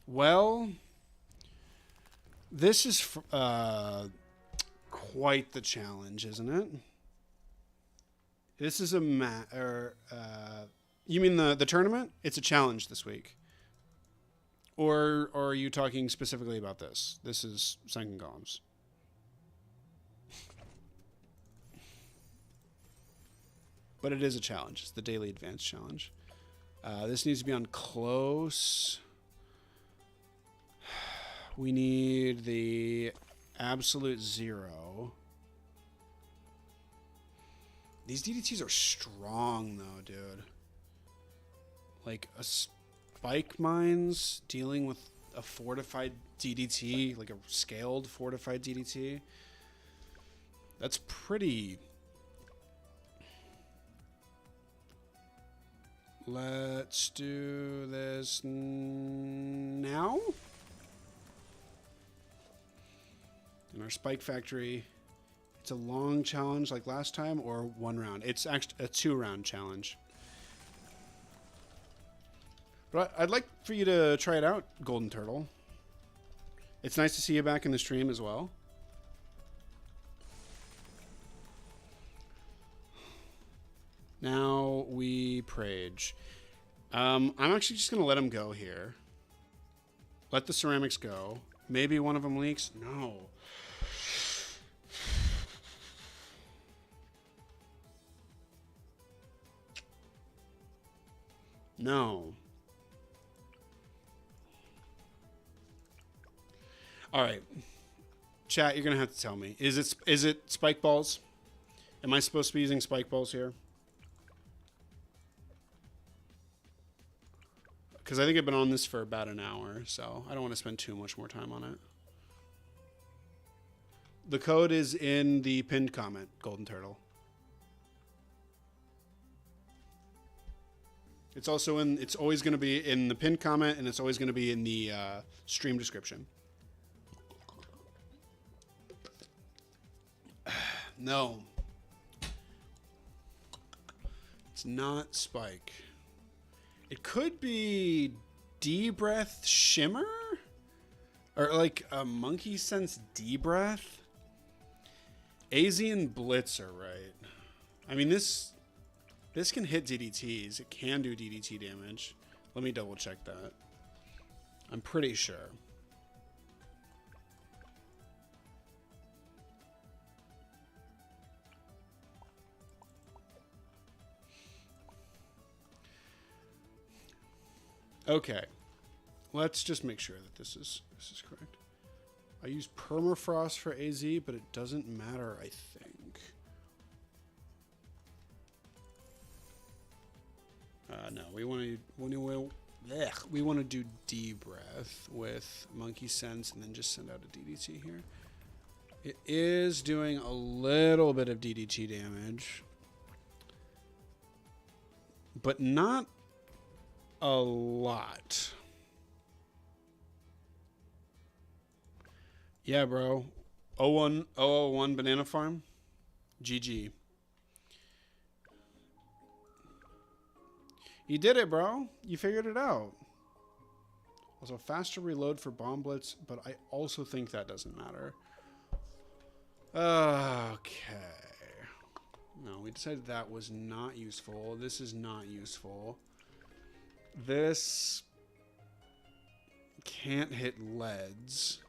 Speaker 1: Well, this is quite the challenge, isn't it? This is a you mean the tournament? It's a challenge this week. Or are you talking specifically about this? This is Sunken Golems. But it is a challenge. It's the daily advanced challenge. This needs to be on close. We need the absolute 0. These DDTs are strong, though, dude. Like, a spike mines dealing with a fortified DDT, like a scaled fortified DDT. That's pretty... Let's do this now. In our spike factory, it's a long challenge like last time, or 1 round. It's actually a 2-round challenge. But I'd like for you to try it out, Golden Turtle. It's nice to see you back in the stream as well. Now we Prage. I'm actually just going to let him go here. Let the ceramics go. Maybe one of them leaks. No. No. All right. Chat, you're going to have to tell me. Is it spike balls? Am I supposed to be using spike balls here? Because I think I've been on this for about an hour, so I don't want to spend too much more time on it. The code is in the pinned comment, Golden Turtle. It's also in. It's always going to be in the pinned comment, and it's always going to be in the stream description. No. It's not Spike. It could be D-Breath Shimmer? Or like a Monkey Sense D-Breath? AZ and Blitz are right. I mean, this can hit DDTs. It can do DDT damage. Let me double check that. I'm pretty sure. Okay, let's just make sure that this is correct. I use Permafrost for AZ, but it doesn't matter, I think. No, we want to do D-Breath with Monkey Sense and then just send out a DDT here. It is doing a little bit of DDT damage, but not a lot. Yeah, bro. 001 Banana Farm. GG. You did it, bro. You figured it out. Also, faster reload for Bomb Blitz, but I also think that doesn't matter. Okay. No, we decided that was not useful. This is not useful. This can't hit leads.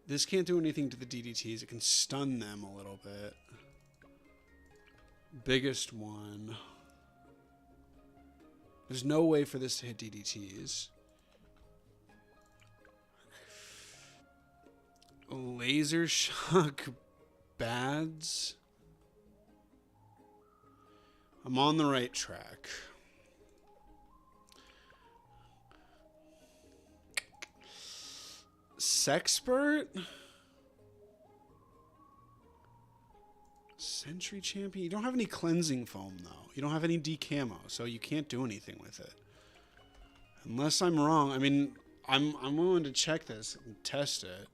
Speaker 1: This can't do anything to the DDTs. It can stun them a little bit. Biggest one. There's no way for this to hit DDTs. Laser shock bads. I'm on the right track. Sexpert? Sentry Champion? You don't have any cleansing foam, though. You don't have any decamo, so you can't do anything with it. Unless I'm wrong. I mean, I'm willing to check this and test it.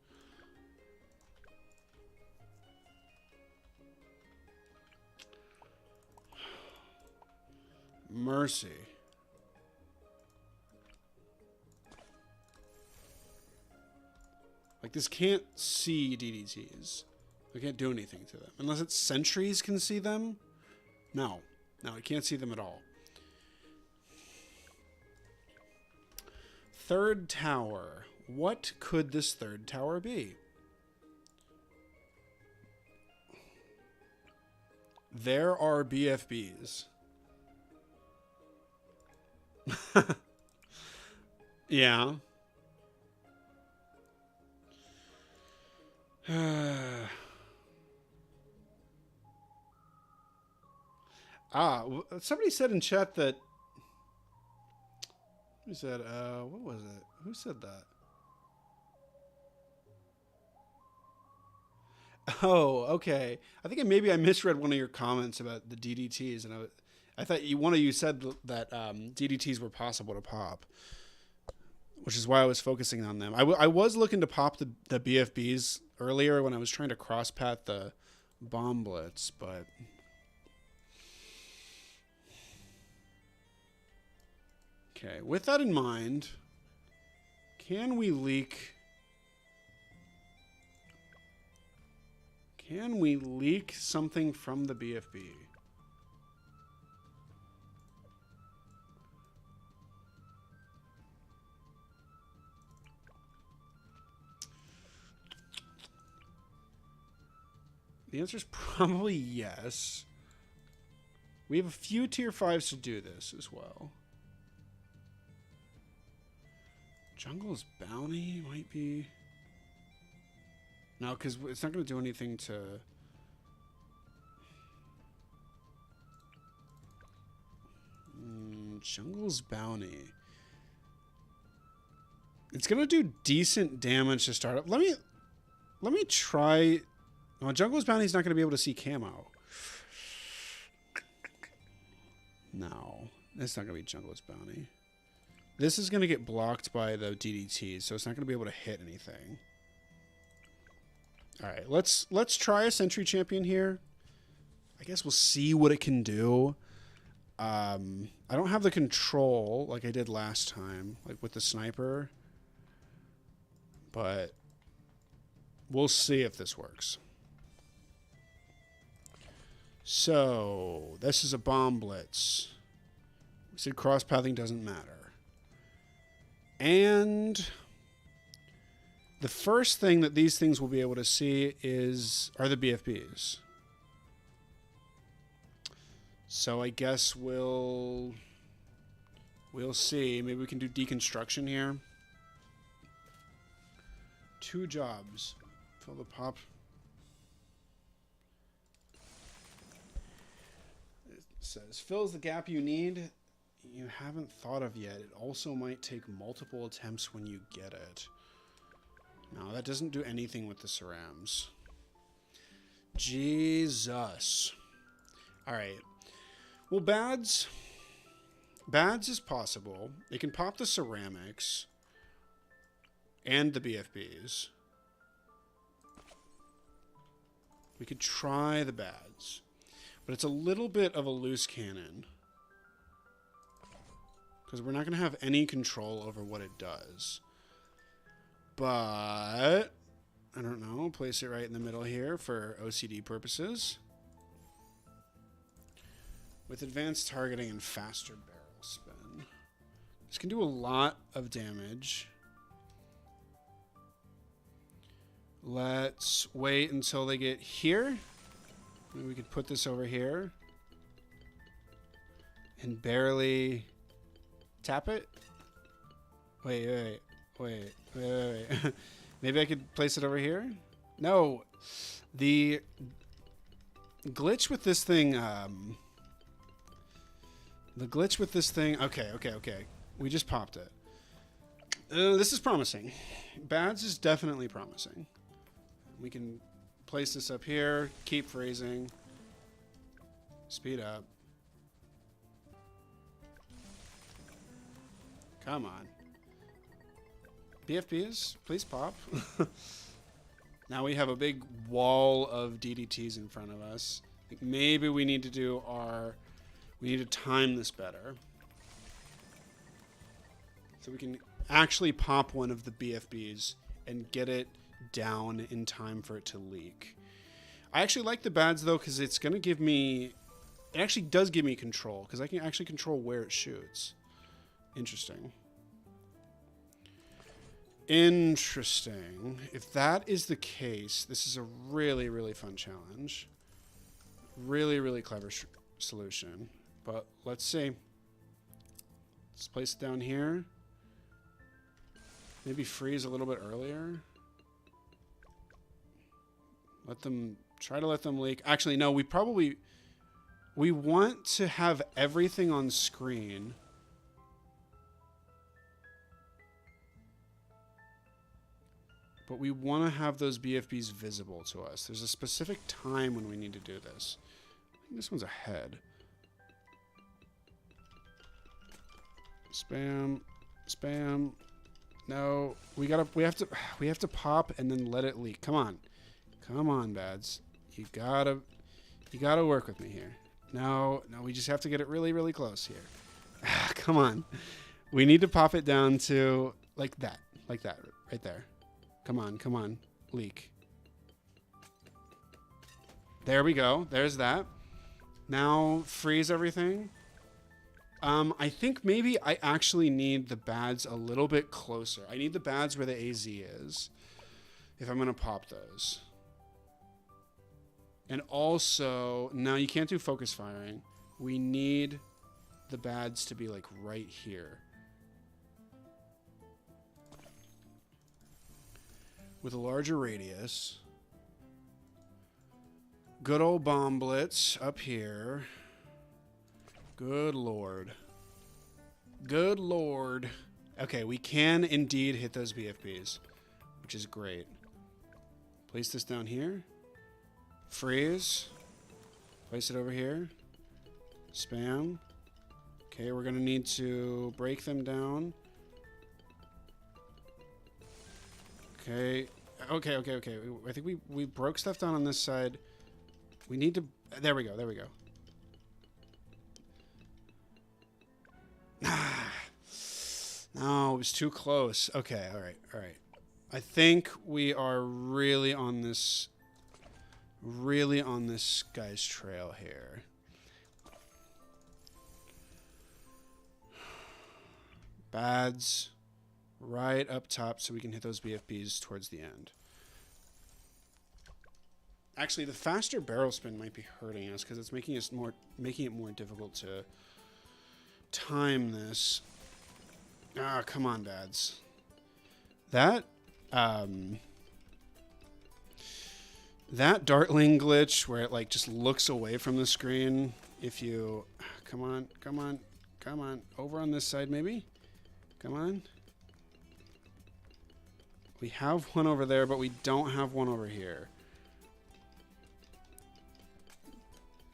Speaker 1: Mercy. Like, this can't see DDTs. We can't do anything to them. Unless it's sentries can see them. No. No, we can't see them at all. Third tower. What could this third tower be? There are BFBs. Yeah. Somebody said in chat that... Who said, what was it? Who said that? Oh, okay. I think maybe I misread one of your comments about the DDTs, and I thought one of you said that DDTs were possible to pop, which is why I was focusing on them. I was looking to pop the BFBs earlier when I was trying to cross-path the bomb blitz, but... Okay, with that in mind, can we leak... Can we leak something from the BFB? The answer is probably yes. We have a few tier 5s to do this as well. Jungle's Bounty might be... No, because it's not going to do anything to... Jungle's Bounty. It's going to do decent damage to start up. Let me try... No, Jungle's Bounty's not going to be able to see camo. No, it's not going to be Jungle's Bounty. This is going to get blocked by the DDTs, so it's not going to be able to hit anything. All right, let's try a Sentry Champion here. I guess we'll see what it can do. I don't have the control like I did last time, like with the sniper. But we'll see if this works. So, this is a bomb blitz. We said cross-pathing doesn't matter. And... the first thing that these things will be able to see are the BFBs. So I guess we'll see. Maybe we can do deconstruction here. 2 jobs. Fill the pop. It says, fills the gap you need. You haven't thought of yet. It also might take multiple attempts when you get it. No, that doesn't do anything with the cerams. Jesus. All right. Well, Bads is possible. They can pop the ceramics and the BFBs. We could try the Bads, but it's a little bit of a loose cannon because we're not going to have any control over what it does. But, I don't know, place it right in the middle here for OCD purposes. With advanced targeting and faster barrel spin. This can do a lot of damage. Let's wait until they get here. Maybe we could put this over here. And barely Tap it. Wait. Maybe I could place it over here? No. The glitch with this thing, Okay. We just popped it. This is promising. Bads is definitely promising. We can place this up here, keep freezing. Speed up. Come on. BFBs, please pop. Now we have a big wall of DDTs in front of us. I think maybe we need to do we need to time this better. So we can actually pop one of the BFBs and get it down in time for it to leak. I actually like the bads though, because it's going to give me, it actually does give me control, because I can actually control where it shoots. Interesting. Interesting. If that is the case, this is a really, really fun challenge. Really, really clever solution. But let's see. Let's place it down here. Maybe freeze a little bit earlier. Try to let them leak. Actually, no, we want to have everything on screen. But we want to have those BFBs visible to us. There's a specific time when we need to do this. I think this one's ahead. Spam. Spam. No. We have to pop and then let it leak. Come on. Come on, Bads. You gotta work with me here. No, we just have to get it really, really close here. Come on. We need to pop it down to like that, right there. Come on, leak. There we go. There's that. Now freeze everything. I think maybe I actually need the bads a little bit closer. I need the bads where the AZ is, if I'm gonna pop those. And also, no, you can't do focus firing. We need the bads to be like right here. With a larger radius. Good old bomb blitz up here. Good lord. Good lord. Okay, we can indeed hit those BFBs, which is great. Place this down here. Freeze. Place it over here. Spam. Okay, we're going to need to break them down. Okay. I think we broke stuff down on this side. We need to... There we go. No, it was too close. Okay, all right. I think we are really on this guy's trail here. Bads right up top so we can hit those BFBs towards the end. Actually, the faster barrel spin might be hurting us because it's making it more difficult to time this. Ah, come on, Bads. That dartling glitch where it like just looks away from the screen. If you come on, over on this side maybe. Come on. We have one over there, but we don't have one over here.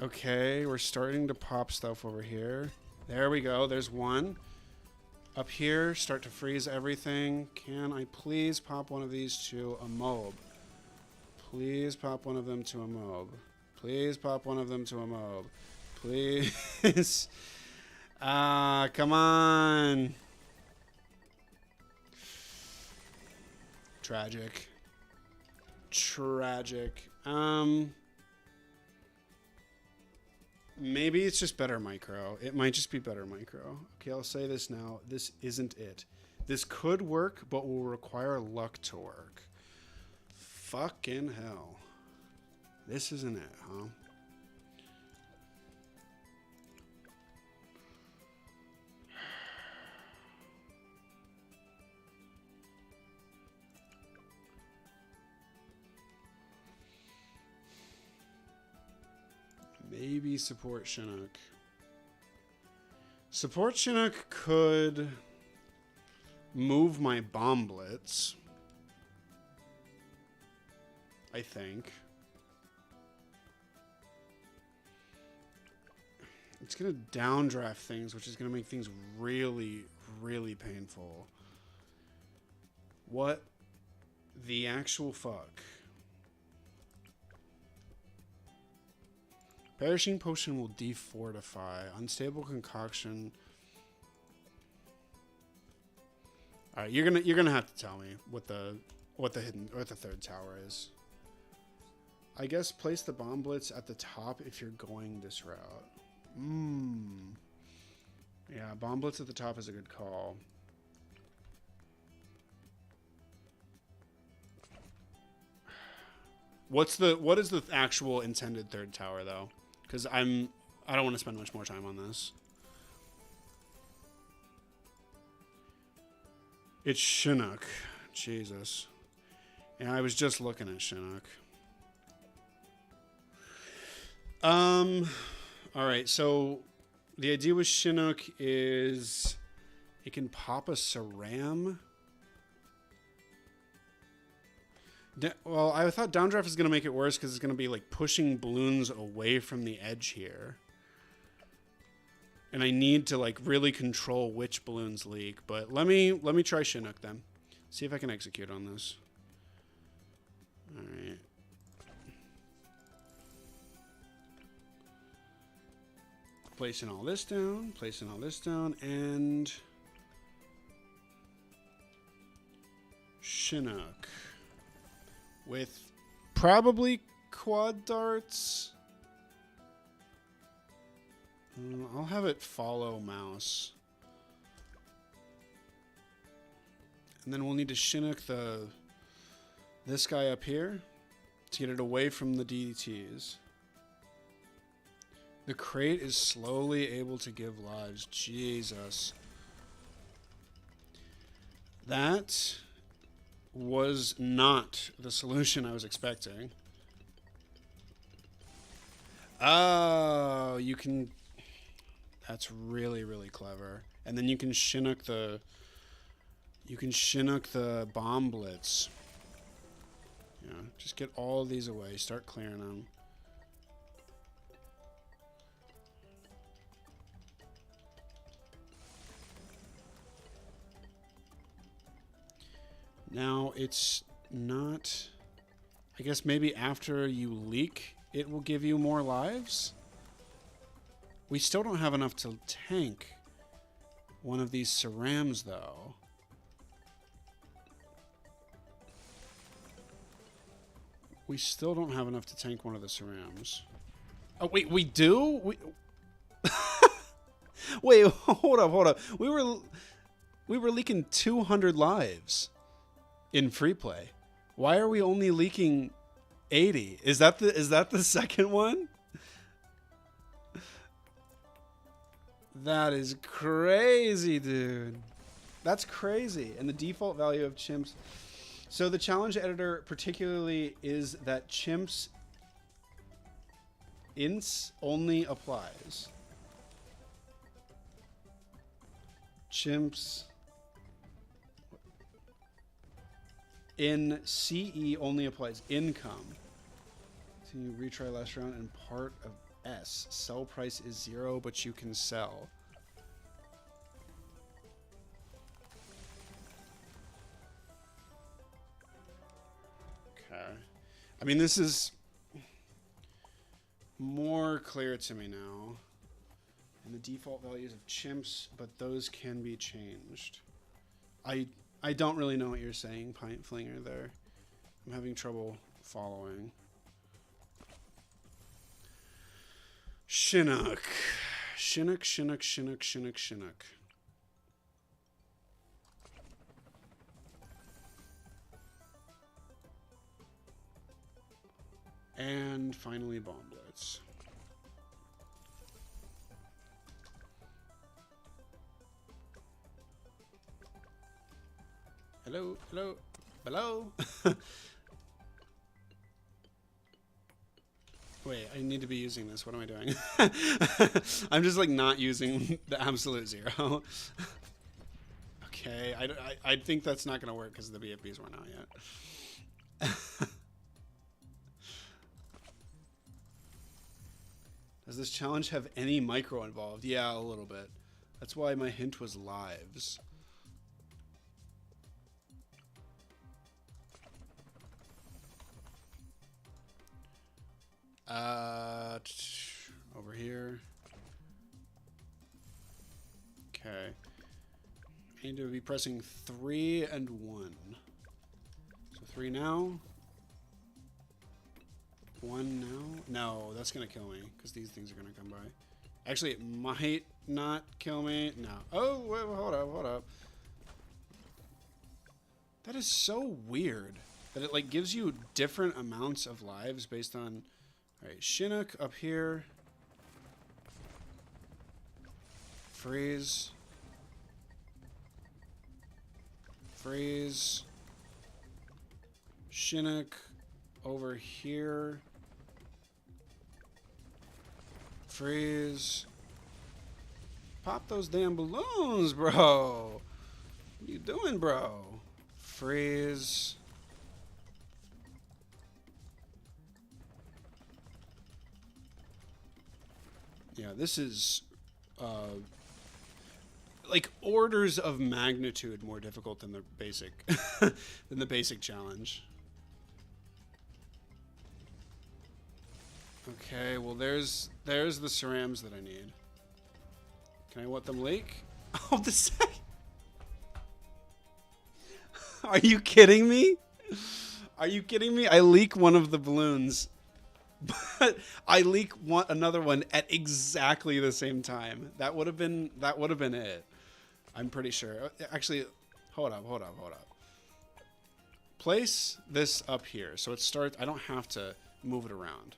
Speaker 1: Okay, we're starting to pop stuff over here. There we go. There's one. Up here, start to freeze everything. Can I please pop one of these to a mob? Please pop one of them to a mob. Please pop one of them to a mob. Please. Come on. Tragic. Maybe it's just better micro. It might just be better micro. Okay, I'll say this now. This isn't it. This could work, but will require luck to work. Fucking hell. This isn't it, huh? Maybe support Chinook. Support Chinook could move my bomb blitz, I think. It's going to downdraft things, which is going to make things really, really painful. What the actual fuck? Perishing Potion will defortify. Unstable Concoction. All right, you're gonna have to tell me what the third tower is. I guess place the bomb blitz at the top if you're going this route. Yeah, bomb blitz at the top is a good call. What is the actual intended third tower though? Because I don't want to spend much more time on this. It's Chinook. Jesus. Yeah, I was just looking at Chinook. Alright, so the idea with Chinook is it can pop a Saram. Well, I thought downdraft is going to make it worse because it's going to be like pushing balloons away from the edge here. And I need to like really control which balloons leak. But let me try Chinook then. See if I can execute on this. All right. Placing all this down, and Chinook with probably quad darts. I'll have it follow mouse. And then we'll need to Chinook this guy up here to get it away from the DDTs. The crate is slowly able to give lives. Jesus. That was not the solution I was expecting. Oh, you can... That's really, really clever. And then you can Chinook the... You can Chinook the bomb blitz. Yeah, just get all of these away. Start clearing them. Now, it's not... I guess maybe after you leak, it will give you more lives? We still don't have enough to tank one of these Sarams, though. We still don't have enough to tank one of the Sarams. Oh, wait, we do? Wait, hold up. We were leaking 200 lives in free play. Why are we only leaking 80? Is that the second one? That is crazy, dude. That's crazy. And the default value of chimps. So the challenge editor particularly is that chimps ints only applies. Chimps in CE only applies income. So you retry last round and part of S. Sell price is 0, but you can sell. Okay. I mean, this is more clear to me now. And the default values of chimps, but those can be changed. I don't really know what you're saying, Pint Flinger, there. I'm having trouble following. Chinook. Chinook. And finally, Bomb Blitz. Hello. Wait, I need to be using this. What am I doing? I'm just like not using the absolute zero. Okay, I think that's not going to work because the BFBs weren't out yet. Does this challenge have any micro involved? Yeah, a little bit. That's why my hint was lives. Over here. Okay. I need to be pressing 3 and 1. So 3 now. 1 now. No, that's going to kill me because these things are going to come by. Actually, it might not kill me. No. Oh, wait, hold up, hold up. That is so weird that it like gives you different amounts of lives based on... All right, Chinook up here. Freeze. Freeze. Chinook over here. Freeze. Pop those damn balloons, bro. What are you doing, bro? Freeze. Yeah, this is like orders of magnitude more difficult than the basic than the basic challenge. Okay, well there's the cerams that I need. Can I let them leak? Oh, the sec. Are you kidding me? Are you kidding me? I leak one of the balloons, but I leak another one at exactly the same time. That would have been it. I'm pretty sure. Actually, hold up. Place this up here so it starts. I don't have to move it around.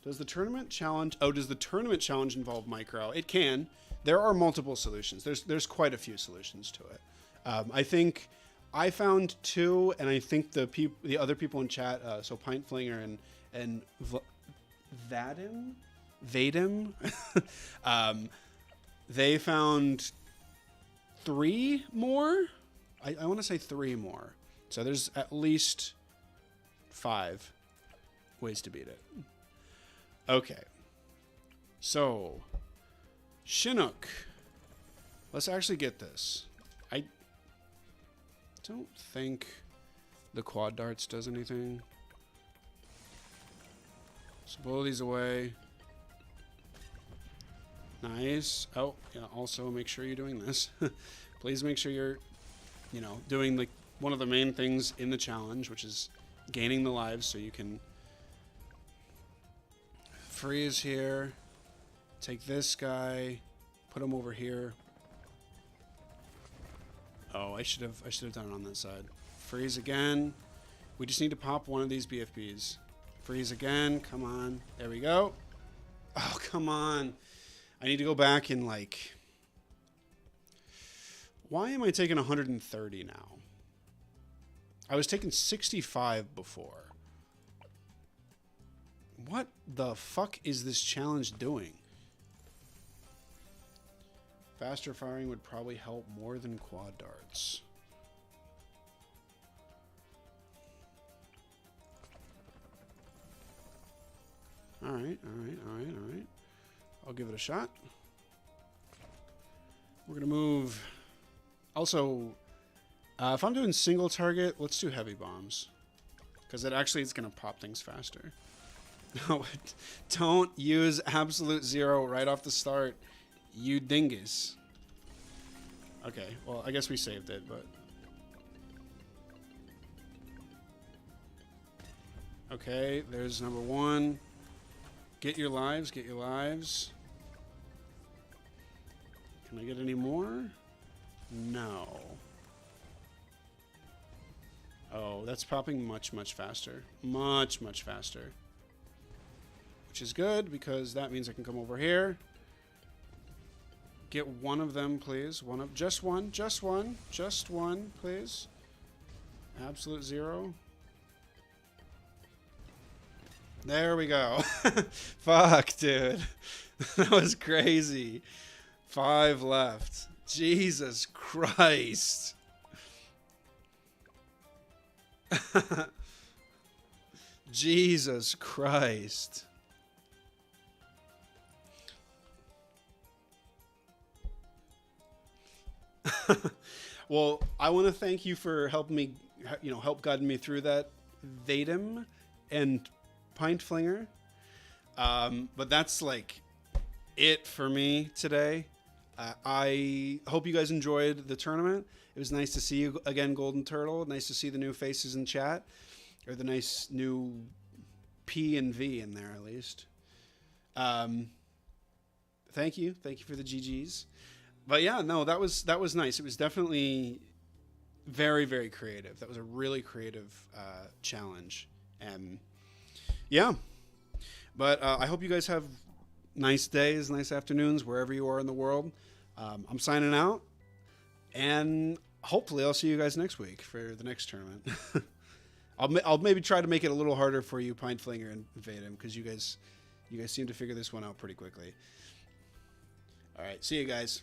Speaker 1: Does the tournament challenge? Oh, does the tournament challenge involve micro? It can. There are multiple solutions. There's quite a few solutions to it. I think I found 2, and I think the other people in chat, so Pint Flinger and Vadim, they found 3 more. I want to say 3 more. So there's at least 5 ways to beat it. Okay. So, Chinook. Let's actually get this. I don't think the quad darts does anything. So blow these away. Nice. Oh, yeah, also make sure you're doing this. Please make sure you're, doing like one of the main things in the challenge, which is gaining the lives so you can freeze here. Take this guy, put him over here. Oh, I should have done it on that side. Freeze again. We just need to pop one of these BFBs. Freeze again. Come on. There we go. Oh, come on. I need to go back and like... Why am I taking 130 now? I was taking 65 before. What the fuck is this challenge doing? Faster firing would probably help more than quad darts. Alright. I'll give it a shot. We're going to move. Also, if I'm doing single target, let's do heavy bombs. Because it's going to pop things faster. No, don't use absolute zero right off the start. You dingus. Okay, well, I guess we saved it, but... Okay, there's number 1. Get your lives, get your lives. Can I get any more? No. Oh, that's popping much, much faster. Much, much faster. Which is good, because that means I can come over here. Get one of them, please. Just one, please. Absolute zero. There we go. Fuck, dude. That was crazy. 5 left. Jesus Christ. Jesus Christ. Well, I want to thank you for helping me, help guide me through that Vadim and Pint Flinger. But that's like it for me today. I hope you guys enjoyed the tournament. It was nice to see you again, Golden Turtle. Nice to see the new faces in chat, or the nice new P and V in there at least. Thank you for the GGs. But yeah, no, that was nice. It was definitely very, very creative. That was a really creative challenge, and yeah. But I hope you guys have nice days, nice afternoons, wherever you are in the world. I'm signing out, and hopefully I'll see you guys next week for the next tournament. I'll maybe try to make it a little harder for you, Pint Flinger and Vadim, because you guys seem to figure this one out pretty quickly. All right, see you guys.